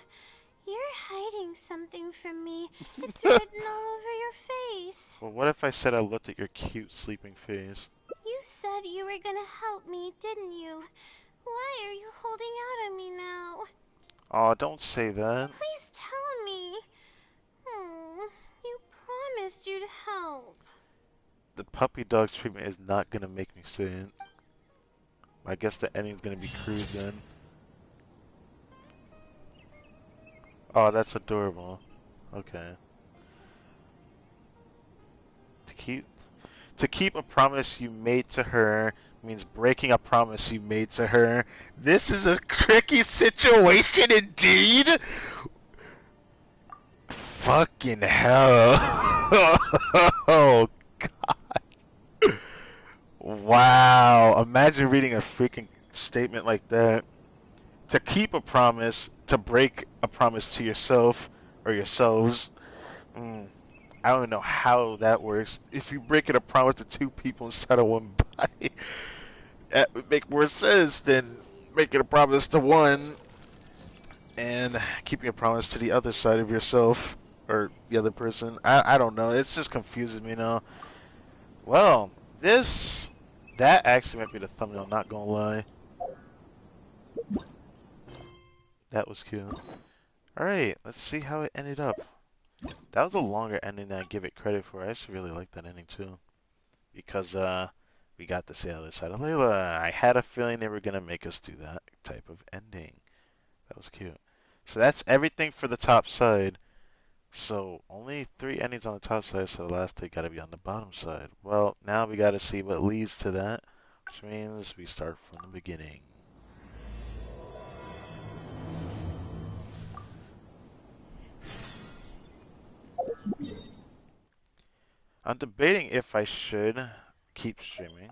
You're hiding something from me. It's written all over your face. Well, what if I said I looked at your cute sleeping face? You said you were gonna help me, didn't you? Why are you holding out on me now? Oh, don't say that. Please tell me. You promised you'd help. The puppy dog treatment is not gonna make me say it. I guess the ending's gonna be crude then. Oh, that's adorable. Okay. To keep a promise you made to her means breaking a promise you made to her. This is a tricky situation indeed. Fucking hell. Oh god. Wow. Imagine reading a freaking statement like that. To keep a promise, to break a promise to yourself or yourselves. I don't know how that works. If you break it a promise to two people instead of one body, that would make more sense than making a promise to one and keeping a promise to the other side of yourself or the other person. I don't know. It's just confusing me now. Well, that actually might be the thumbnail, not gonna lie. That was cute. Alright, let's see how it ended up. That was a longer ending than I give it credit for. I actually really like that ending too. Because we got to see the other side of Layla. I had a feeling they were gonna make us do that type of ending. That was cute. So that's everything for the top side. So only 3 endings on the top side, so the last 3 gotta be on the bottom side. Well, now we gotta see what leads to that, which means we start from the beginning. I'm debating if I should keep streaming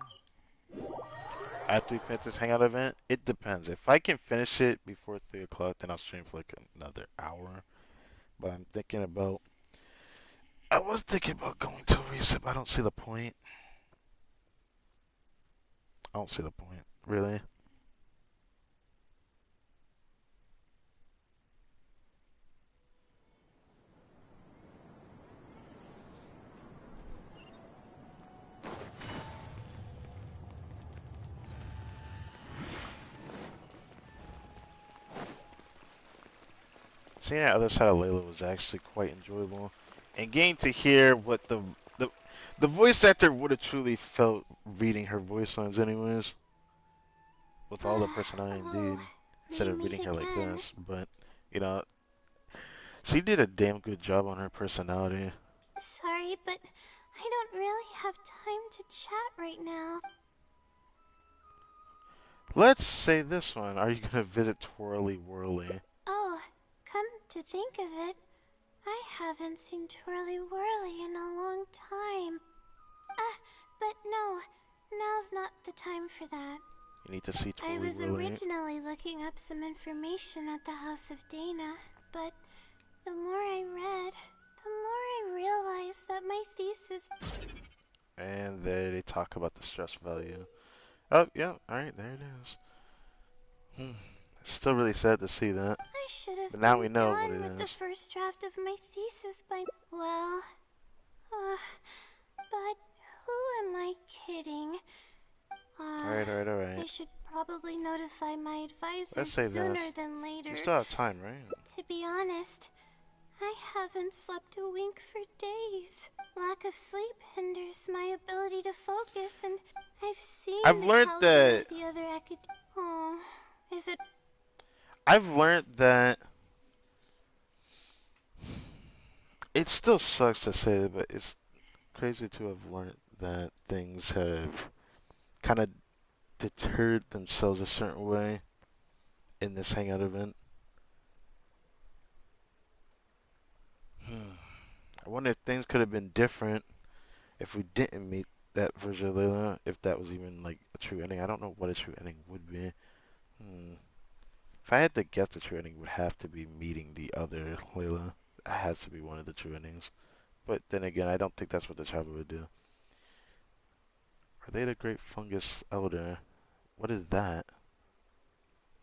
after we finish this Hangout event. It depends. If I can finish it before 3 o'clock, then I'll stream for like another hour. But I was thinking about going to reset, but I don't see the point. I don't see the point, really. Seeing the other side of Layla was actually quite enjoyable, and getting to hear what the voice actor would have truly felt reading her voice lines, anyways, with all the personality indeed, instead of reading her like this. But you know, she did a damn good job on her personality. Sorry, but I don't really have time to chat right now. Let's say this one. Are you gonna visit Twirly Whirly? Oh, come to think of it, I haven't seen Twirly Whirly in a long time. But no, now's not the time for that. You need to see Twirly I was Whirly. originally looking up some information at the House of Dana, but the more I read, the more I realized that my thesis... And there they talk about the stress value. Oh, yeah, alright, there it is. Still really sad to see that. I should have But now been we know done what it with the is. first draft of my thesis by... Well... but who am I kidding? Alright. I should probably notify my advisor Let's say sooner this. than later. You still have time, right? To be honest, I haven't slept a wink for days. Lack of sleep hinders my ability to focus, and I've learned how that... the other I've learned that... It still sucks to say it, but it's crazy to have learned that things have kind of deterred themselves a certain way in this Hangout event. I wonder if things could have been different if we didn't meet that version of Layla, if that was even like a true ending. I don't know what a true ending would be. If I had to guess, the true ending would have to be meeting the other Layla. It has to be one of the true endings. But then again, I don't think that's what the child would do. Are they the great fungus elder? What is that?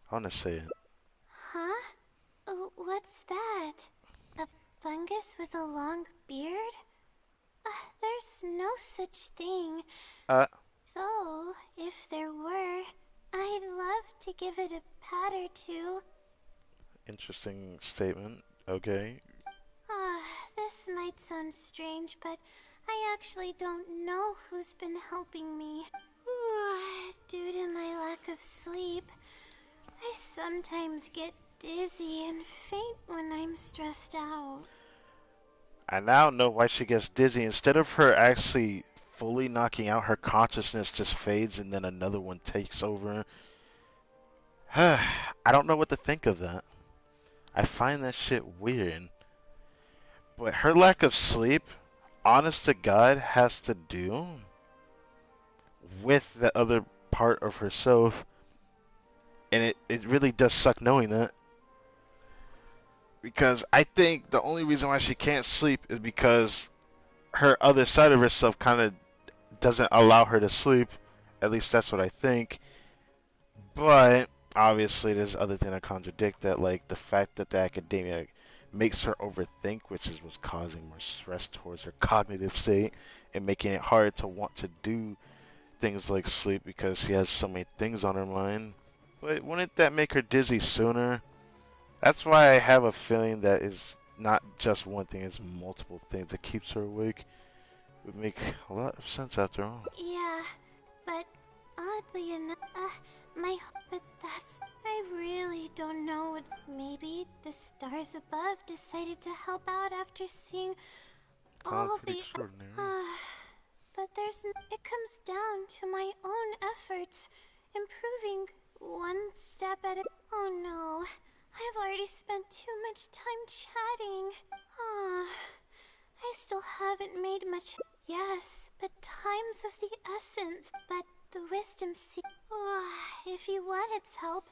I want to say it. Huh? Oh, what's that? A fungus with a long beard? There's no such thing. Uh, Though, if there were, I'd love to give it a pat or two. Interesting statement. Okay. This might sound strange, but I actually don't know who's been helping me. Due to my lack of sleep, I sometimes get dizzy and faint when I'm stressed out. I now know why she gets dizzy. Instead of her actually fully knocking out, her consciousness just fades and then another one takes over. I don't know what to think of that. I find that shit weird. But her lack of sleep, honest to God, has to do with the other part of herself. And it really does suck knowing that. Because I think the only reason why she can't sleep is because her other side of herself kind of doesn't allow her to sleep. At least that's what I think. But obviously, there's other things that contradict that, like the fact that the academia makes her overthink, which is what's causing more stress towards her cognitive state and making it hard to want to do things like sleep because she has so many things on her mind. But wouldn't that make her dizzy sooner? That's why I have a feeling that is not just one thing, it's multiple things that keeps her awake. It would make a lot of sense after all. Yeah, but oddly enough, but I really don't know what. Maybe the stars above decided to help out after seeing all Pretty the. extraordinary. But it comes down to my own efforts, improving one step at a. Oh no, I've already spent too much time chatting. I still haven't made much. Yes, but time's of the essence. But the wisdom seed. If you want its help,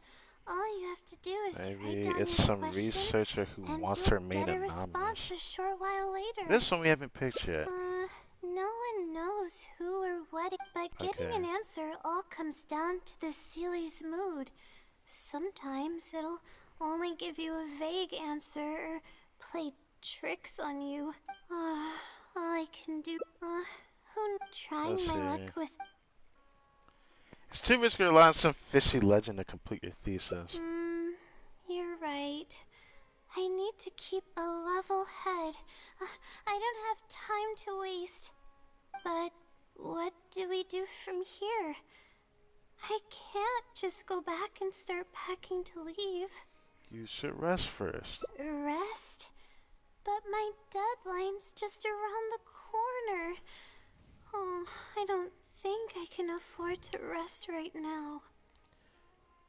all you have to do is write Maybe down it's your some question, researcher who and wants you'll her made get a response anonymous. a short while later. This one we haven't picked yet. No one knows who or what, but getting Okay. an answer all comes down to the Sealy's mood. Sometimes it'll only give you a vague answer or play tricks on you. All I can do, trying Let's my see. luck with. It's too risky to rely on some fishy legend to complete your thesis. You're right. I need to keep a level head. I don't have time to waste. But what do we do from here? I can't just go back and start packing to leave. You should rest first. Rest? But my deadline's just around the corner. Oh, I don't think I can afford to rest right now.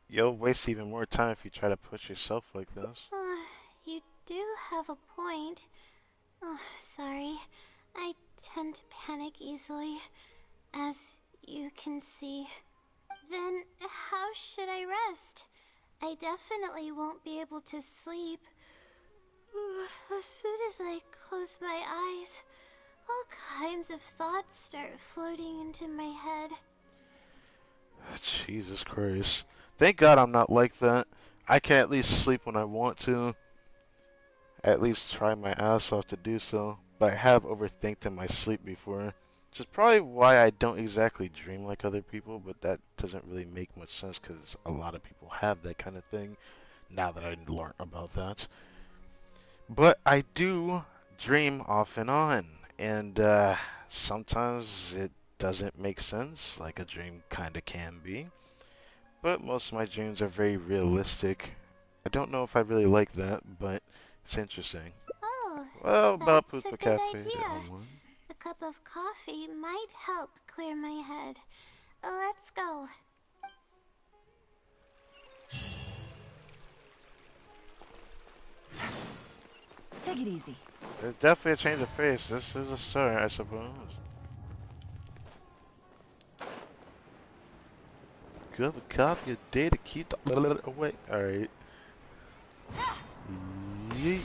You'll waste even more time if you try to push yourself like this. You do have a point. Sorry. I tend to panic easily, as you can see. Then how should I rest? I definitely won't be able to sleep. As soon as I close my eyes, all kinds of thoughts start floating into my head. Jesus Christ. Thank God I'm not like that. I can at least sleep when I want to. At least try my ass off to do so. But I have overthinked in my sleep before. Which is probably why I don't exactly dream like other people, but that doesn't really make much sense because a lot of people have that kind of thing now that I learned about that. But I do dream off and on, and sometimes it doesn't make sense, like a dream kind of can be. But most of my dreams are very realistic. I don't know if I really like that, but it's interesting. Oh, Well, about that's a Pupa good Cafe. idea. A cup of coffee might help clear my head. Let's go. Take it easy. There's definitely a change of pace. This is a start, I suppose. Cup of coffee a day to keep the away. Alright. Yeet.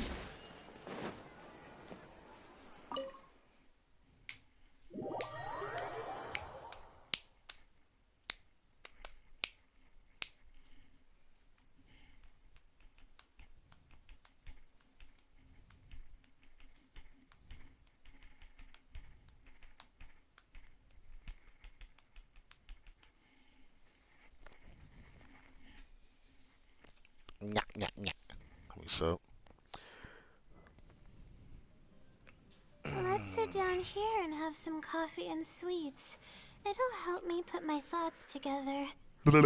me so. Let's sit down here and have some coffee and sweets. It'll help me put my thoughts together. Alright.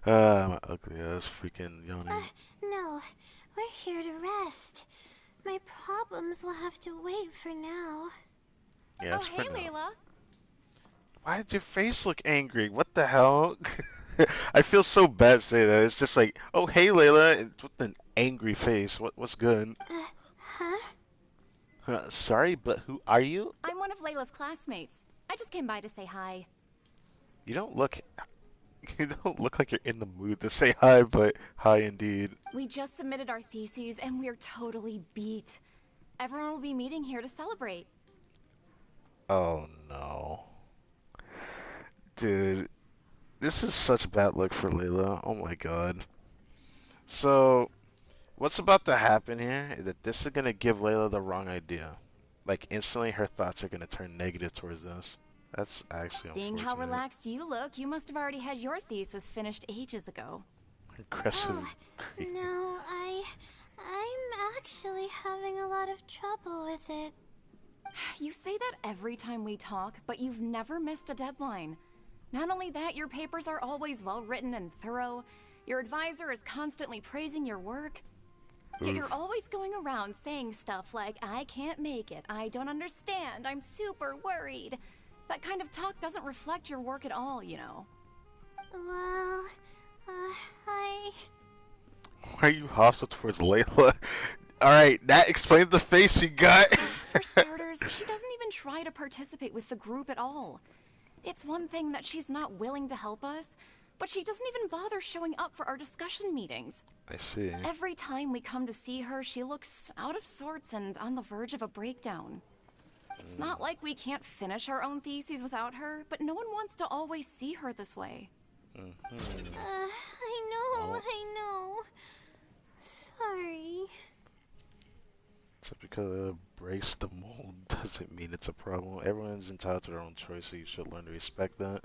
My ugly ass freaking yawning. No, we're here to rest. My problems will have to wait for now. Yeah, Oh, hey, for now. LAYLA. Why did your face look angry? What the hell? I feel so bad saying that. It's just like, oh hey Layla, it's with an angry face. What's good? Huh? Sorry, but who are you? I'm one of LAYLA's classmates. I just came by to say hi. You don't look like you're in the mood to say hi, but hi indeed. We just submitted our theses and we're totally beat. Everyone will be meeting here to celebrate. Oh no. Dude, this is such bad luck for Layla. Oh my god. So, what's about to happen here is that this is gonna give Layla the wrong idea. Like instantly her thoughts are gonna turn negative towards this. That's actually Seeing how unfortunate. relaxed you look, you must have already had your thesis finished ages ago. Aggressive. Oh, no, I'm actually having a lot of trouble with it. You say that every time we talk, but you've never missed a deadline. Not only that, your papers are always well written and thorough. Your advisor is constantly praising your work. Yet you're always going around saying stuff like, I can't make it, I don't understand, I'm super worried. That kind of talk doesn't reflect your work at all, you know. Well, Why are you hostile towards Layla? Alright, that explains the face you got. For starters, she doesn't even try to participate with the group at all. It's one thing that she's not willing to help us, but she doesn't even bother showing up for our discussion meetings. I see. Every time we come to see her, she looks out of sorts and on the verge of a breakdown. It's not like we can't finish our own theses without her, but no one wants to always see her this way. I know. Sorry. Just because it breaks the mold doesn't mean it's a problem. Everyone's entitled to their own choice, so you should learn to respect that.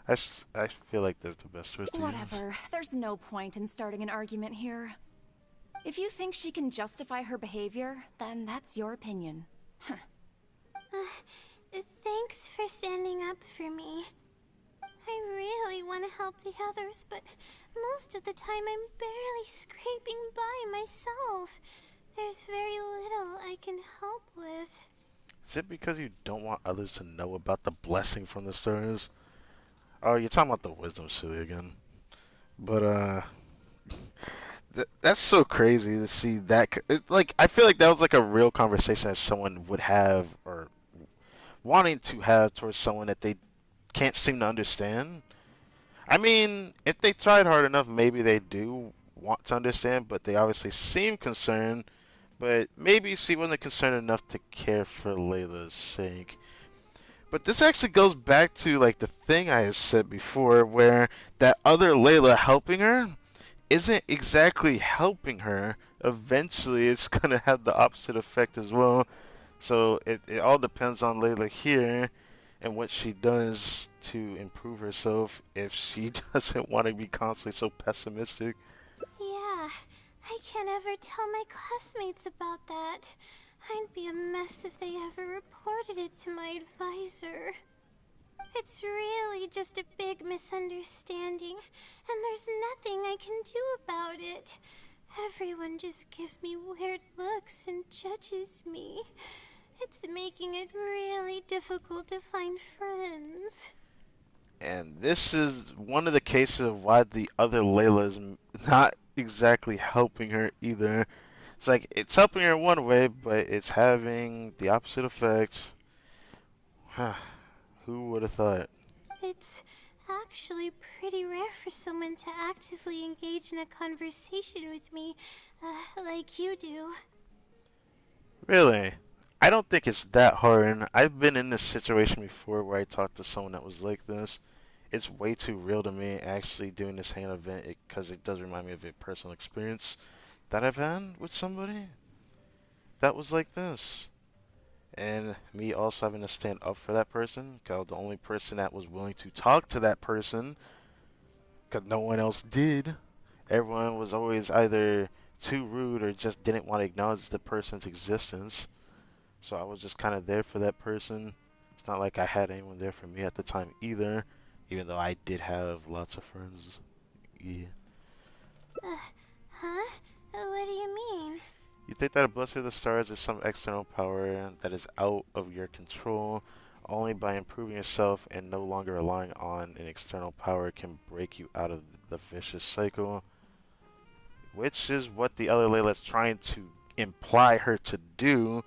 I feel like that's the best choice to use. Whatever. There's no point in starting an argument here. If you think she can justify her behavior, then that's your opinion. Thanks for standing up for me. I really want to help the others, but most of the time I'm barely scraping by myself. There's very little I can help with. Is it because you don't want others to know about the blessing from the stars? Oh, you're talking about the wisdom silly again. But, that's so crazy to see that. Like, I feel like that was like a real conversation that someone would have, or wanting to have towards someone that they can't seem to understand. I mean, if they tried hard enough, maybe they do want to understand, but they obviously seem concerned. But maybe she wasn't concerned enough to care for Layla's sake. But this actually goes back to like the thing I had said before, where that other Layla helping her isn't exactly helping her. Eventually, it's gonna have the opposite effect as well. So it all depends on Layla here and what she does to improve herself if she doesn't want to be constantly so pessimistic. Yeah, I can't ever tell my classmates about that. I'd be a mess if they ever reported it to my advisor. It's really just a big misunderstanding, and there's nothing I can do about it. Everyone just gives me weird looks and judges me. It's making it really difficult to find friends. And this is one of the cases of why the other Layla is not exactly helping her either. It's like it's helping her one way, but it's having the opposite effects. Who would have thought? It's actually pretty rare for someone to actively engage in a conversation with me, like you do. Really? I don't think it's that hard. I've been in this situation before where I talked to someone that was like this. It's way too real to me actually doing this hangout event because it does remind me of a personal experience that I've had with somebody that was like this. And me also having to stand up for that person because I was the only person that was willing to talk to that person because no one else did. Everyone was always either too rude or just didn't want to acknowledge the person's existence. So I was just kind of there for that person. It's not like I had anyone there for me at the time either, even though I did have lots of friends. Yeah. Huh? What do you mean? You think that a blessing of the stars is some external power that is out of your control. Only by improving yourself and no longer relying on an external power can break you out of the vicious cycle. Which is what the other Layla is trying to imply her to do.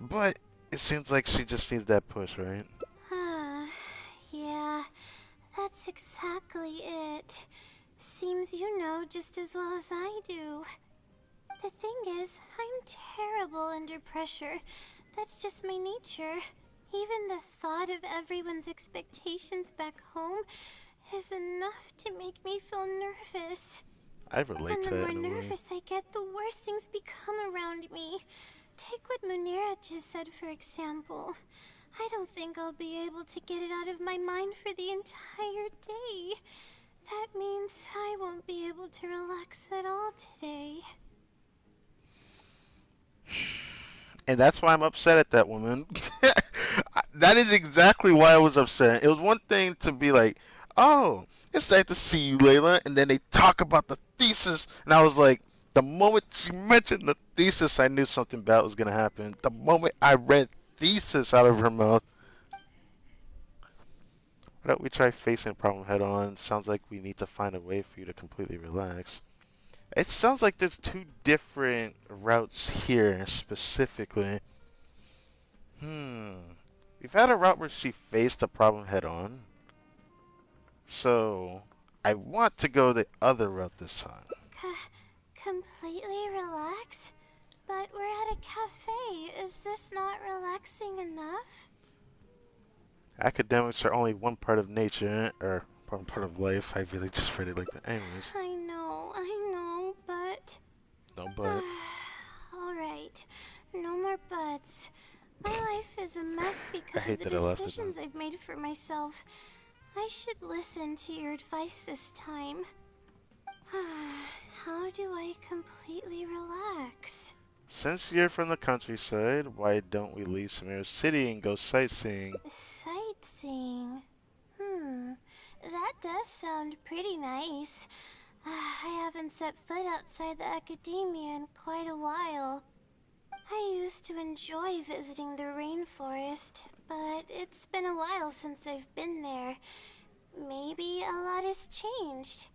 But it seems like she just needs that push, right? Yeah, that's exactly it. Seems you know just as well as I do. The thing is, I'm terrible under pressure. That's just my nature. Even the thought of everyone's expectations back home is enough to make me feel nervous. I relate And to the that more in a way. nervous I get, the worse things become around me. Take what Munera just said, for example. I don't think I'll be able to get it out of my mind for the entire day. That means I won't be able to relax at all today. And that's why I'm upset at that woman. That is exactly why I was upset. It was one thing to be like, oh, it's nice to see you, Layla. And then they talk about the thesis. And I was like, the moment she mentioned the thesis, I knew something bad was going to happen. The moment I read thesis out of her mouth. Why don't we try facing the problem head on? Sounds like we need to find a way for you to completely relax. It sounds like there's two different routes here, specifically. We've had a route where she faced the problem head on. So, I want to go the other route this time. Completely relaxed? But we're at a cafe. Is this not relaxing enough? Academics are only one part of nature, or one part of life. I really just read it like that. Anyways. I know, but... No but. Alright, no more buts. My life is a mess I because hate of the that I left it decisions then. I've made for myself. I should listen to your advice this time. How do I completely relax? Since you're from the countryside, why don't we leave Samir City and go sightseeing? Sightseeing? That does sound pretty nice. I haven't set foot outside the academia in quite a while. I used to enjoy visiting the rainforest, but it's been a while since I've been there. Maybe a lot has changed.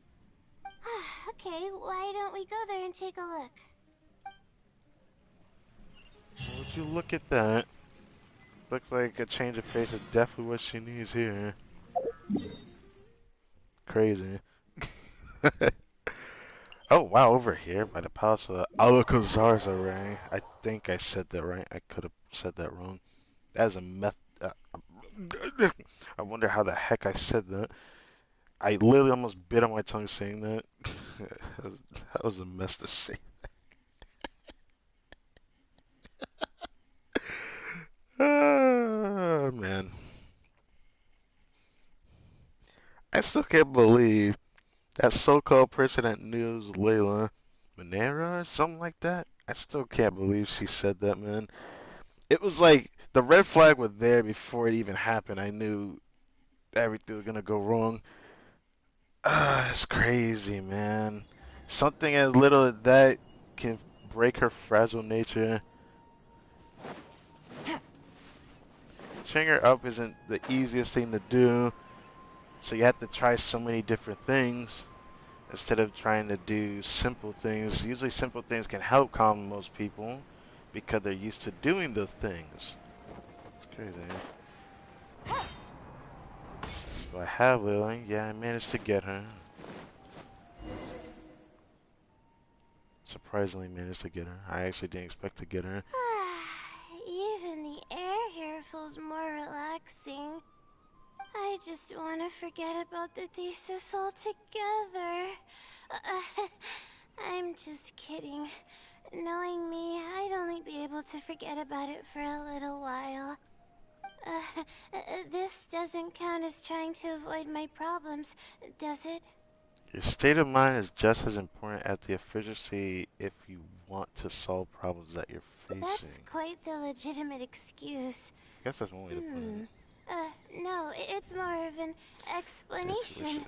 Okay, why don't we go there and take a look? Would you look at that? Looks like a change of pace is definitely what she needs here. Crazy. Oh wow, over here by the Palace of Alcazar's Array. I think I said that right. I could have said that wrong. That is a meth. I wonder how the heck I said that. I literally almost bit on my tongue saying that. That was a mess to say. Oh man, I still can't believe that so-called person that knew it was Layla, Monera or something like that. I still can't believe she said that, man. It was like the red flag was there before it even happened. I knew everything was gonna go wrong. It's crazy, man. Something as little as that can break her fragile nature. Cheering her up isn't the easiest thing to do, so you have to try so many different things instead of trying to do simple things. Usually simple things can help calm most people because they're used to doing those things. It's crazy. Do I have Lily? Yeah, I managed to get her. Surprisingly managed to get her. I actually didn't expect to get her. Even the air here feels more relaxing. I just want to forget about the thesis altogether. I'm just kidding. Knowing me, I'd only be able to forget about it for a little while. This doesn't count as trying to avoid my problems, does it? Your state of mind is just as important as the efficiency if you want to solve problems that you're That's facing. quite the legitimate excuse. I guess that's one way to put it. No, it's more of an explanation.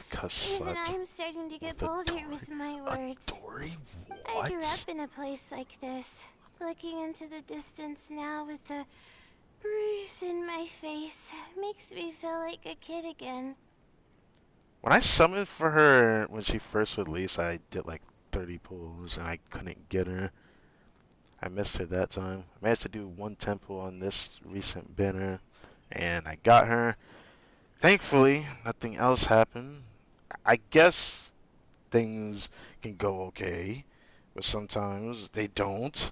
Because Even such I'm starting to get with a bolder Dory. with my A words. Dory? I grew up What? in a place like this, looking into the distance now with the bruise in my face. Makes me feel like a kid again. When I summoned for her when she first released, I did like 30 pulls and I couldn't get her. I missed her that time. I managed to do one temple on this recent banner and I got her. Thankfully, nothing else happened. I guess things can go okay, but sometimes they don't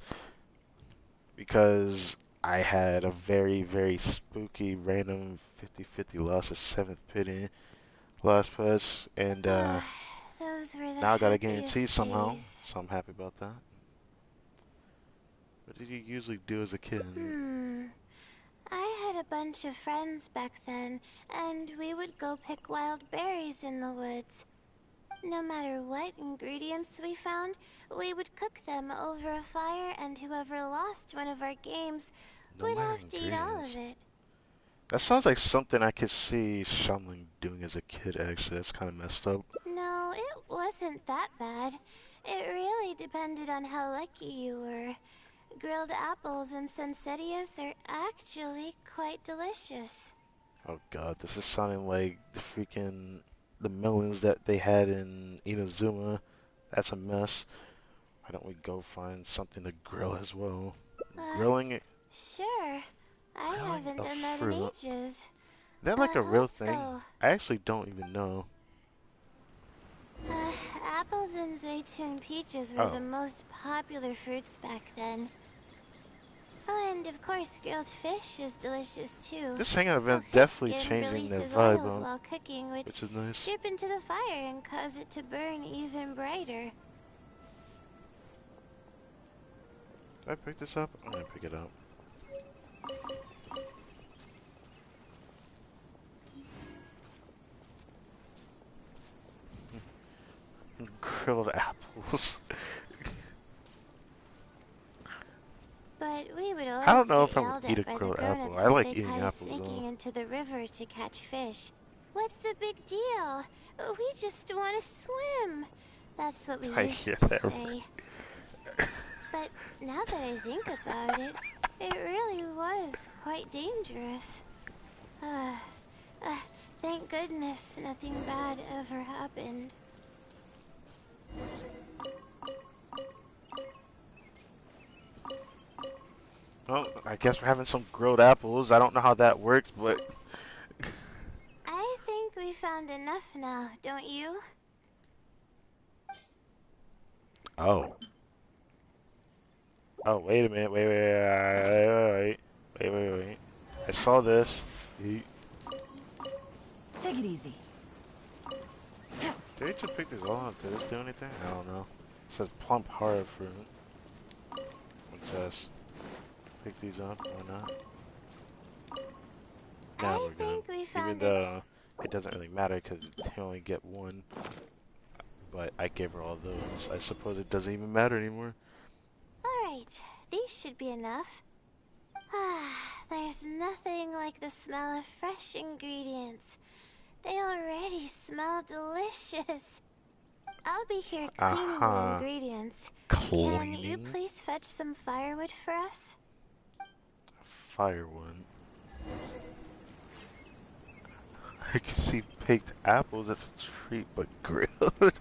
because I had a very, very spooky random 50-50 loss at 7th pity last patch, and Those were the now I got a guarantee happiest somehow, days. so I'm happy about that. What did you usually do as a kid? I had a bunch of friends back then, and we would go pick wild berries in the woods. No matter what ingredients we found, we would cook them over a fire, and whoever lost one of our games No would matter have to eat all of ingredients. it. That sounds like something I could see Shamling doing as a kid, actually. That's kind of messed up. No, it wasn't that bad. It really depended on how lucky you were. Grilled apples and sunsettias are actually quite delicious. Oh god, this is sounding like the melons that they had in Inazuma. That's a mess. Why don't we go find something to grill as well? Grilling it, Sure. I grilling haven't a done that in fruit. ages. Is that like a real Let's thing? go. I actually don't even know. Apples and Zaytun peaches were Oh, the most popular fruits back then. Oh, and of course, grilled fish is delicious too. this hangout Well, event fish definitely skin changing the releases vibe oils up, while cooking, which which is nice. drip into the fire and cause it to burn even brighter. Did I pick this up? I'm gonna pick it up. Grilled apples. But we would I don't always know get if I would yelled eat a at by the grilled apple. grown-ups I if like they eating caught us apples sneaking though. into the river to catch fish. What's the big deal? We just want to swim. That's what we I used hear to that say. But now that I think about it, it really was quite dangerous. Thank goodness nothing bad ever happened. Well, I guess we're having some grilled apples. I don't know how that works, but I think we found enough now, don't you? oh. Oh, wait a minute. Wait. I saw this. Take it easy. Did I just pick these all up? Did this do anything? I don't know. It says plump hard fruit. It says pick these up. Why not? Now I we're good. think we Even found though it doesn't really matter because you only get one. But I gave her all those. I suppose it doesn't even matter anymore. Alright, these should be enough. There's nothing like the smell of fresh ingredients. They already smell delicious. I'll be here cleaning the ingredients. Can you Cleaning? please fetch some firewood for us? Firewood. I can see baked apples. That's a treat, but grilled.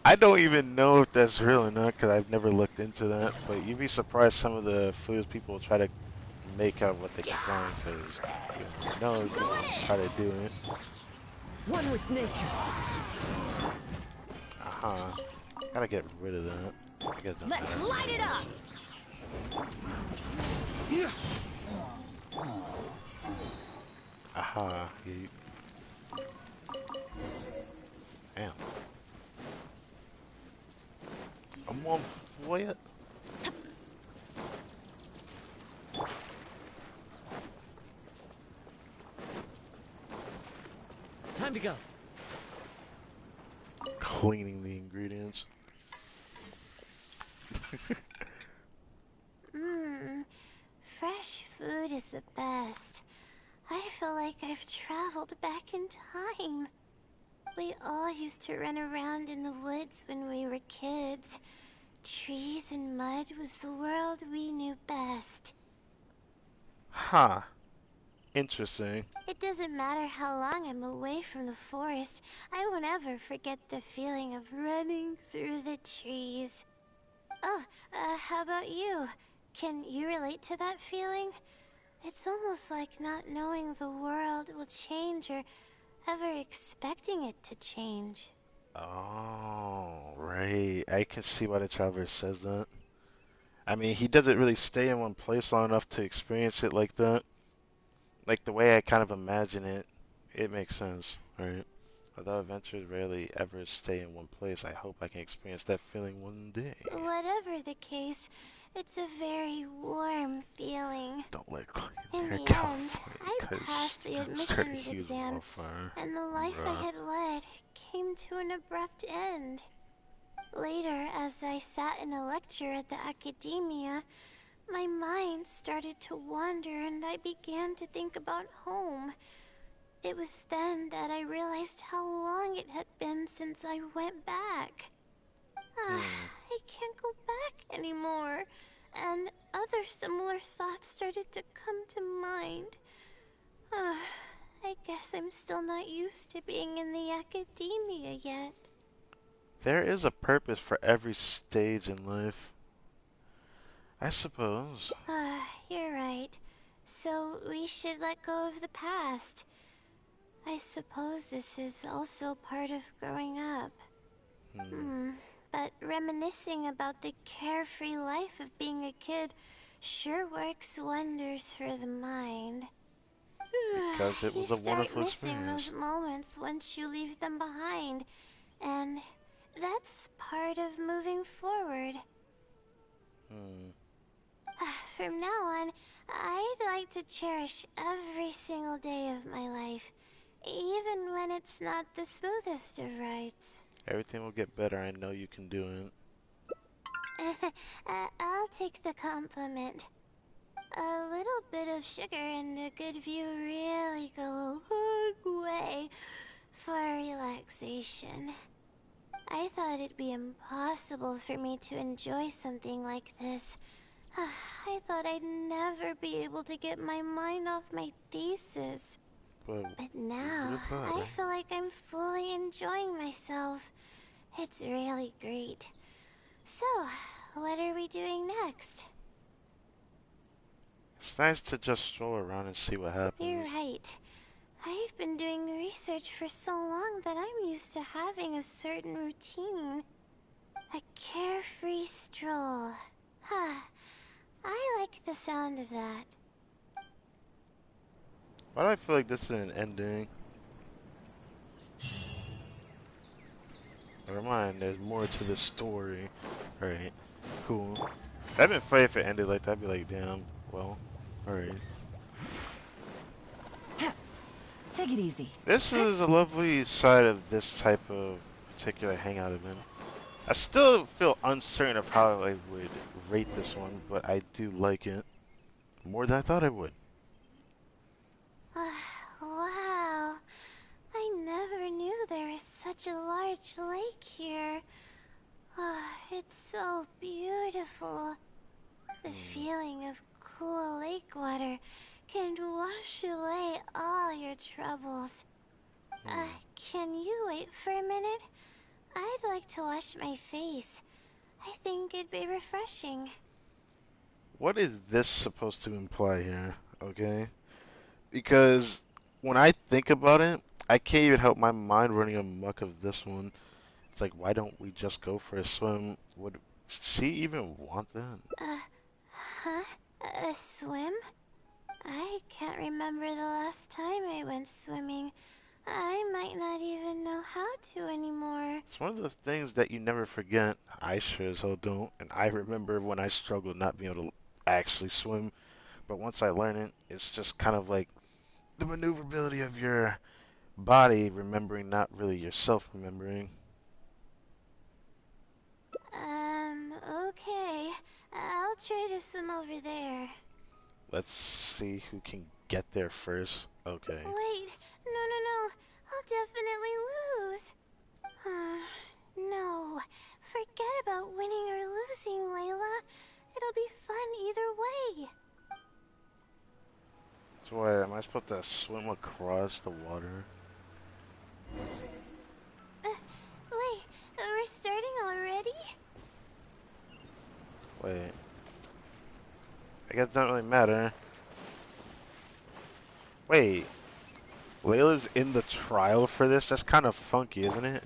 I don't even know if that's real or not because I've never looked into that. But you'd be surprised some of the foods people try to make out of what they can find because you know people try to do it. One with nature. Gotta get rid of that. I guess don't Let's matter. light it up! You... Damn. I'm on fire. Time to go. Cleaning the ingredients. Mmm, fresh food is the best. I feel like I've traveled back in time. We all used to run around in the woods when we were kids. Trees and mud was the world we knew best. Huh. Interesting. It doesn't matter how long I'm away from the forest, I won't ever forget the feeling of running through the trees. Oh, how about you? Can you relate to that feeling? It's almost like not knowing the world will change or ever expecting it to change. Oh, right. I can see why the traveler says that. I mean, he doesn't really stay in one place long enough to experience it like that. Like the way I kind of imagine it, it makes sense, right? Although adventurers rarely ever stay in one place, I hope I can experience that feeling one day. Whatever the case, it's a very warm feeling. Don't let clean In hair the end, California I because passed the start a admissions huge exam, wildfire. and the life I Bruh. had led came to an abrupt end. Later, as I sat in a lecture at the academia, my mind started to wander and I began to think about home. It was then that I realized how long it had been since I went back. I can't go back anymore. And other similar thoughts started to come to mind. I guess I'm still not used to being in the academia yet. There is a purpose for every stage in life, I suppose. You're right. So we should let go of the past. I suppose this is also part of growing up. But reminiscing about the carefree life of being a kid sure works wonders for the mind. Because it You was a start wonderful missing experience. those moments once you leave them behind, and that's part of moving forward. From now on, I'd like to cherish every single day of my life, even when it's not the smoothest of rides. Everything will get better. I know you can do it. I'll take the compliment. A little bit of sugar and a good view really go a long way for relaxation. I thought it'd be impossible for me to enjoy something like this. I thought I'd never be able to get my mind off my thesis. But But now, I feel like I'm fully enjoying myself. It's really great. So, what are we doing next? it's nice to just stroll around and see what happens. You're right. I've been doing research for so long that I'm used to having a certain routine. A carefree stroll. I like the sound of that. Why do I feel like this is an ending? Never mind, there's more to this story. Alright, cool. I've been funny if it ended like that. I'd be like, damn, well, alright. Take it easy. This is a lovely side of this type of particular hangout event. I still feel uncertain of how I would rate this one, but I do like it more than I thought I would. Wow. I never knew there was such a large lake here. It's so beautiful. The feeling of cool lake water can wash away all your troubles. Can you wait for a minute? I'd like to wash my face. I think it'd be refreshing. What is this supposed to imply here, okay? Because when I think about it, I can't even help my mind running amok of this one. It's like, why don't we just go for a swim? Would she even want that? Huh? A swim? I can't remember the last time I went swimming. I might not even know how to anymore. It's one of those things that you never forget. I sure as hell don't. And I remember when I struggled not being able to actually swim. But once I learn it, it's just kind of like the maneuverability of your body remembering, not really yourself remembering. Okay. I'll try to swim over there. Let's see who can get there first. Okay. Wait, no. I'll definitely lose. No, forget about winning or losing, Layla. It'll be fun either way. So wait, am I supposed to swim across the water? Wait, we're starting already? Wait. I guess it doesn't really matter. Wait. Layla's in the trial for this? That's kind of funky, isn't it?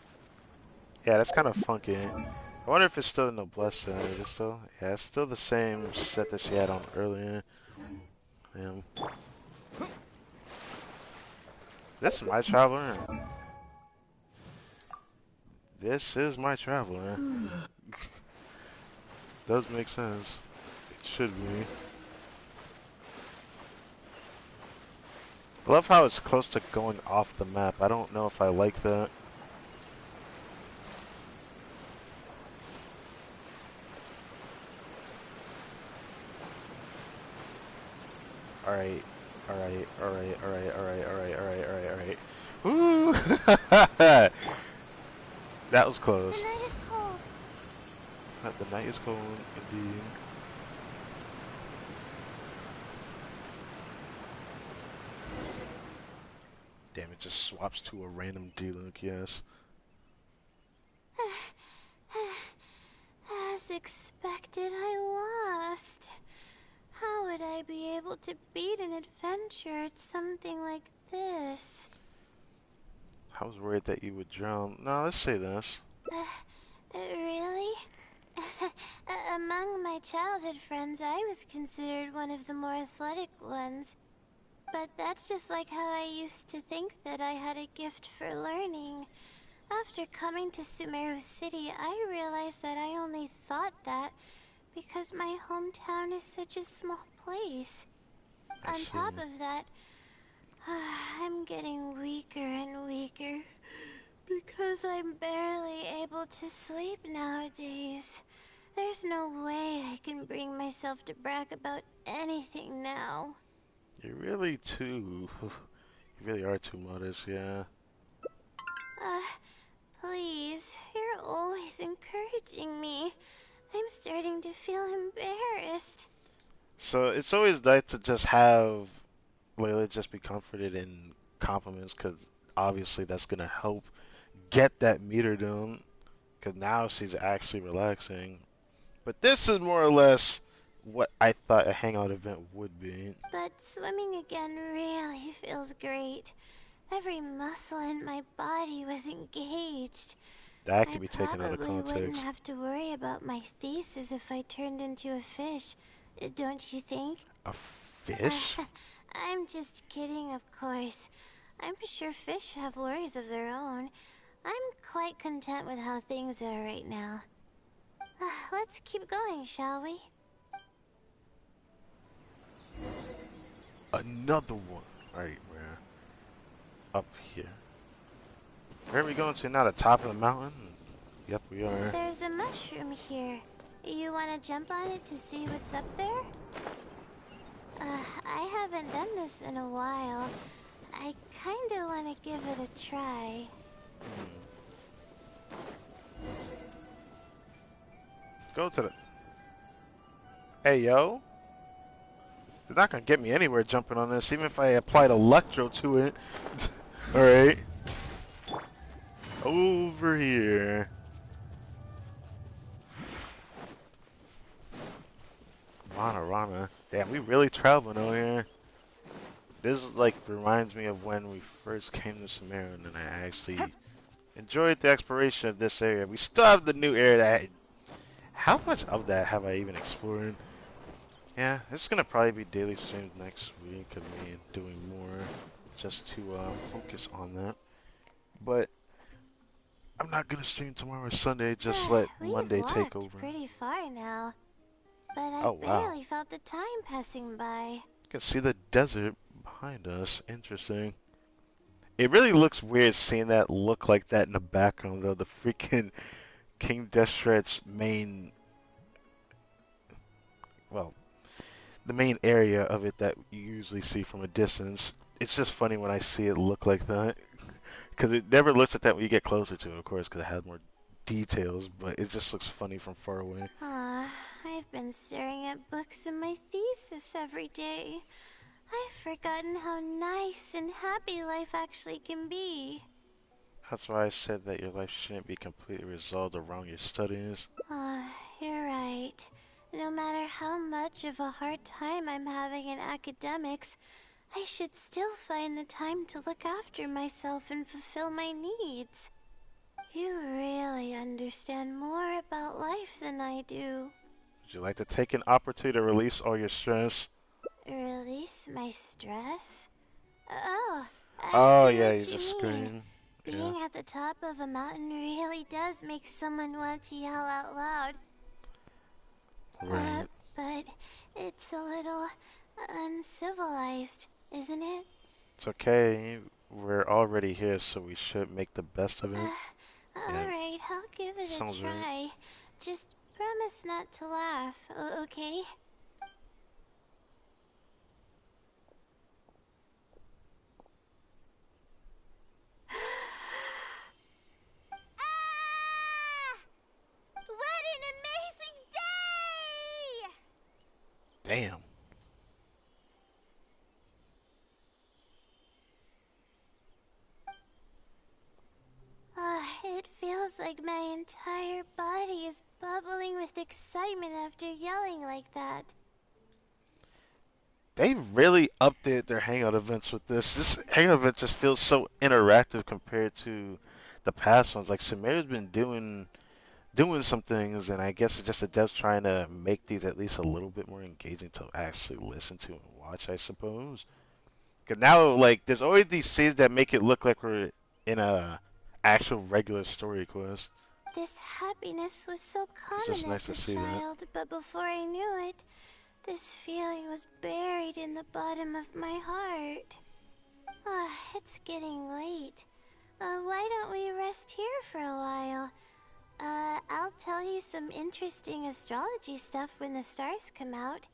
Yeah, that's kind of funky. I wonder if it's still in the Noblesse. It's still, yeah, it's still the same set that she had on earlier. This is my traveler. This is my traveler. Does make sense. It should be. I love how it's close to going off the map. I don't know if I like that. Alright. Woo! That was close. The night is cold. The night is cold, indeed. Damn, it just swaps to a random D-Link, yes. As expected, I lost. How would I be able to beat an adventure at something like this? I was worried that you would drown. No, let's say this. Really? Among my childhood friends, I was considered one of the more athletic ones. But that's just like how I used to think that I had a gift for learning. After coming to Sumeru City, I realized that I only thought that because my hometown is such a small place. On top of that, I'm getting weaker and weaker because I'm barely able to sleep nowadays. There's no way I can bring myself to brag about anything now. You're really too... You really are too modest, yeah. Please, you're always encouraging me. I'm starting to feel embarrassed. So it's always nice to just have Layla just be comforted in compliments, because obviously that's going to help get that meter down, because now she's actually relaxing. But this is more or less what I thought a hangout event would be. But swimming again really feels great. Every muscle in my body was engaged. That could be taken out of I probably wouldn't context. have to worry about my thesis if I turned into a fish. Don't you think? A fish? I'm just kidding, of course. I'm sure fish have worries of their own. I'm quite content with how things are right now. Let's keep going, shall we? Another one. Alright, we're up here. Where are we going to now? The top of the mountain? Yep, we are. There's a mushroom here. You want to jump on it to see what's up there? I haven't done this in a while. I kinda want to give it a try. Go to the... Hey, yo. They're not gonna get me anywhere jumping on this, even if I applied electro to it. Alright. Over here. Rana. Damn, we really traveling over here. This like reminds me of when we first came to Sumeru, and I actually enjoyed the exploration of this area. We still have the new area that... How much of that have I even explored? Yeah, it's gonna probably be daily streams next week of me doing more just to focus on that. But I'm not gonna stream tomorrow or Sunday, just let Monday take over. We've walked pretty far now, but I Oh, wow. barely felt the time passing by. You can see the desert behind us. Interesting. It really looks weird seeing that look like that in the background, though. The freaking King Destret's main, well, the main area of it that you usually see from a distance. It's just funny when I see it look like that. Because it never looks like that when you get closer to it, of course, because it has more details, but it just looks funny from far away. I've been staring at books in my thesis every day. I've forgotten how nice and happy life actually can be. That's why I said that your life shouldn't be completely resolved around your studies. You're right. No matter how much of a hard time I'm having in academics, I should still find the time to look after myself and fulfill my needs. You really understand more about life than I do. Would you like to take an opportunity to release all your stress? Release my stress? Oh, I Oh, see yeah, what you you just mean. scream. Yeah. Being at the top of a mountain really does make someone want to yell out loud. Right. But it's a little uncivilized, isn't it? It's okay. We're already here, so we should make the best of it. Alright, I'll give it a Sounds right. try. Just promise not to laugh, okay? Ah! What an amazing day! Damn. It feels like my entire body is bubbling with excitement after yelling like that. They really updated their Hangout events with this. This Hangout event just feels so interactive compared to the past ones. Like Samira's been doing some things, and I guess it's just the devs trying to make these at least a little bit more engaging to actually listen to and watch, I suppose. Cause now, like, there's always these scenes that make it look like we're in a actual regular story quest. This happiness was so It's common just nice as to a see that. child, but before I knew it, this feeling was buried in the bottom of my heart. It's getting late. Why don't we rest here for a while? I'll tell you some interesting astrology stuff when the stars come out.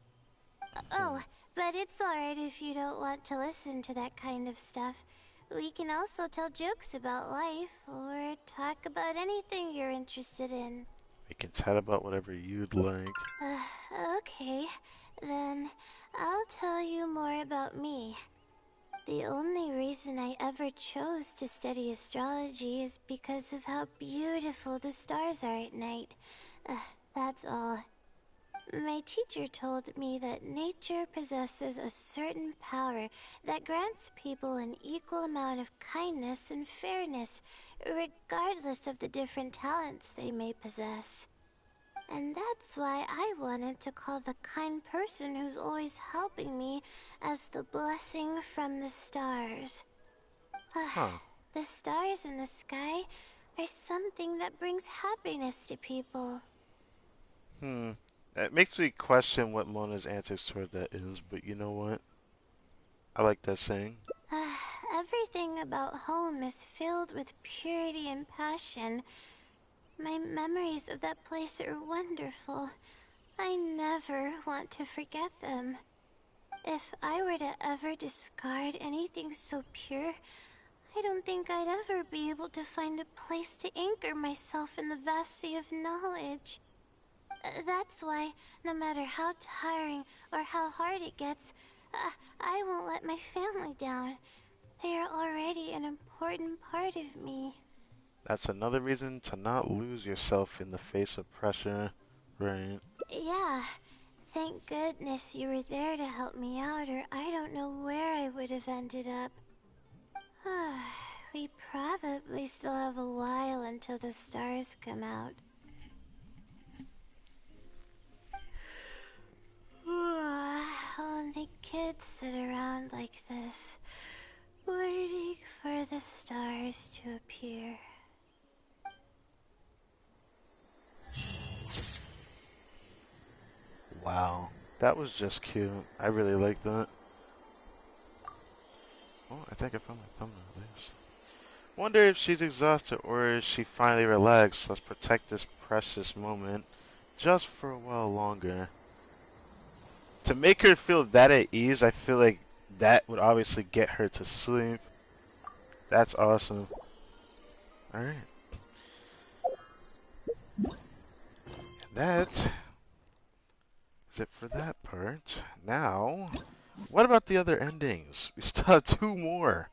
Oh, but it's alright if you don't want to listen to that kind of stuff. We can also tell jokes about life, or talk about anything you're interested in. We can chat about whatever you'd like. Okay. Then I'll tell you more about me. The only reason I ever chose to study astrology is because of how beautiful the stars are at night. That's all. My teacher told me that nature possesses a certain power that grants people an equal amount of kindness and fairness, regardless of the different talents they may possess. And that's why I wanted to call the kind person who's always helping me as the blessing from the stars. The stars in the sky are something that brings happiness to people. It makes me question what Mona's answer toward that is, but you know what? I like that saying. Everything about home is filled with purity and passion. My memories of that place are wonderful. I never want to forget them. If I were to ever discard anything so pure, I don't think I'd ever be able to find a place to anchor myself in the vast sea of knowledge. That's why, no matter how tiring or how hard it gets, I won't let my family down. They are already an important part of me. That's another reason to not lose yourself in the face of pressure, right? Yeah. Thank goodness you were there to help me out, or I don't know where I would have ended up. We probably still have a while until the stars come out. Only kids sit around like this, waiting for the stars to appear. Wow, that was just cute. I really like that. Oh, Oh, I think I found my thumbnail. Thanks. Wonder if she's exhausted or is she finally relaxed. Let's protect this precious moment just for a while longer. To make her feel that at ease, I feel like that would obviously get her to sleep. That's awesome. Alright. That is it for that part. Now, what about the other endings? We still have 2 more.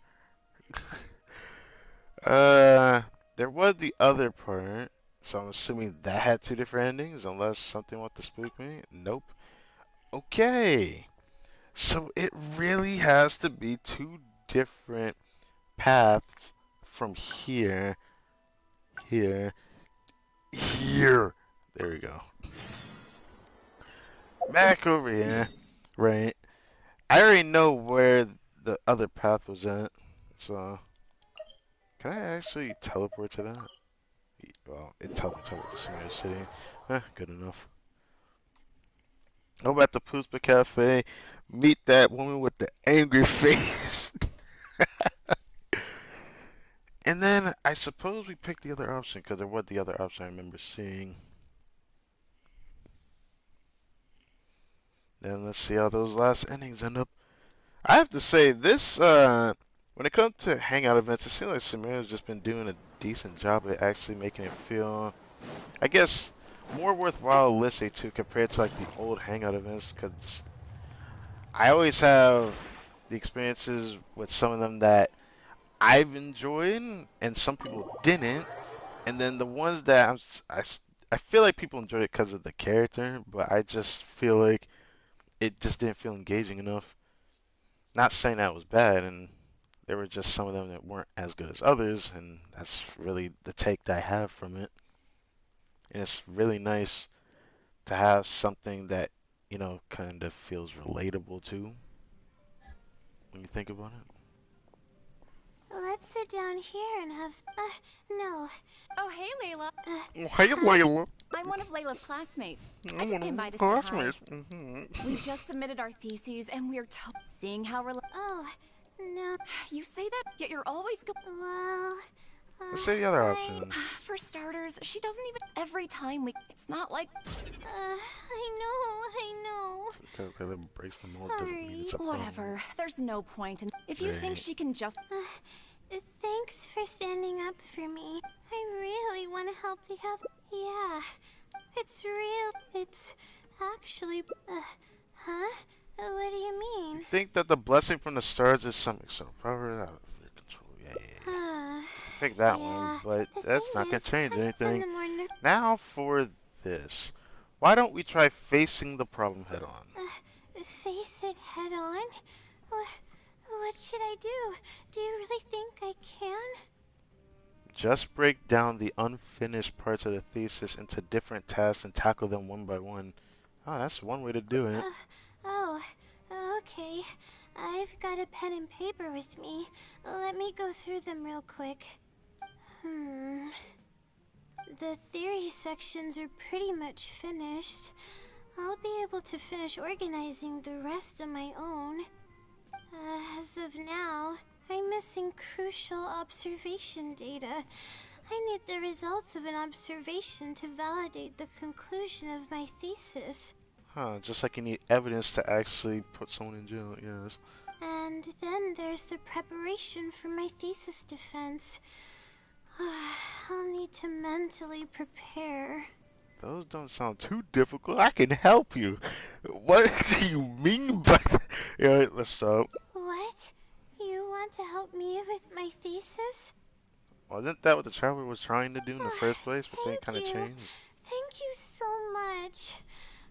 There was the other part, so I'm assuming that had 2 different endings, unless something wants to spook me. Nope. Okay. So it really has to be 2 different paths from here, here, here. There we go. Back over here. Right. I already know where the other path was at, so can I actually teleport to that? Well, it tells me to teleport to Summer City. Good enough. Go back to Puspa Cafe, meet that woman with the angry face. And then I suppose we picked the other option because there was the other option I remember seeing. Then let's see how those last endings end up. I have to say, this, when it comes to Hangout events, it seems like Samira's just been doing a decent job at actually making it feel, I guess, more worthwhile listening to compared to like the old Hangout events, because I always have the experiences with some of them that I've enjoyed and some people didn't, and then the ones that I feel like people enjoyed it because of the character, but I just feel like it just didn't feel engaging enough. Not saying that was bad, and there were just some of them that weren't as good as others, and that's really the take that I have from it. And it's really nice to have something that, you know, kind of feels relatable to when you think about it. Let's sit down here and have no. Oh, hey, Layla. Oh, hey, LAYLA. I'm one of Layla's classmates. I I'm just one came of by my to say hi. classmates. Mm-hmm. We just submitted our theses, and we're seeing how Oh, no. You say that, yet you're always Well, Let's say the other options. For starters, she doesn't even every time it's not like I know. Because they break the mold doesn't mean it's a problem. whatever. There's no point in if you think she can just Thanks for standing up for me. I really want to help the other. Yeah, it's real. It's actually, huh? What do you mean? Think that the blessing from the stars is some external power out of your control. Yeah. Pick that one, but that's not going to change anything. Now for this. Why don't we try facing the problem head on? Face it head on? What should I do? Do you really think I can? Just break down the unfinished parts of the thesis into different tasks and tackle them one by one. Oh, that's one way to do it. Okay. I've got a pen and paper with me. Let me go through them real quick. The theory sections are pretty much finished. I'll be able to finish organizing the rest on my own. As of now, I'm missing crucial observation data. I need the results of an observation to validate the conclusion of my thesis. Just like you need evidence to actually put someone in jail, yes. And then there's the preparation for my thesis defense. I'll need to mentally prepare. Those don't sound too difficult. I can help you. What do you mean by that? Yeah, let's stop. What? You want to help me with my thesis? Wasn't that what the traveler was trying to do in the first place, but then kind of changed? Thank you so much.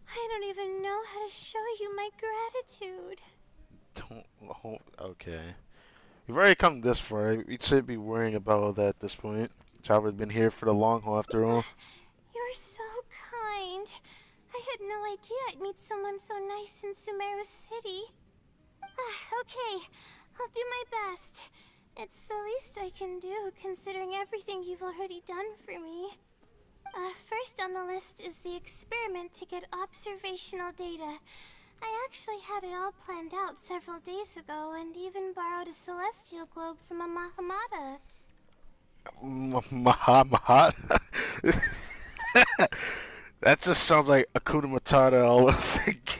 I don't even know how to show you my gratitude. Okay. We've already come this far. We should be worrying about all that at this point. Traveler's been here for the long haul after all. You're so kind. I had no idea I'd meet someone so nice in Sumeru City. Okay, I'll do my best. It's the least I can do, considering everything you've already done for me. First on the list is the experiment to get observational data. I actually had it all planned out several days ago and even borrowed a celestial globe from a Mahamata. Mahat. That just sounds like Akuna Matata all over again.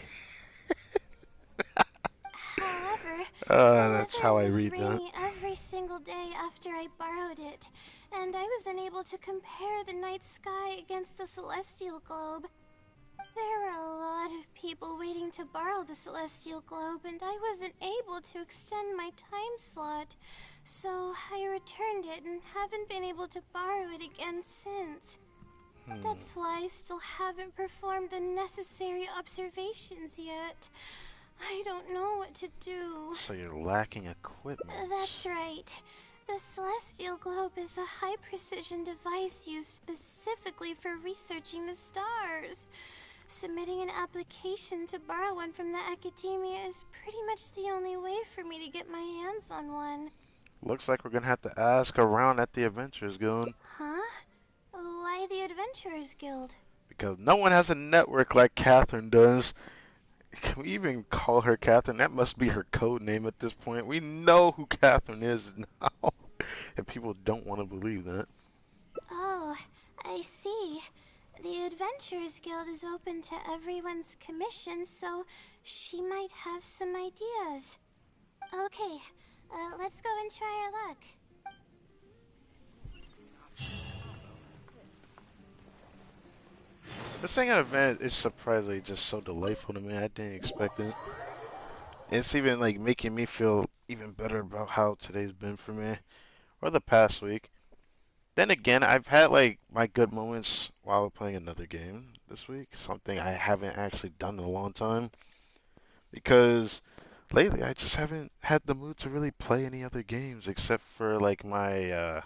However, the That's how weather I was read that. rainy every single day after I borrowed it, and I was unable to compare the night sky against the celestial globe. There were a lot of people waiting to borrow the celestial globe, and I wasn't able to extend my time slot, so I returned it and haven't been able to borrow it again since. That's why I still haven't performed the necessary observations yet. I don't know what to do. So you're lacking equipment. That's right. The celestial globe is a high-precision device used specifically for researching the stars. Submitting an application to borrow one from the academia is pretty much the only way for me to get my hands on one. Looks like we're gonna have to ask around at the Adventurers Guild. Huh? Why the Adventurers Guild? Because no one has a network like Catherine does. Can we even call her Catherine? That must be her code name at this point. We know who Catherine is now. And people don't want to believe that. Oh, I see. The Adventurers Guild is open to everyone's commission, so she might have some ideas. Okay, let's go and try our luck. This thing at event is surprisingly just so delightful to me. I didn't expect it. It's even like making me feel even better about how today's been for me, or the past week. Then again, I've had like my good moments while playing another game this week, something I haven't actually done in a long time. Because lately I just haven't had the mood to really play any other games except for like my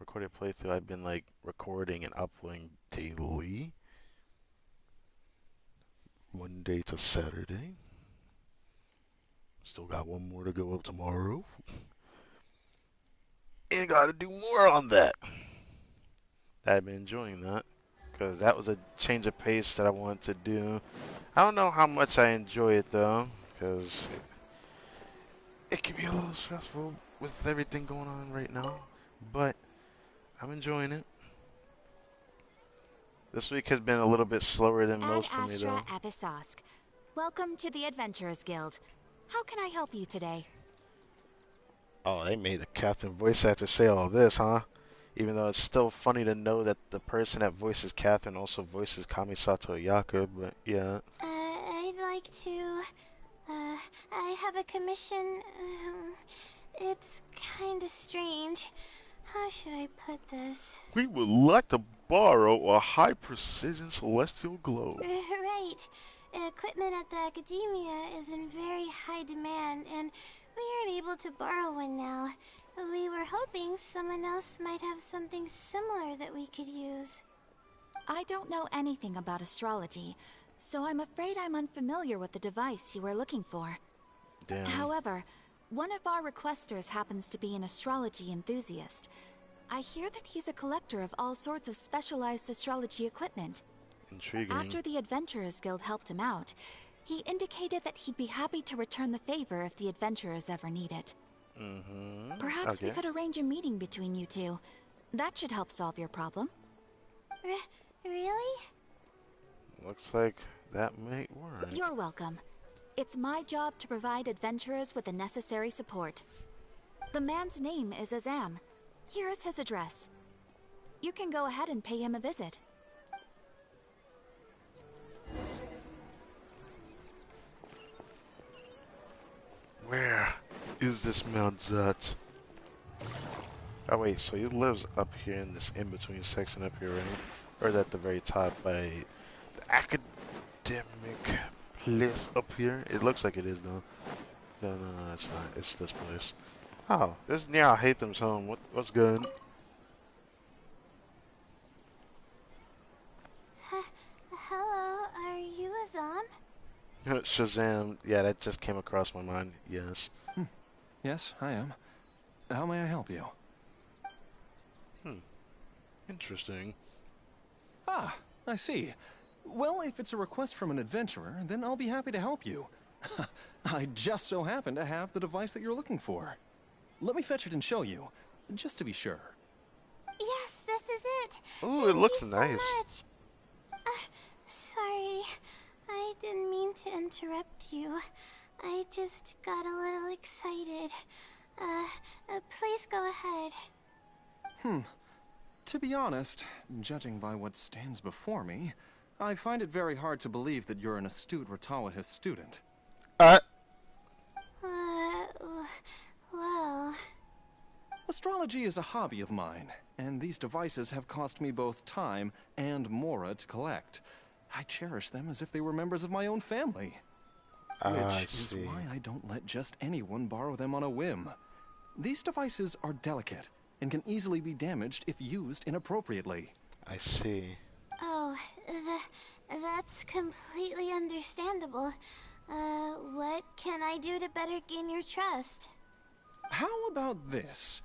recorded playthrough I've been like recording and uploading daily. Monday to Saturday. Still got one more to go up tomorrow. And gotta do more on that. I've been enjoying that. Because that was a change of pace that I wanted to do. I don't know how much I enjoy it though. Because it can be a little stressful with everything going on right now. But I'm enjoying it. This week has been a little bit slower than Ad most for me Astra though. Abyssosque. Welcome to the Adventurers Guild. How can I help you today? Oh, they made the Catherine voice actor say all this, huh? Even though it's still funny to know that the person that voices Catherine also voices Kamisato Yaka, but yeah. I'd like to, I have a commission, it's kinda strange. How should I put this? We would like to borrow a high-precision celestial globe. Right. Equipment at the academia is in very high demand, and we aren't able to borrow one now. We were hoping someone else might have something similar that we could use. I don't know anything about astrology, so I'm afraid I'm unfamiliar with the device you are looking for. Damn. However, one of our requesters happens to be an astrology enthusiast. I hear that he's a collector of all sorts of specialized astrology equipment. Intriguing. After the Adventurers Guild helped him out, he indicated that he'd be happy to return the favor if the Adventurers ever need it. Perhaps we could arrange a meeting between you two. That should help solve your problem. Really? Looks like that might work. You're welcome. It's my job to provide adventurers with the necessary support. The man's name is Azam. Here's his address. You can go ahead and pay him a visit. Where is this Mount Zut? Oh wait, so he lives up here in this in-between section up here, right? Or is at the very top by the academic place up here? It looks like it is though. No, it's not. It's this place. Oh, this is near Hatham's home. What's good? Hello, are you Azam? Shazam. Yeah, that just came across my mind. Yes. Yes, I am. How may I help you? Interesting. Ah, I see. Well, if it's a request from an adventurer, then I'll be happy to help you. I just so happen to have the device that you're looking for. Let me fetch it and show you, just to be sure. Yes, this is it. Ooh, it looks nice. Thank you so much. Sorry, I didn't mean to interrupt you. I just got a little excited. Please go ahead. To be honest, judging by what stands before me, I find it very hard to believe that you're an astute Ratawahith student. Well... Astrology is a hobby of mine, and these devices have cost me both time and mora to collect. I cherish them as if they were members of my own family. Which is why I don't let just anyone borrow them on a whim. These devices are delicate and can easily be damaged if used inappropriately. I see. Oh, that's completely understandable. What can I do to better gain your trust? How about this?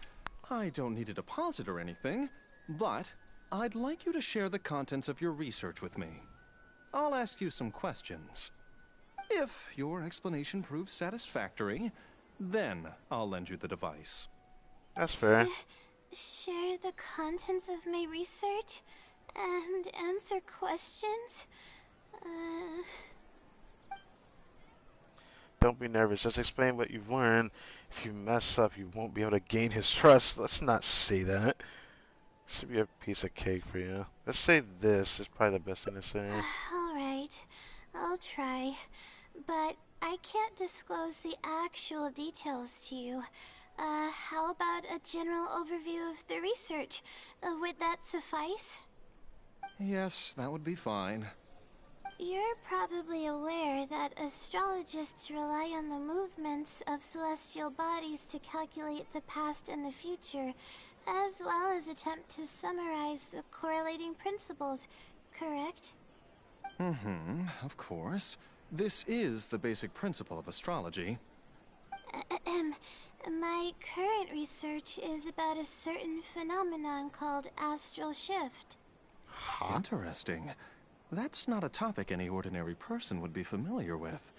I don't need a deposit or anything, but I'd like you to share the contents of your research with me. I'll ask you some questions. If your explanation proves satisfactory, then I'll lend you the device. That's fair. Share the contents of my research and answer questions? Don't be nervous. Just explain what you've learned. If you mess up, you won't be able to gain his trust. Let's not say that. Should be a piece of cake for you. Let's say this is probably the best thing to say. Alright, I'll try. But I can't disclose the actual details to you. How about a general overview of the research? Would that suffice? Yes, that would be fine. You're probably aware that astrologists rely on the movements of celestial bodies to calculate the past and the future, as well as attempt to summarize the correlating principles, correct? Of course. This is the basic principle of astrology. My current research is about a certain phenomenon called astral shift. Huh? Interesting. That's not a topic any ordinary person would be familiar with.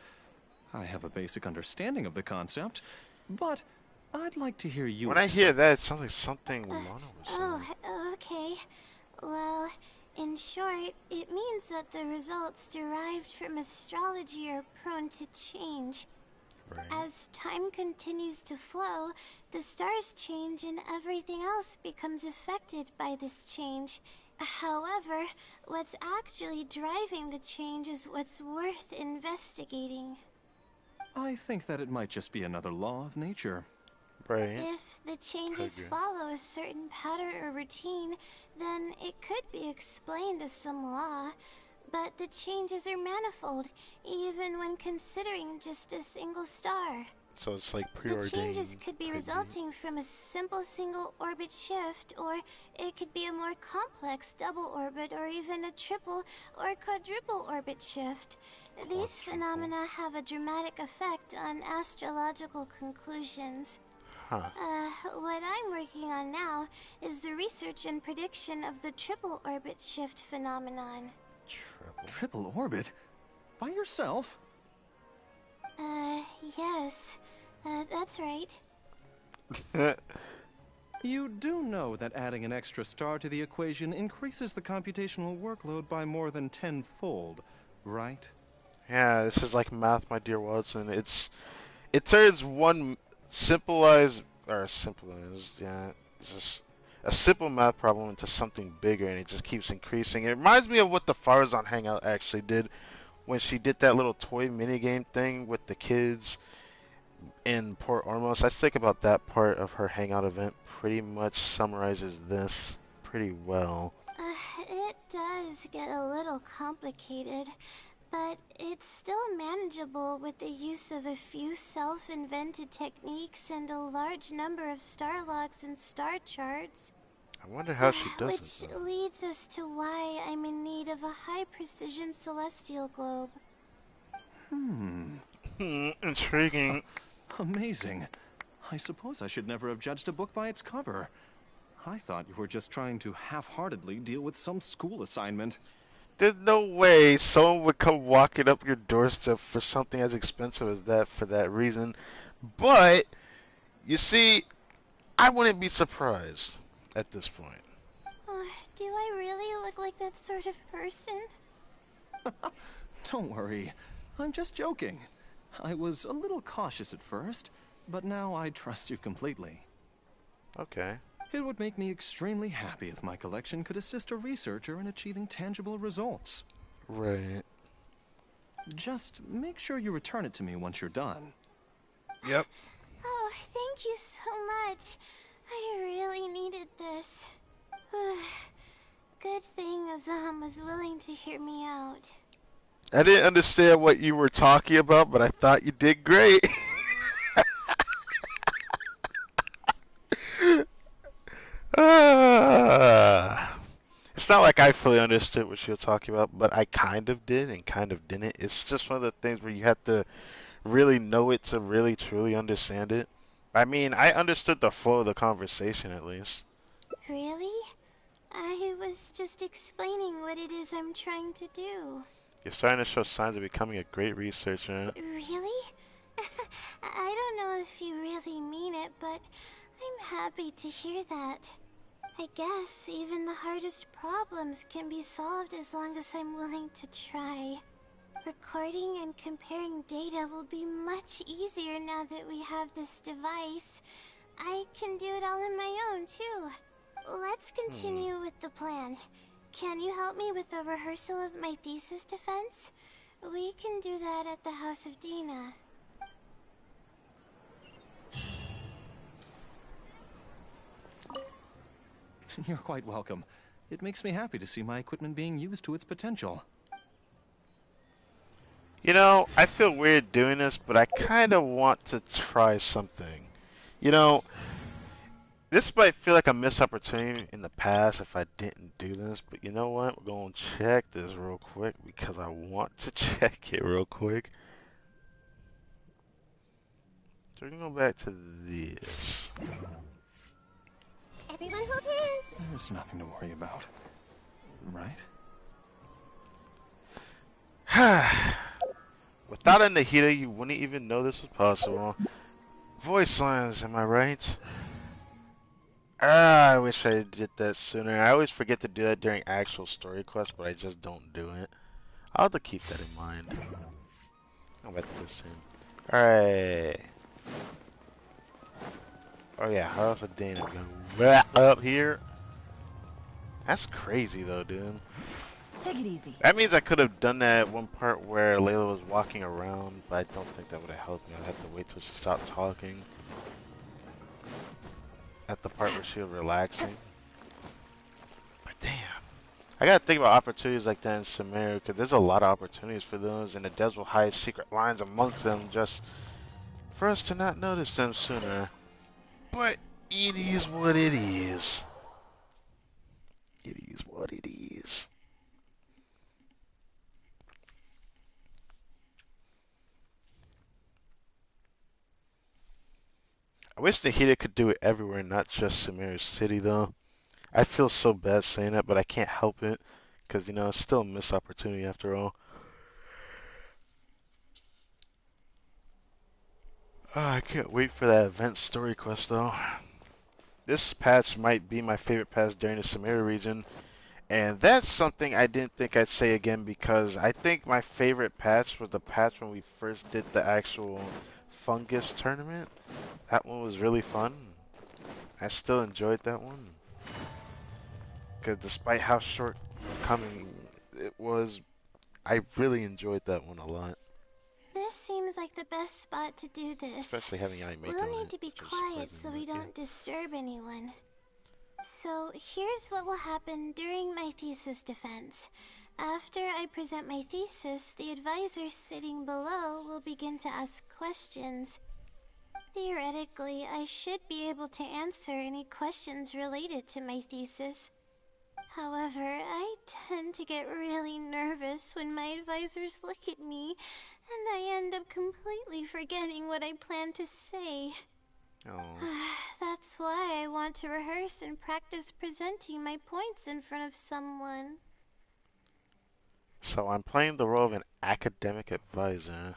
I have a basic understanding of the concept, but I'd like to hear you. When I hear that, it sounds like something Lana was saying. Oh, okay. Well, in short, it means that the results derived from astrology are prone to change. Right. As time continues to flow, the stars change and everything else becomes affected by this change. However, what's actually driving the change is what's worth investigating. I think that it might just be another law of nature. Right. If the changes follow a certain pattern or routine, then it could be explained as some law. But the changes are manifold, even when considering just a single star. So it's like preordained. The changes could be resulting from a simple single orbit shift, or it could be a more complex double orbit, or even a triple or quadruple orbit shift. These phenomena have a dramatic effect on astrological conclusions. What I'm working on now is the research and prediction of the triple orbit shift phenomenon. Triple orbit? By yourself? Yes. That's right. You do know that adding an extra star to the equation increases the computational workload by more than 10-fold, right? Yeah, this is like math, my dear Watson. It turns one just a simple math problem into something bigger, and it just keeps increasing. It reminds me of what the Farzan Hangout actually did when she did that little toy minigame thing with the kids in Port Ormos. I think about that part of her Hangout event pretty much summarizes this pretty well. It does get a little complicated, but it's still manageable with the use of a few self-invented techniques and a large number of star logs and star charts. I wonder how she does it, Which leads us to why I'm in need of a high-precision celestial globe. Intriguing. Amazing. I suppose I should never have judged a book by its cover. I thought you were just trying to half-heartedly deal with some school assignment. There's no way someone would come walking up your doorstep for something as expensive as that for that reason. But, you see, I wouldn't be surprised at this point. Do I really look like that sort of person? Don't worry. I'm just joking. I was a little cautious at first, but now I trust you completely. Okay. It would make me extremely happy if my collection could assist a researcher in achieving tangible results. Right. Just make sure you return it to me once you're done. Yep. Oh, thank you so much. I really needed this. Good thing Azam was willing to hear me out. I didn't understand what you were talking about, but I thought you did great. It's not like I fully understood what she was talking about, but I kind of did and kind of didn't. It's just one of the things where you have to really know it to really truly understand it. I mean, I understood the flow of the conversation at least. Really? I was just explaining what it is I'm trying to do. You're starting to show signs of becoming a great researcher. Really? I don't know if you really mean it, but I'm happy to hear that. I guess even the hardest problems can be solved as long as I'm willing to try. Recording and comparing data will be much easier now that we have this device. I can do it all on my own, too. Let's continue with the plan. Can you help me with the rehearsal of my thesis defense? We can do that at the House of Dina. You're quite welcome. It makes me happy to see my equipment being used to its potential. You know, I feel weird doing this, but I kind of want to try something. You know, this might feel like a missed opportunity in the past if I didn't do this, but you know what? We're going to check this real quick because I want to check it real quick. So we're going to go back to this. Everyone hold hands! There's nothing to worry about, right? Without a Nahida, you wouldn't even know this was possible. Voice lines, am I right? I wish I did that sooner. I always forget to do that during actual story quests, but I just don't do it. I'll have to keep that in mind. I'll bet this soon. Alright. Oh yeah, House of Dana go up here. That's crazy though, dude. Take it easy. That means I could have done that one part where Layla was walking around, but I don't think that would have helped me. I'd have to wait till she stopped talking. At the part where she was relaxing. But damn. I gotta think about opportunities like that in Sumeru, because there's a lot of opportunities for those, and the devs will hide secret lines amongst them just for us to not notice them sooner. But it is what it is. It is what it is. I wish Nahida could do it everywhere, not just Sumeru City, though. I feel so bad saying that, but I can't help it, because, you know, it's still a missed opportunity after all. I can't wait for that event story quest, though. This patch might be my favorite patch during the Sumeru region, and that's something I didn't think I'd say again, because I think my favorite patch was the patch when we first did the actual fungus tournament. That one was really fun. I still enjoyed that one. Because despite how shortcoming it was, I really enjoyed that one a lot. This seems like the best spot to do this. Especially having Aimee on it. We'll need to be quiet so we don't disturb anyone. So here's what will happen during my thesis defense. After I present my thesis, the advisors sitting below will begin to ask questions. Theoretically, I should be able to answer any questions related to my thesis. However, I tend to get really nervous when my advisors look at me, and I end up completely forgetting what I plan to say. That's why I want to rehearse and practice presenting my points in front of someone. So I'm playing the role of an academic advisor.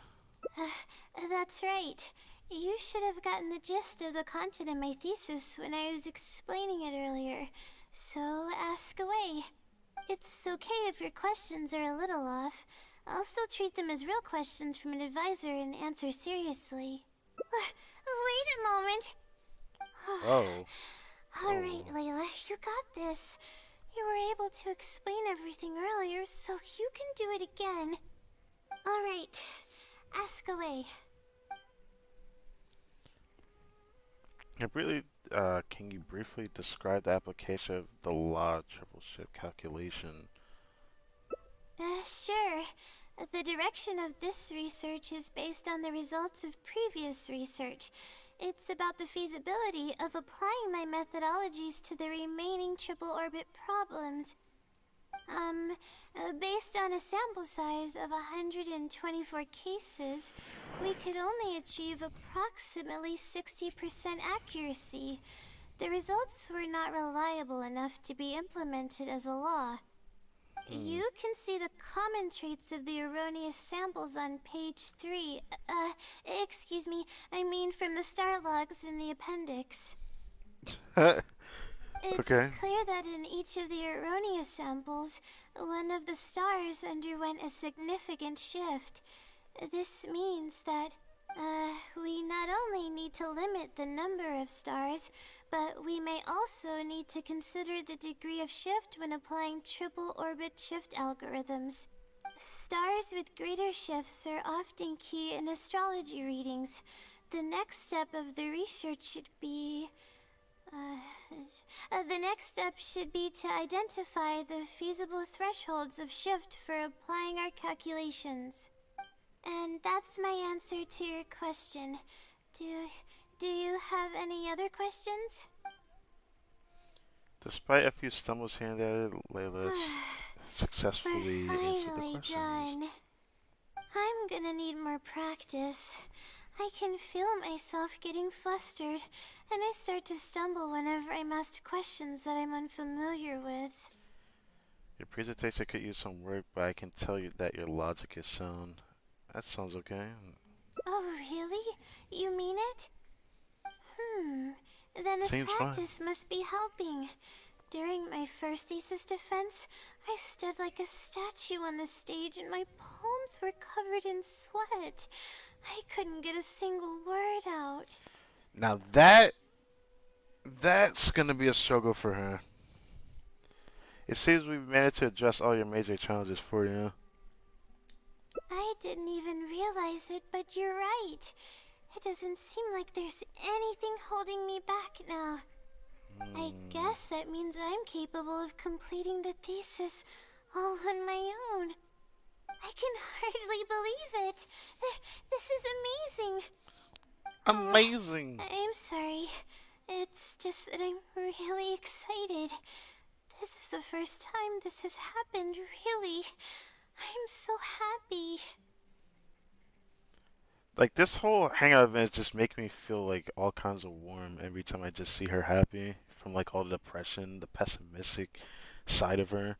That's right. You should have gotten the gist of the content of my thesis when I was explaining it earlier. So ask away. It's okay if your questions are a little off. I'll still treat them as real questions from an advisor and answer seriously. Wait a moment. Oh. Alright, Layla, you got this. You were able to explain everything earlier, so you can do it again. Alright, ask away. Can you briefly describe the application of the law of triple shift calculation? Sure. The direction of this research is based on the results of previous research. It's about the feasibility of applying my methodologies to the remaining triple orbit problems. Based on a sample size of 124 cases, we could only achieve approximately 60% accuracy. The results were not reliable enough to be implemented as a law. You can see the common traits of the erroneous samples on page 3. Excuse me, I mean from the star logs in the appendix. It's clear that in each of the erroneous samples, one of the stars underwent a significant shift. This means that, we not only need to limit the number of stars, but we may also need to consider the degree of shift when applying triple orbit shift algorithms. Stars with greater shifts are often key in astrology readings. The next step of the research should be... the next step should be to identify the feasible thresholds of shift for applying our calculations. And that's my answer to your question. Do you have any other questions? Despite a few stumbles here and there, Layla successfully answered the questions. Done. I'm gonna need more practice. I can feel myself getting flustered, and I start to stumble whenever I'm asked questions that I'm unfamiliar with. Your presentation could use some work, but I can tell you that your logic is sound. That sounds okay. Oh, really? You mean it? Then this practice must be helping. During my first thesis defense, I stood like a statue on the stage and my palms were covered in sweat. I couldn't get a single word out. Now that's gonna be a struggle for her. It seems we've managed to address all your major challenges for you. I didn't even realize it, but you're right. It doesn't seem like there's anything holding me back now. I guess that means I'm capable of completing the thesis all on my own. I can hardly believe it. This is amazing. Amazing. I'm sorry. It's just that I'm really excited. This is the first time this has happened, really. I'm so happy. Like, this whole hangout event just makes me feel like all kinds of warm every time I just see her happy. From like all the depression, the pessimistic side of her.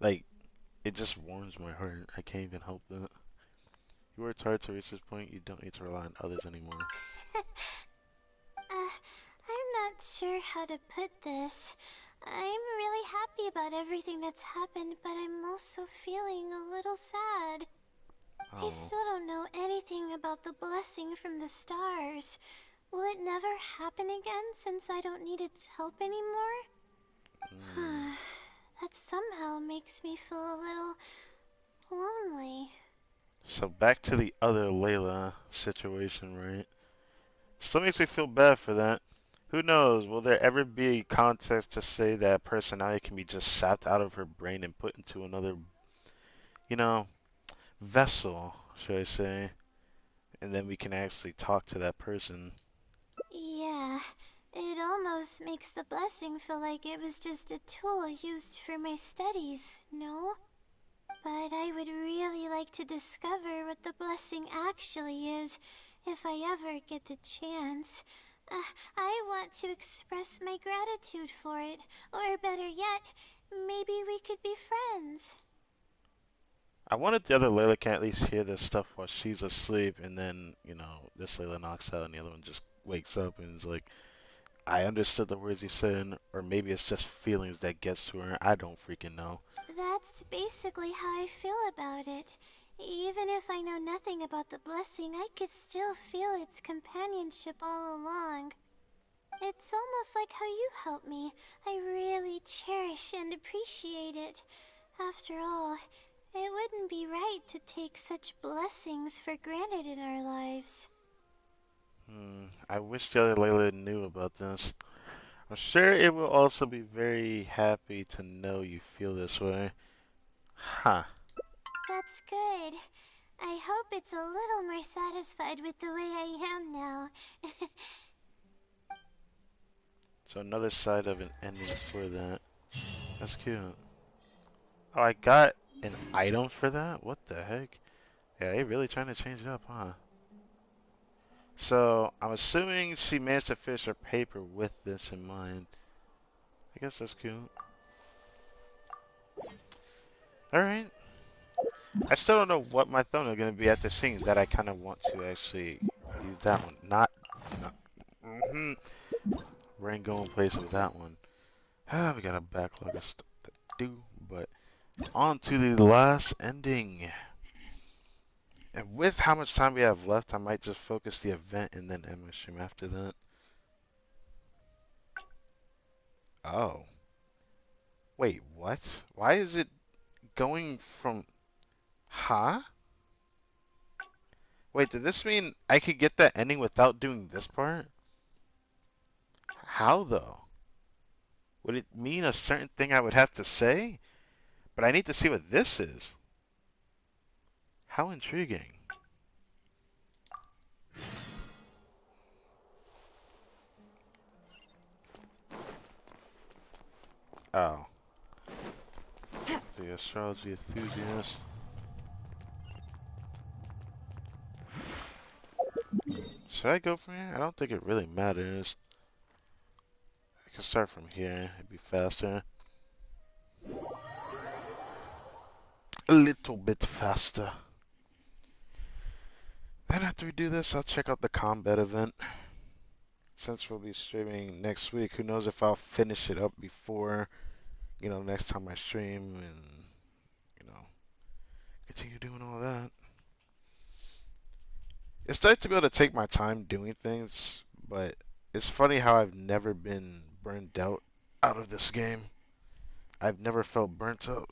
Like, it just warms my heart. I can't even help that. You worked hard to reach this point. You don't need to rely on others anymore. I'm not sure how to put this. I'm really happy about everything that's happened, but I'm also feeling a little sad. I still don't know anything about the blessing from the stars. Will it never happen again since I don't need its help anymore? That somehow makes me feel a little lonely. So back to the other LAYLA situation, right? Still makes me feel bad for that. Who knows, will there ever be a contest to say that personality can be just sapped out of her brain and put into another, vessel, should I say? And then we can actually talk to that person. Yeah, it almost makes the blessing feel like it was just a tool used for my studies, no? But I would really like to discover what the blessing actually is, if I ever get the chance. I want to express my gratitude for it, or better yet, maybe we could be friends. I wanted the other Layla can at least hear this stuff while she's asleep, and then, you know, this Layla knocks out and the other one just wakes up and is like, I understood the words you said, or maybe it's just feelings that gets to her. I don't freaking know. That's basically how I feel about it. Even if I know nothing about the blessing, I could still feel its companionship all along. It's almost like how you helped me. I really cherish and appreciate it. After all, it wouldn't be right to take such blessings for granted in our lives. I wish the other Layla knew about this. I'm sure it will also be very happy to know you feel this way. Huh. That's good. I hope it's a little more satisfied with the way I am now. So another side of an ending for that. That's cute. Oh, I got an item for that? What the heck? Yeah, they really trying to change it up, huh? So, I'm assuming she managed to finish her paper with this in mind. I guess that's cute. Alright. I still don't know what my thumbnail is going to be after seeing that. I kind of want to actually use that one. Not we're in going place with that one. We got a backlog of stuff to do, but on to the last ending. And with how much time we have left, I might just focus the event and then end my stream after that. Oh. Wait, what? Why is it going from... Huh? Wait, did this mean I could get that ending without doing this part? How, though? Would it mean a certain thing I would have to say? But I need to see what this is. How intriguing. Oh. The astrology enthusiast. Should I go from here? I don't think it really matters. I can start from here. It'd be faster. A little bit faster. Then after we do this, I'll check out the combat event. Since we'll be streaming next week, who knows if I'll finish it up before, you know, next time I stream and, you know, continue doing all that. It's nice to be able to take my time doing things, but it's funny how I've never been burned out of this game. I've never felt burnt out.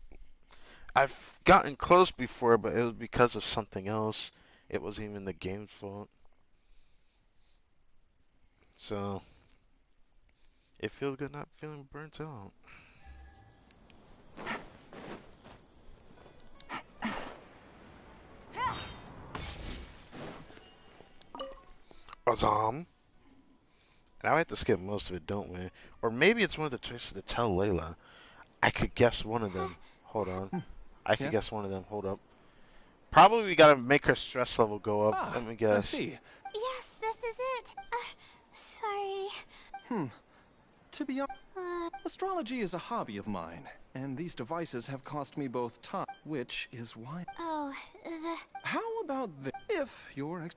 I've gotten close before, but it was because of something else. It wasn't even the game's fault. So, it feels good not feeling burnt out. Azam. Now I have to skip most of it, don't we? Or maybe it's one of the choices to tell Layla. I could guess one of them. Hold on. I could guess one of them. Hold up. Probably we gotta make her stress level go up. Let me guess. I see. Yes, this is it. Sorry. To be honest, astrology is a hobby of mine, and these devices have cost me both time, which is why... Oh, How about this? If you're...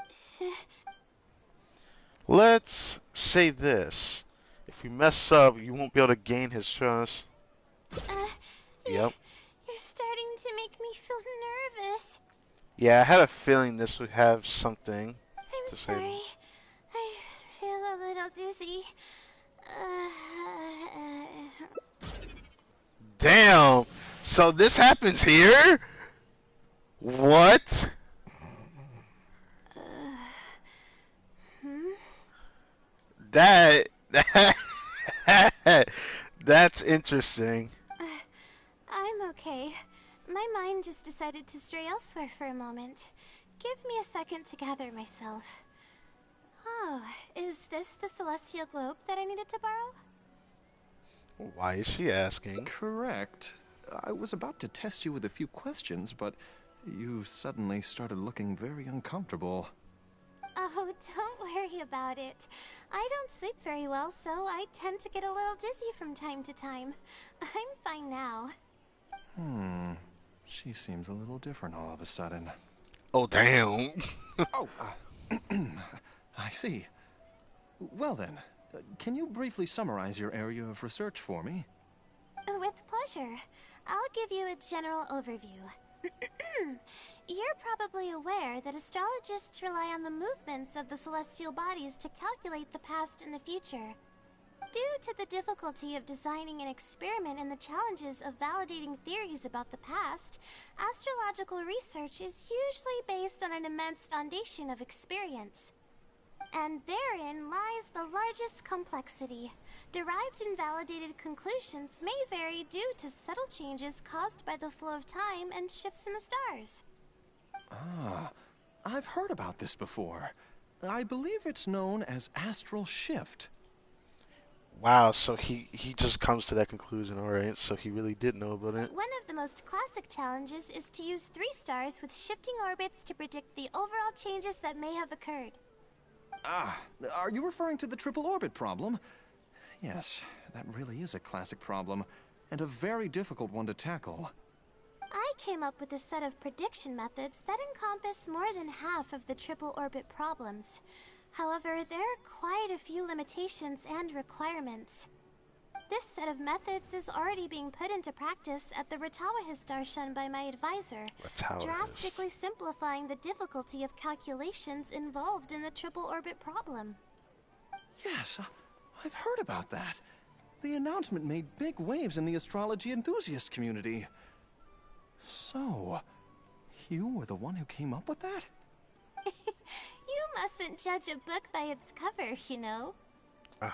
Let's say this. If we mess up, you won't be able to gain his trust. Yep. You're starting to make me feel nervous. Yeah, I had a feeling this would have something I'm to sorry. say. I feel a little dizzy. Damn! So this happens here? What? That that's interesting. I'm okay. My mind just decided to stray elsewhere for a moment. Give me a second to gather myself. Oh, is this the celestial globe that I needed to borrow? Why is she asking? Correct. I was about to test you with a few questions, but you suddenly started looking very uncomfortable. Oh, don't worry about it. I don't sleep very well, so I tend to get a little dizzy from time to time. I'm fine now. She seems a little different all of a sudden. Oh, damn. Oh, I see. Well then, can you briefly summarize your area of research for me? With pleasure. I'll give you a general overview. You're probably aware that astrologists rely on the movements of the celestial bodies to calculate the past and the future. Due to the difficulty of designing an experiment and the challenges of validating theories about the past, astrological research is usually based on an immense foundation of experience. And therein lies the largest complexity. Derived and validated conclusions may vary due to subtle changes caused by the flow of time and shifts in the stars. Ah, I've heard about this before. I believe it's known as astral shift. Wow, so he just comes to that conclusion, alright, so he really did know about it. One of the most classic challenges is to use 3 stars with shifting orbits to predict the overall changes that may have occurred. Ah, are you referring to the triple orbit problem? Yes, that really is a classic problem, and a very difficult one to tackle. I came up with a set of prediction methods that encompass more than half of the triple orbit problems. However, there are quite a few limitations and requirements. This set of methods is already being put into practice at the Ratawa Starshan by my advisor, drastically simplifying the difficulty of calculations involved in the triple orbit problem. Yes, I've heard about that. The announcement made big waves in the astrology enthusiast community. So, you were the one who came up with that? You mustn't judge a book by its cover, you know.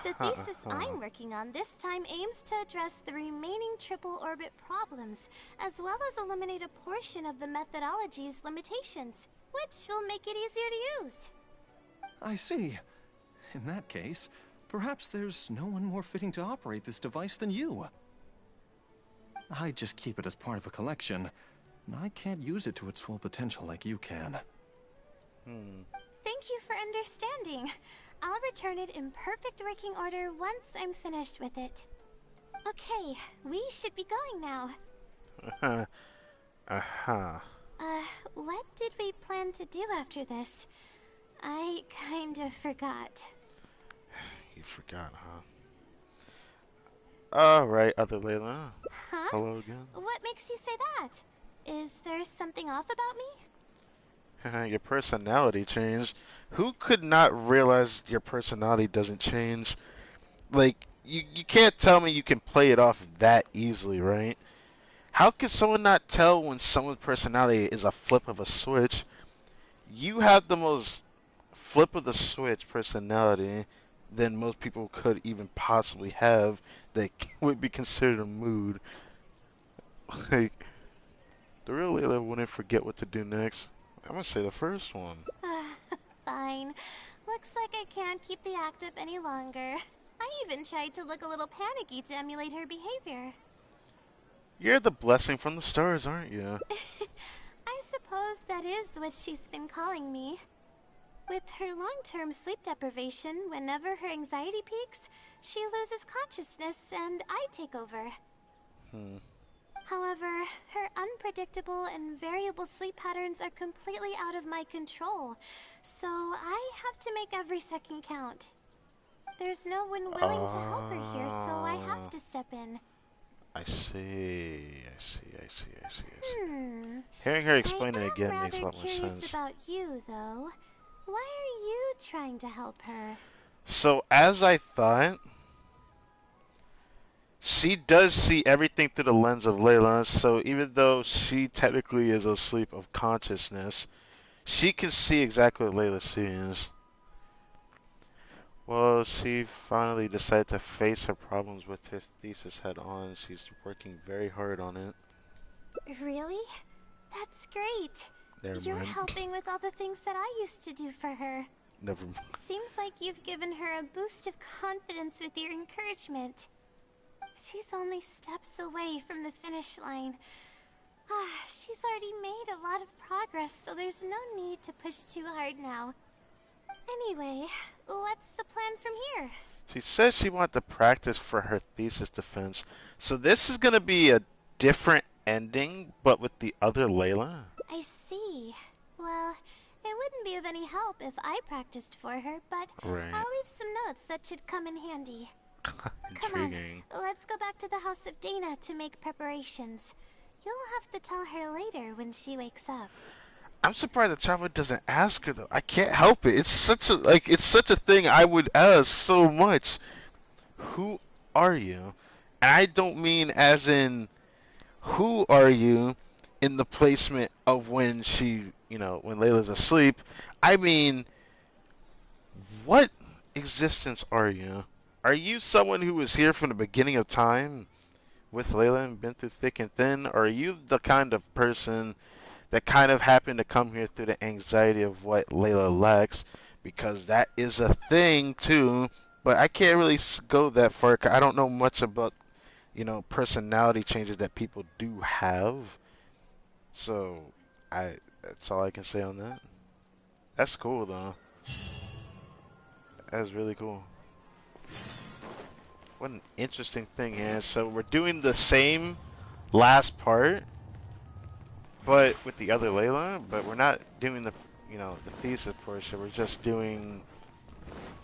The thesis I'm working on this time aims to address the remaining triple orbit problems, as well as eliminate a portion of the methodology's limitations, which will make it easier to use. I see. In that case, perhaps there's no one more fitting to operate this device than you. I just keep it as part of a collection, and I can't use it to its full potential like you can. Thank you for understanding. I'll return it in perfect working order once I'm finished with it. Okay, we should be going now. What did we plan to do after this? I kind of forgot. You forgot, huh? Alright, other Layla. Huh? Hello again. What makes you say that? Is there something off about me? Your personality changed. Who could not realize your personality doesn't change? Like, you can't tell me you can play it off that easily, right? How can someone not tell when someone's personality is a flip of a switch? You have the most flip of the switch personality than most people could even possibly have that would be considered a mood. Like, the real Layla wouldn't forget what to do next. I'm gonna say the first one. Fine. Looks like I can't keep the act up any longer. I even tried to look a little panicky to emulate her behavior. You're the blessing from the stars, aren't you? I suppose that is what she's been calling me. With her long-term sleep deprivation, whenever her anxiety peaks, she loses consciousness and I take over. However, her unpredictable and variable sleep patterns are completely out of my control, so I have to make every second count. There's no one willing to help her here, so I have to step in. I see. Hearing her explain it again makes a lot more sense. I'm rather curious about you, though. Why are you trying to help her? So, as I thought, she does see everything through the lens of Layla, so even though she technically is asleep of consciousness, she can see exactly what Layla sees. Well, she finally decided to face her problems with her thesis head on. She's working very hard on it. Really? That's great. You're helping with all the things that I used to do for her. Never mind. Seems like you've given her a boost of confidence with your encouragement. She's only steps away from the finish line. She's already made a lot of progress, so there's no need to push too hard now. Anyway, what's the plan from here? She says she wanted to practice for her thesis defense. So this is going to be a different ending, but with the other Layla? I see. Well, it wouldn't be of any help if I practiced for her, but Right. I'll leave some notes that should come in handy. Come on, Intriguing. let's go back to the House of Dana to make preparations. You'll have to tell her later when she wakes up. I'm surprised the traveler doesn't ask her though. I can't help it. It's such a thing I would ask so much. Who are you? And I don't mean as in who are you in the placement of when when Layla's asleep. I mean, what existence are you? Are you someone who was here from the beginning of time with Layla and been through thick and thin? Or are you the kind of person that kind of happened to come here through the anxiety of what Layla lacks? Because that is a thing too, but I can't really go that far. I don't know much about, personality changes that people do have. So, that's all I can say on that. That's cool though. That's really cool. What an interesting thing here. So we're doing the same last part, but with the other Layla, but we're not doing the thesis portion. We're just doing,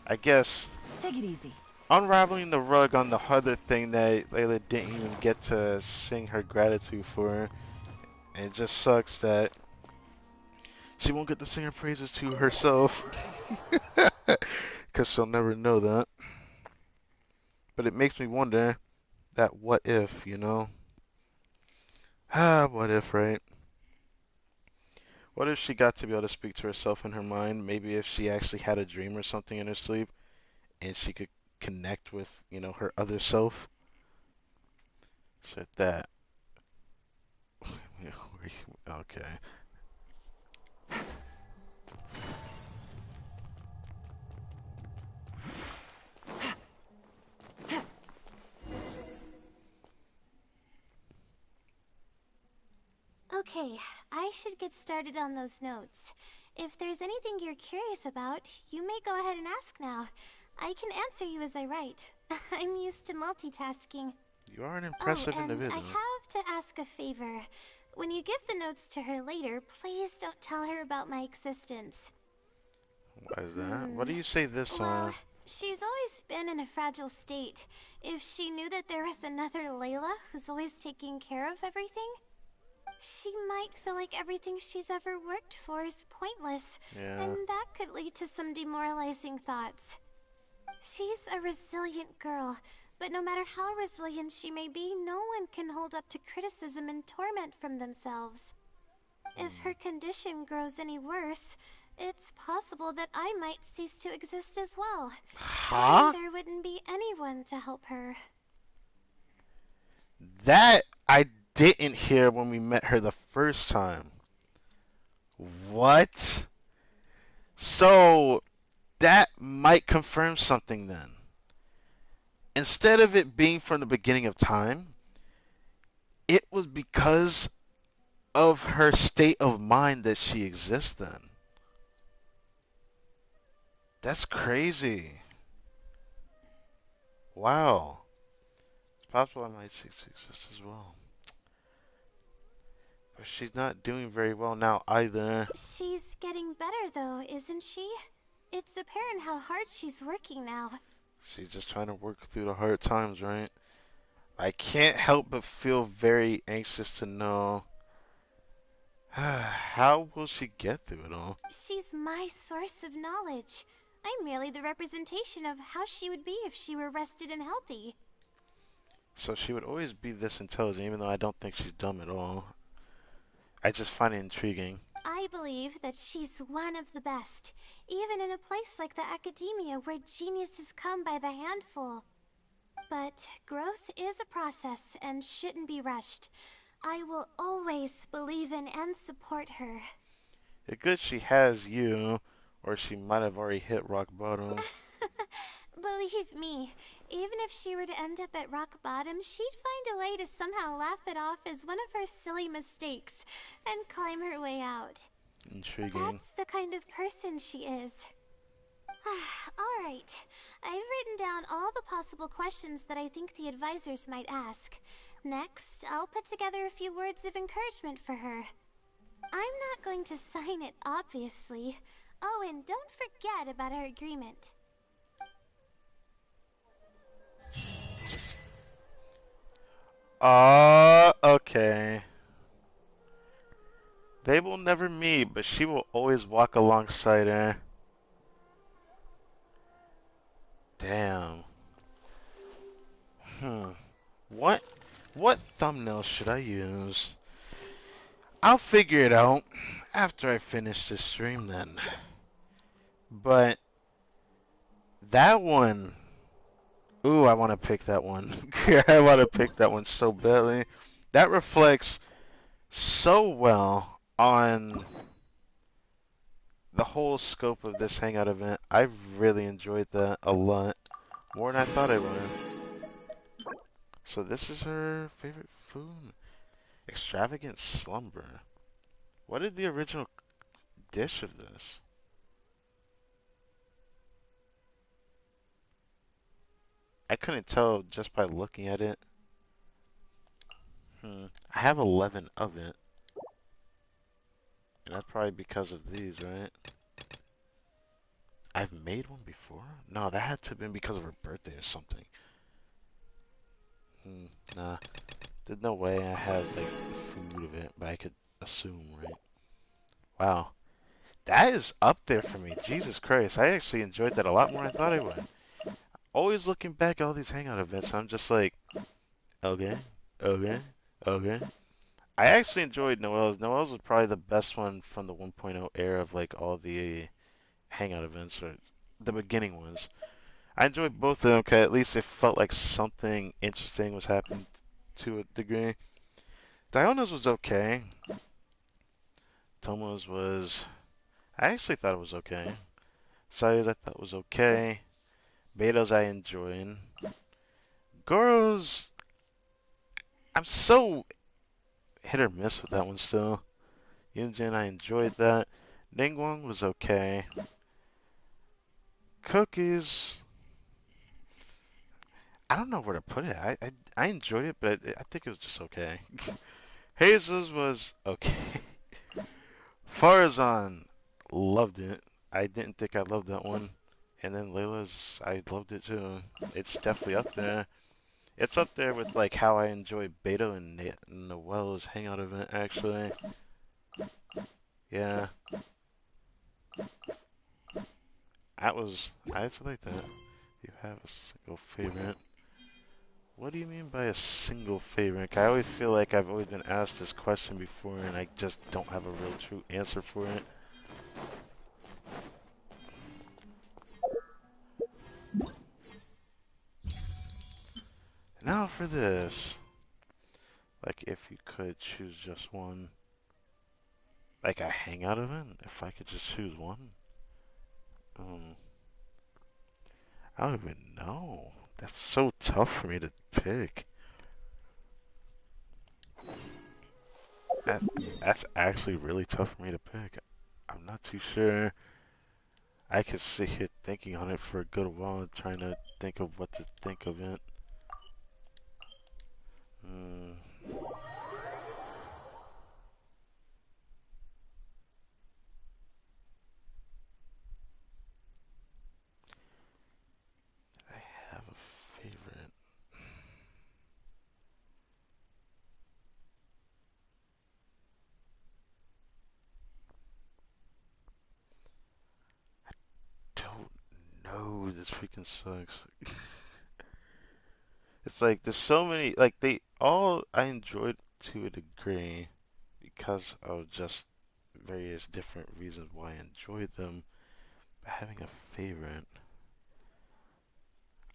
I guess, Take it easy. unraveling the rug on the other thing that Layla didn't even get to sing her gratitude for. And it just sucks that she won't get to sing her praises to herself. Because she'll never know that. But it makes me wonder that what if, what if, right? What if she got to be able to speak to herself in her mind? Maybe if she actually had a dream or something in her sleep and she could connect with, her other self. So that. Okay. Okay, I should get started on those notes. If there's anything you're curious about, you may go ahead and ask now. I can answer you as I write. I'm used to multitasking. You are an impressive and individual. I have to ask a favor. When you give the notes to her later, please don't tell her about my existence. Why is that? What do you say this Well, she's always been in a fragile state. If she knew that there was another Layla who's always taking care of everything, she might feel like everything she's ever worked for is pointless, and that could lead to some demoralizing thoughts. She's a resilient girl, but no matter how resilient she may be, no one can hold up to criticism and torment from themselves. If her condition grows any worse, it's possible that I might cease to exist as well. And there wouldn't be anyone to help her. That I didn't hear when we met her the first time. What? So, that might confirm something then. Instead of it being from the beginning of time, it was because of her state of mind that she exists then. That's crazy. Wow. It's possible I might cease to exist as well. But she's not doing very well now either. She's getting better though, isn't she? It's apparent how hard she's working now. She's just trying to work through the hard times, right? I can't help but feel very anxious to know how will she get through it all? She's my source of knowledge. I'm merely the representation of how she would be if she were rested and healthy. So she would always be this intelligent, even though I don't think she's dumb at all. I just find it intriguing. I believe that she's one of the best, even in a place like the academia where geniuses come by the handful. But growth is a process and shouldn't be rushed. I will always believe in and support her. It's good she has you, or she might have already hit rock bottom. Believe me, even if she were to end up at rock bottom, she'd find a way to somehow laugh it off as one of her silly mistakes and climb her way out. Intriguing. That's the kind of person she is. Alright, I've written down all the possible questions that I think the advisors might ask. Next, I'll put together a few words of encouragement for her. I'm not going to sign it, obviously. Oh, and don't forget about our agreement. Okay. They will never meet, but she will always walk alongside her. Damn. What thumbnail should I use? I'll figure it out after I finish this stream then. But that one, ooh, I want to pick that one. I want to pick that one so badly. That reflects so well on the whole scope of this Hangout event. I've really enjoyed that a lot. More than I thought I would. So this is her favorite food. Extravagant slumber. What is the original dish of this? I couldn't tell just by looking at it. I have 11 of it. And that's probably because of these, right? I've made one before? No, that had to have been because of her birthday or something. Nah. There's no way I have, like, food of it, but I could assume, right? Wow. That is up there for me. Jesus Christ. I actually enjoyed that a lot more than I thought I would. Always looking back at all these Hangout events, I'm just like, okay, okay, okay. I actually enjoyed Noel's. Noel's was probably the best one from the 1.0 era of like all the Hangout events, or the beginning ones. I enjoyed both of them because at least it felt like something interesting was happening to a degree. Diona's was okay. Tomo's was... I actually thought it was okay. Saya's I thought was okay. Beto's I enjoyed. Goro's... I'm so hit or miss with that one still. Yunjin, I enjoyed that. Ningguang was okay. Cookies... I don't know where to put it. I enjoyed it, but I think it was just okay. Hazel's was okay. Farazan, loved it. I didn't think I loved that one. And then Layla's, I loved it too. It's definitely up there. It's up there with like how I enjoy Beto and Noel's Hangout event, actually. Yeah. I actually like that. You have a single favorite. What do you mean by a single favorite? I always feel like I've always been asked this question before and I just don't have a real true answer for it. Now for this. Like if you could choose just one. Like a Hangout event? If I could just choose one? I don't even know. That's so tough for me to pick. That's actually really tough for me to pick. I'm not too sure. I could sit here thinking on it for a good while, trying to think of what to think of it. I have a favorite. Don't know. This freaking sucks. It's like there's so many. Like they all I enjoyed to a degree because of just various different reasons why I enjoyed them. But having a favorite,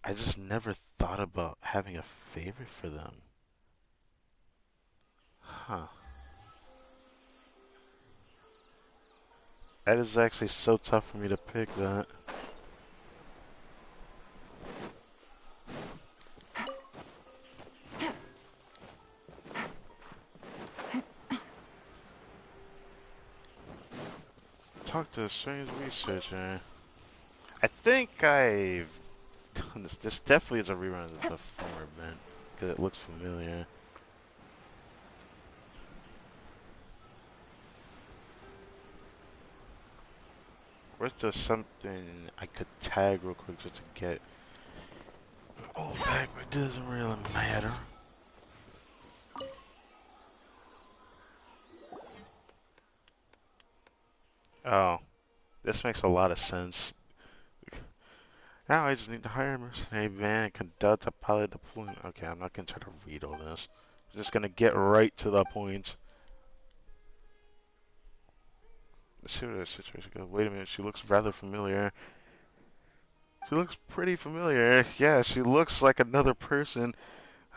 I just never thought about having a favorite for them. Huh. That is actually so tough for me to pick that. Talk to a strange researcher. I think I've done this. This definitely is a rerun of the former event because it looks familiar. Where's there something I could tag real quick just to get all back, but it doesn't really matter. Oh, this makes a lot of sense. Now I just need to hire a mercenary van and conduct a pilot deployment. Okay, I'm not gonna try to read all this. I'm just gonna get right to the point. Let's see where this situation goes. Wait a minute, she looks rather familiar. She looks pretty familiar. Yeah, she looks like another person.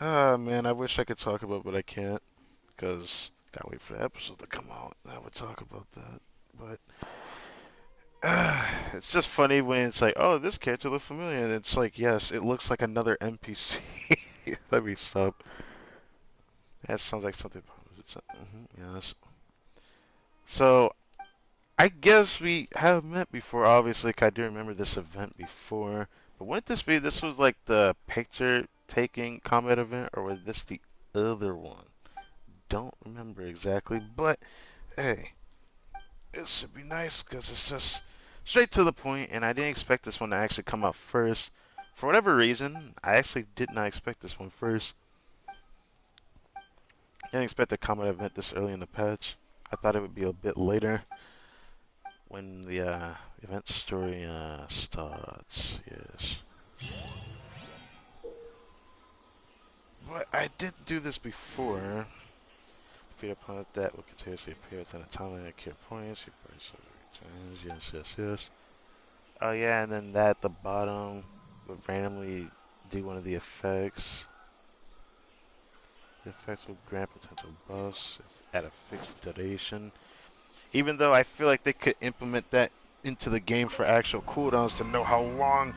Ah, man, I wish I could talk about it, but I can't. Because, gotta wait for the episode to come out. I would talk about that. But, it's just funny when it's like, oh, this character looks familiar. And it's like, yes, it looks like another NPC. Let me stop. That sounds like something. Yes. So, I guess we have met before, obviously, 'cause I do remember this event before. But wouldn't this was like the picture taking combat event, or was this the other one? Don't remember exactly, but hey, it should be nice because it's just straight to the point, and I didn't expect this one to actually come out first. For whatever reason, I actually did not expect this one first. I didn't expect the combat event this early in the patch. I thought it would be a bit later. When the event story starts, yes. But I did do this before. Defeat a opponent that will continuously appear within a timeline and cure points. Yes. Oh yeah, and then that at the bottom would randomly do one of the effects. The effects will grant potential buffs at a fixed duration. Even though I feel like they could implement that into the game for actual cooldowns to know how long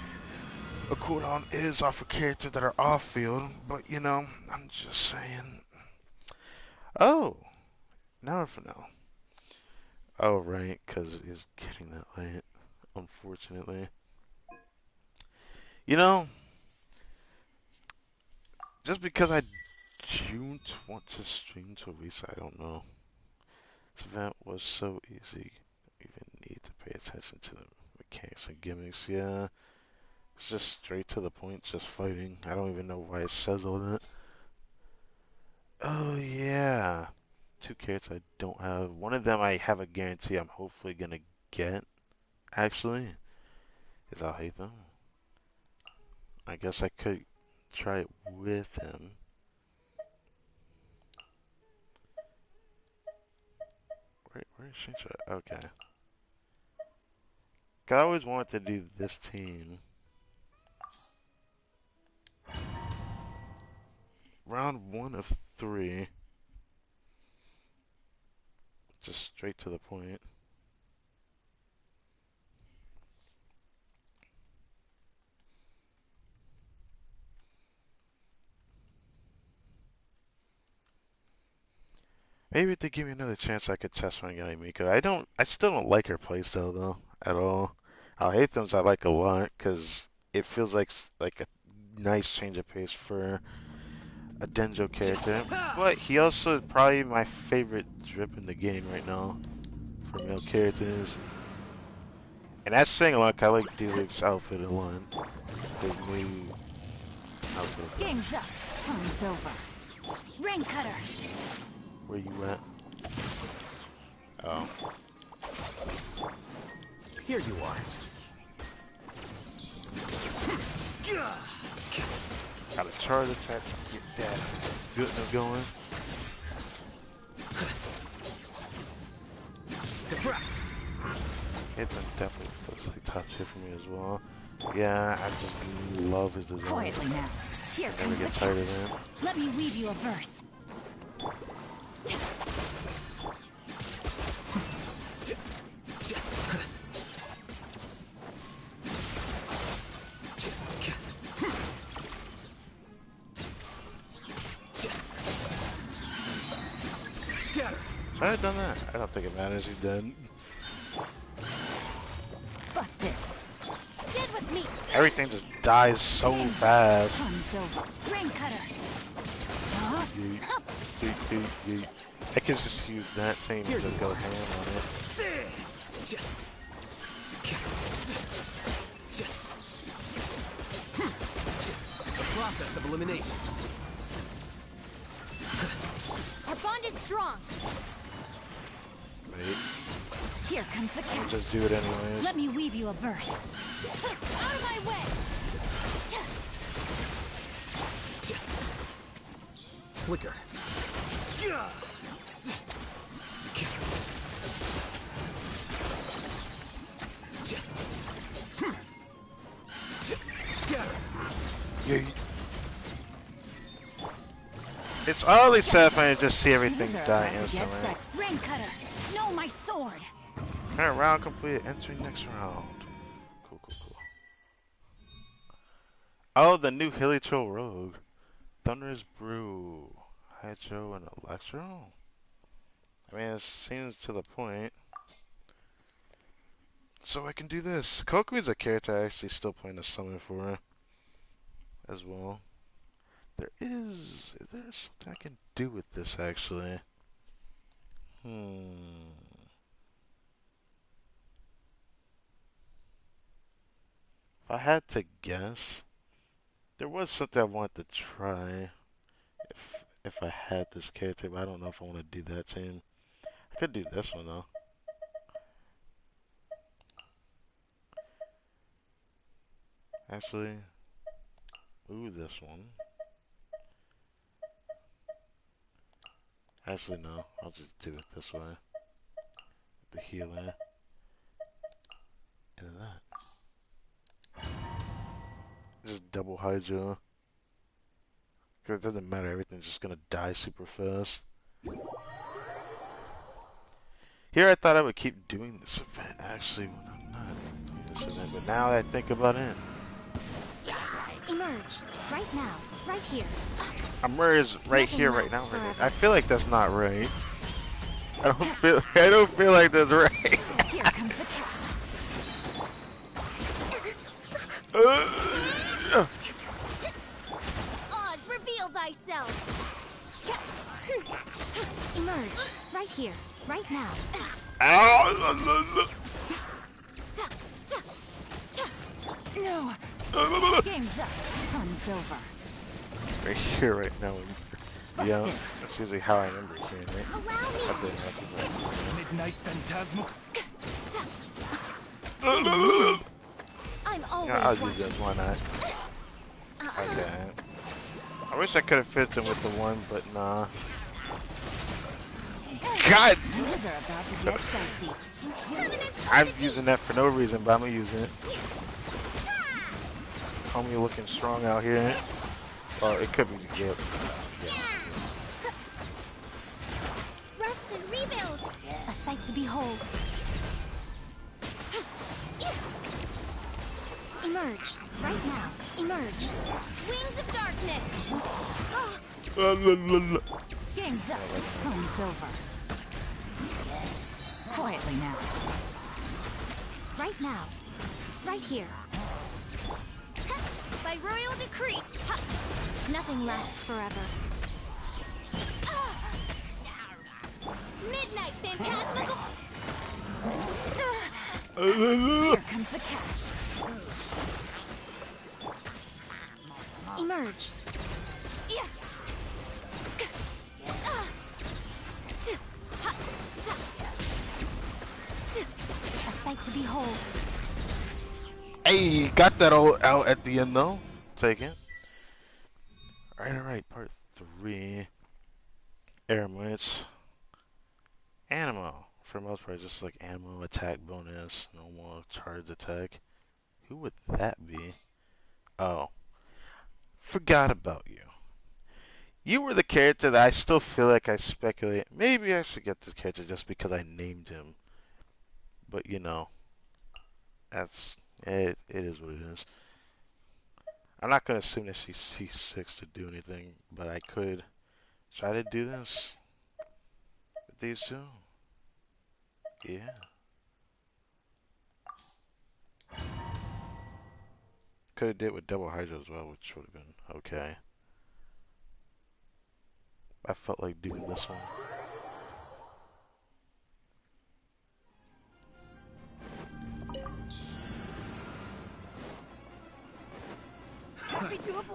a cooldown is off of characters that are off field. But you know, I'm just saying. Oh, now for now. Oh right, because it's getting that late. Unfortunately. You know, just because I don't want to stream to Risa, I don't know. This event was so easy. You even need to pay attention to the mechanics and gimmicks. Yeah, it's just straight to the point, just fighting. I don't even know why it says all that. Oh yeah, two characters I don't have. One of them I have a guarantee I'm hopefully gonna get. Actually, is Alhaitham. I guess I could try it with him. Where is Shincha? Okay. 'Cause I always wanted to do this team. Round 1 of 3. Just straight to the point. Maybe if they give me another chance, I could test run Mika. I still don't like her playstyle though at all. Alhaitham's I like a lot because it feels like a nice change of pace for a Denjo character. But he also is probably my favorite drip in the game right now for male characters. And that's saying a lot. I like Diluc's outfit a lot. His new outfit. Game's up. Time's over. Rain cutter. Where you at? Oh. Here you are. Got a charge attack to get that goodness going. Deflect. It's definitely looks like top tier for me as well. Yeah, I just love his design. Quietly now. Here Never comes get the tired of him. Let me weave you a verse. Should I have done that? I don't think it matters. He's dead. Busted. Did with me. Everything just dies so fast. Rain cutter. Yeet. I can just use that team to go ham on it. The process of elimination. Our bond is strong. Wait. Here comes the I'll catch. just do it anyways. Let me weave you a verse. Out of my way. Flicker. Scatter. Yeah, it's oddly satisfying to just see everything die instantly. Rain cutter. No, my sword. Alright, round completed. Entering next round. Cool, cool, cool. Oh, the new Hilly Troll Rogue. Thunderous Brew. Hydro and Electro? I mean, it seems to the point. So I can do this. Koku's a character I actually still plan to summon for as well. Is there something I can do with this actually? If I had to guess, there was something I wanted to try if I had this character, but I don't know if I want to do that to him. I could do this one though. Actually, ooh, this one. Actually, no. I'll just do it this way. The healer. And then that. Just double Hydra. Because it doesn't matter. Everything's just going to die super fast. Here I thought I would keep doing this event. Actually, when I'm not doing this event. But now that I think about it. Emerge. Right now. Right here. Emerge right here, right now. I feel like that's not right. I don't feel like that's right. Here comes the catch. Oz, reveal thyself. Emerge. Right here. Right now. Ow! No. Game's up. Fun's over. Right here, right now. Yeah, that's usually how I remember seeing it. Midnight Phantasmal. I'm always Yeah, I'll use this. Why not? Okay. I wish I could have fit them with the one, but nah. God! I'm using that for no reason, but I'm gonna use it. Homie looking strong out here. Oh, it could be good. Yeah. Rest and rebuild. A sight to behold. Emerge. Right now. Emerge. Wings of darkness. Game's up. Fun's over. Quietly now. Right now. Right here. By royal decree. Nothing lasts forever. Midnight Phantasmical. Here comes the catch. Emerge. A sight to behold. Hey, got that all out at the end though. Take it. Alright, part 3. Airmates. Animal. For the most part, just like ammo, attack bonus, normal charge attack. Who would that be? Oh. Forgot about you. You were the character that I still feel like I speculate. Maybe I should get this character just because I named him. But you know. It is what it is. I'm not going to assume that she's C6 to do anything, but I could try to do this with these two. Yeah. Could have did with double Hydro as well, which would have been okay. I felt like doing this one.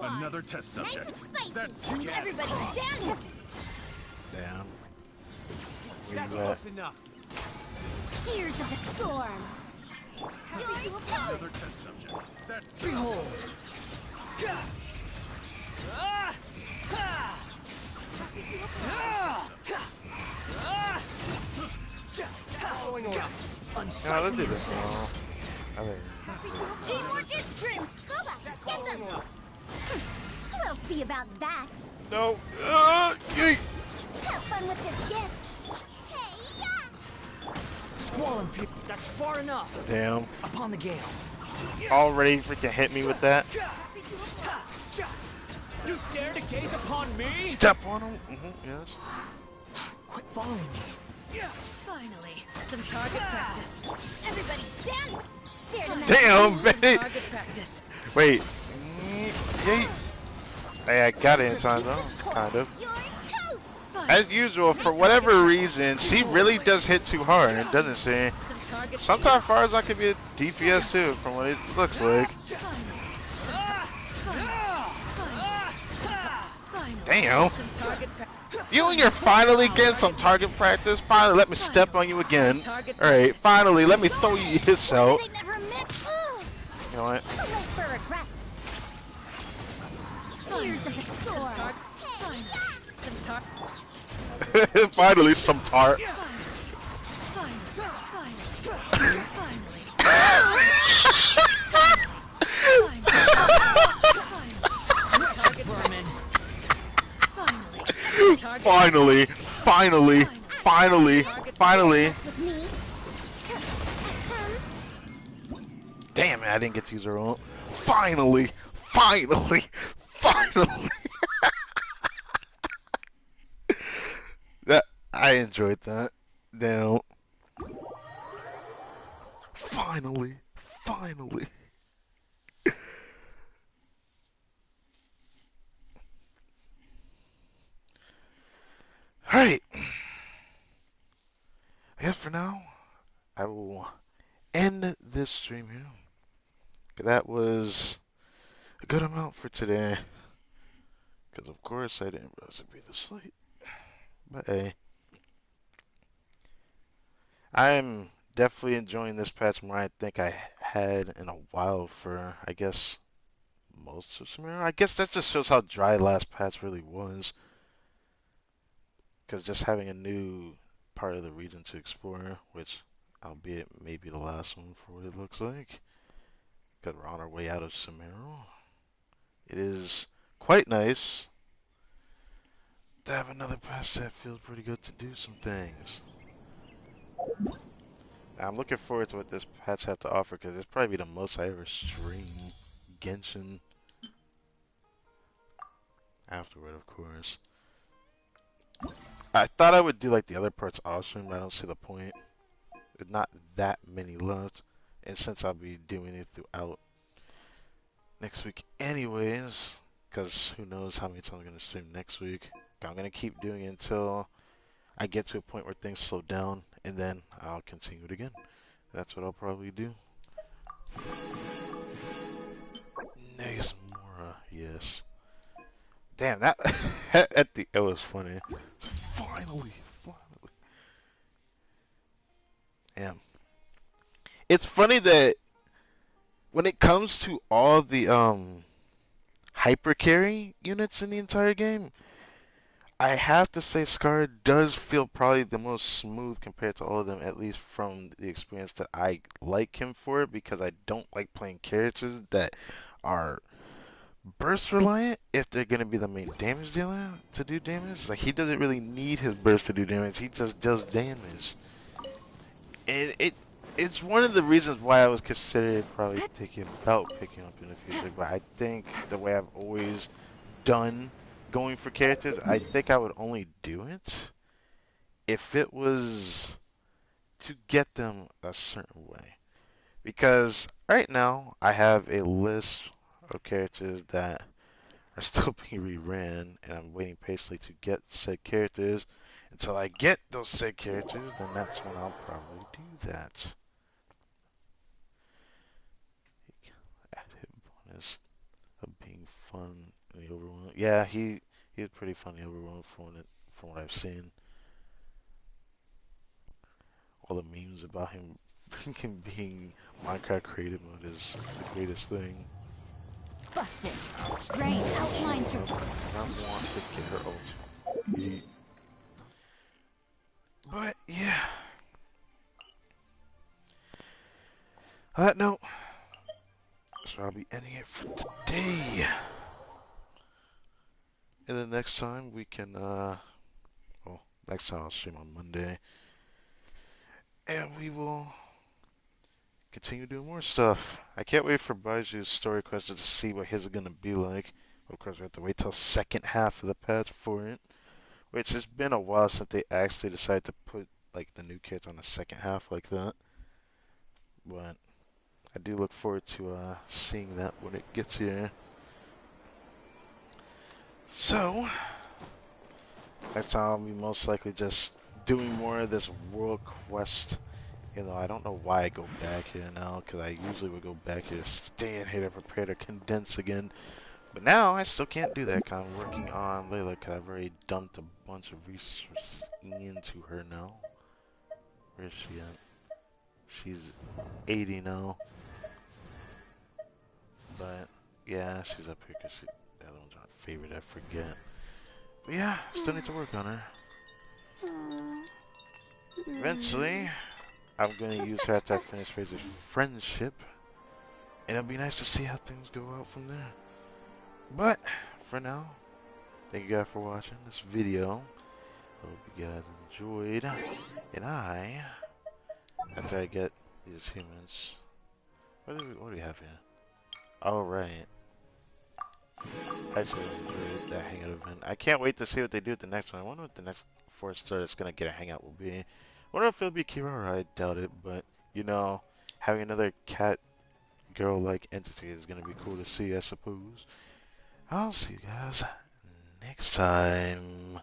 Another test subject. Nice and spicy. Everybody stand. Damn. That's close enough. Tears of the storm. You're Another toast. test subject. Behold. Following orders. No, let's do this. Teamwork is strength. Boba, get them. We'll see about that. No. Yeet. Have fun with this gift. Hey, yeah. Squall and fury. That's far enough. Damn. Upon the gale. Already freaking hit me with that. You dare to gaze upon me? Step on him. Yes. Quit following me. Finally, some target practice. Everybody stand. Dare to match. Damn, baby. Target practice. Wait. Yeet. Hey, I got it in time though. Kind of. You're toast. As usual, for whatever reason, she really does hit too hard, doesn't she? Sometimes Farzad could be a DPS too, from what it looks like. Damn. You and you're finally getting some target practice. Finally, let me step on you again. Alright, finally, let me throw you this out. They never miss. You know what? Live for regrets. Tears of the storm. Finally, some tart. Finally, finally, finally, finally. Damn it, I didn't get to use her ult. Finally, finally, finally. That I enjoyed that. Now, finally, finally. Alright. I guess for now, I will end this stream here. That was a good amount for today. Because, of course, I didn't realize it'd be this late. But, hey. I'm definitely enjoying this patch more I think I had in a while for, I guess, most of Samira. I guess that just shows how dry last patch really was. Because just having a new part of the region to explore, which, albeit maybe the last one for what it looks like, because we're on our way out of Samira. It is quite nice to have another patch that feels pretty good to do some things. I'm looking forward to what this patch had to offer, because it's probably the most I ever stream Genshin. Afterward, of course. I thought I would do like the other parts off stream, but I don't see the point. There's not that many left, and since I'll be doing it throughout next week anyways, because who knows how many times I'm going to stream next week. I'm going to keep doing it until I get to a point where things slow down, and then I'll continue it again. That's what I'll probably do. Nice, Mora, yes. Damn, that it was funny. Finally. Damn. It's funny that when it comes to all the hyper carry units in the entire game, I have to say Scar does feel probably the most smooth compared to all of them, at least from the experience that I like him for, because I don't like playing characters that are burst reliant if they're going to be the main damage dealer to do damage. Like, he doesn't really need his burst to do damage, he just does damage. And it's one of the reasons why I was considering probably thinking about picking up in the future, but I think the way I've always done going for characters, I think I would only do it if it was to get them a certain way. Because right now, I have a list of characters that are still being reran, and I'm waiting patiently to get said characters. Until I get those said characters, then that's when I'll probably do that. Added bonus of being fun in the overworld. Yeah, he was pretty fun in the overworld from what I've seen. All the memes about him being Minecraft creative mode is the greatest thing. Busted. Rain outlines her. I want to get her ult. But yeah. On that note, so I'll be ending it for today. And then next time we can, well, next time I'll stream on Monday. And we will continue doing more stuff. I can't wait for Baiju's story questions to see what his is going to be like. Of course, we have to wait till second half of the patch for it. Which has been a while since they actually decided to put, like, the new kids on the second half like that. But I do look forward to seeing that when it gets here. So, next time I'll be most likely just doing more of this world quest. You know, I don't know why I go back here now, because I usually would go back here, stand here to prepare to condense again. But now I still can't do that, because I'm working on LAYLA, because I've already dumped a bunch of resources into her now. Where is she at? She's 80 now. But, yeah, she's up here, because the other one's not favorite, I forget. But yeah, still need to work on her. Eventually, I'm going to use her after I finish Razor's friendship. And it'll be nice to see how things go out from there. But, for now, thank you guys for watching this video. Hope you guys enjoyed. And after I get these humans... What do we have here? Alright. I actually enjoyed that hangout event. I can't wait to see what they do with the next one. I wonder what the next 4-star that's going to get a hangout will be. I wonder if it'll be Kirara. I doubt it, but, you know, having another cat girl-like entity is going to be cool to see, I suppose. I'll see you guys next time.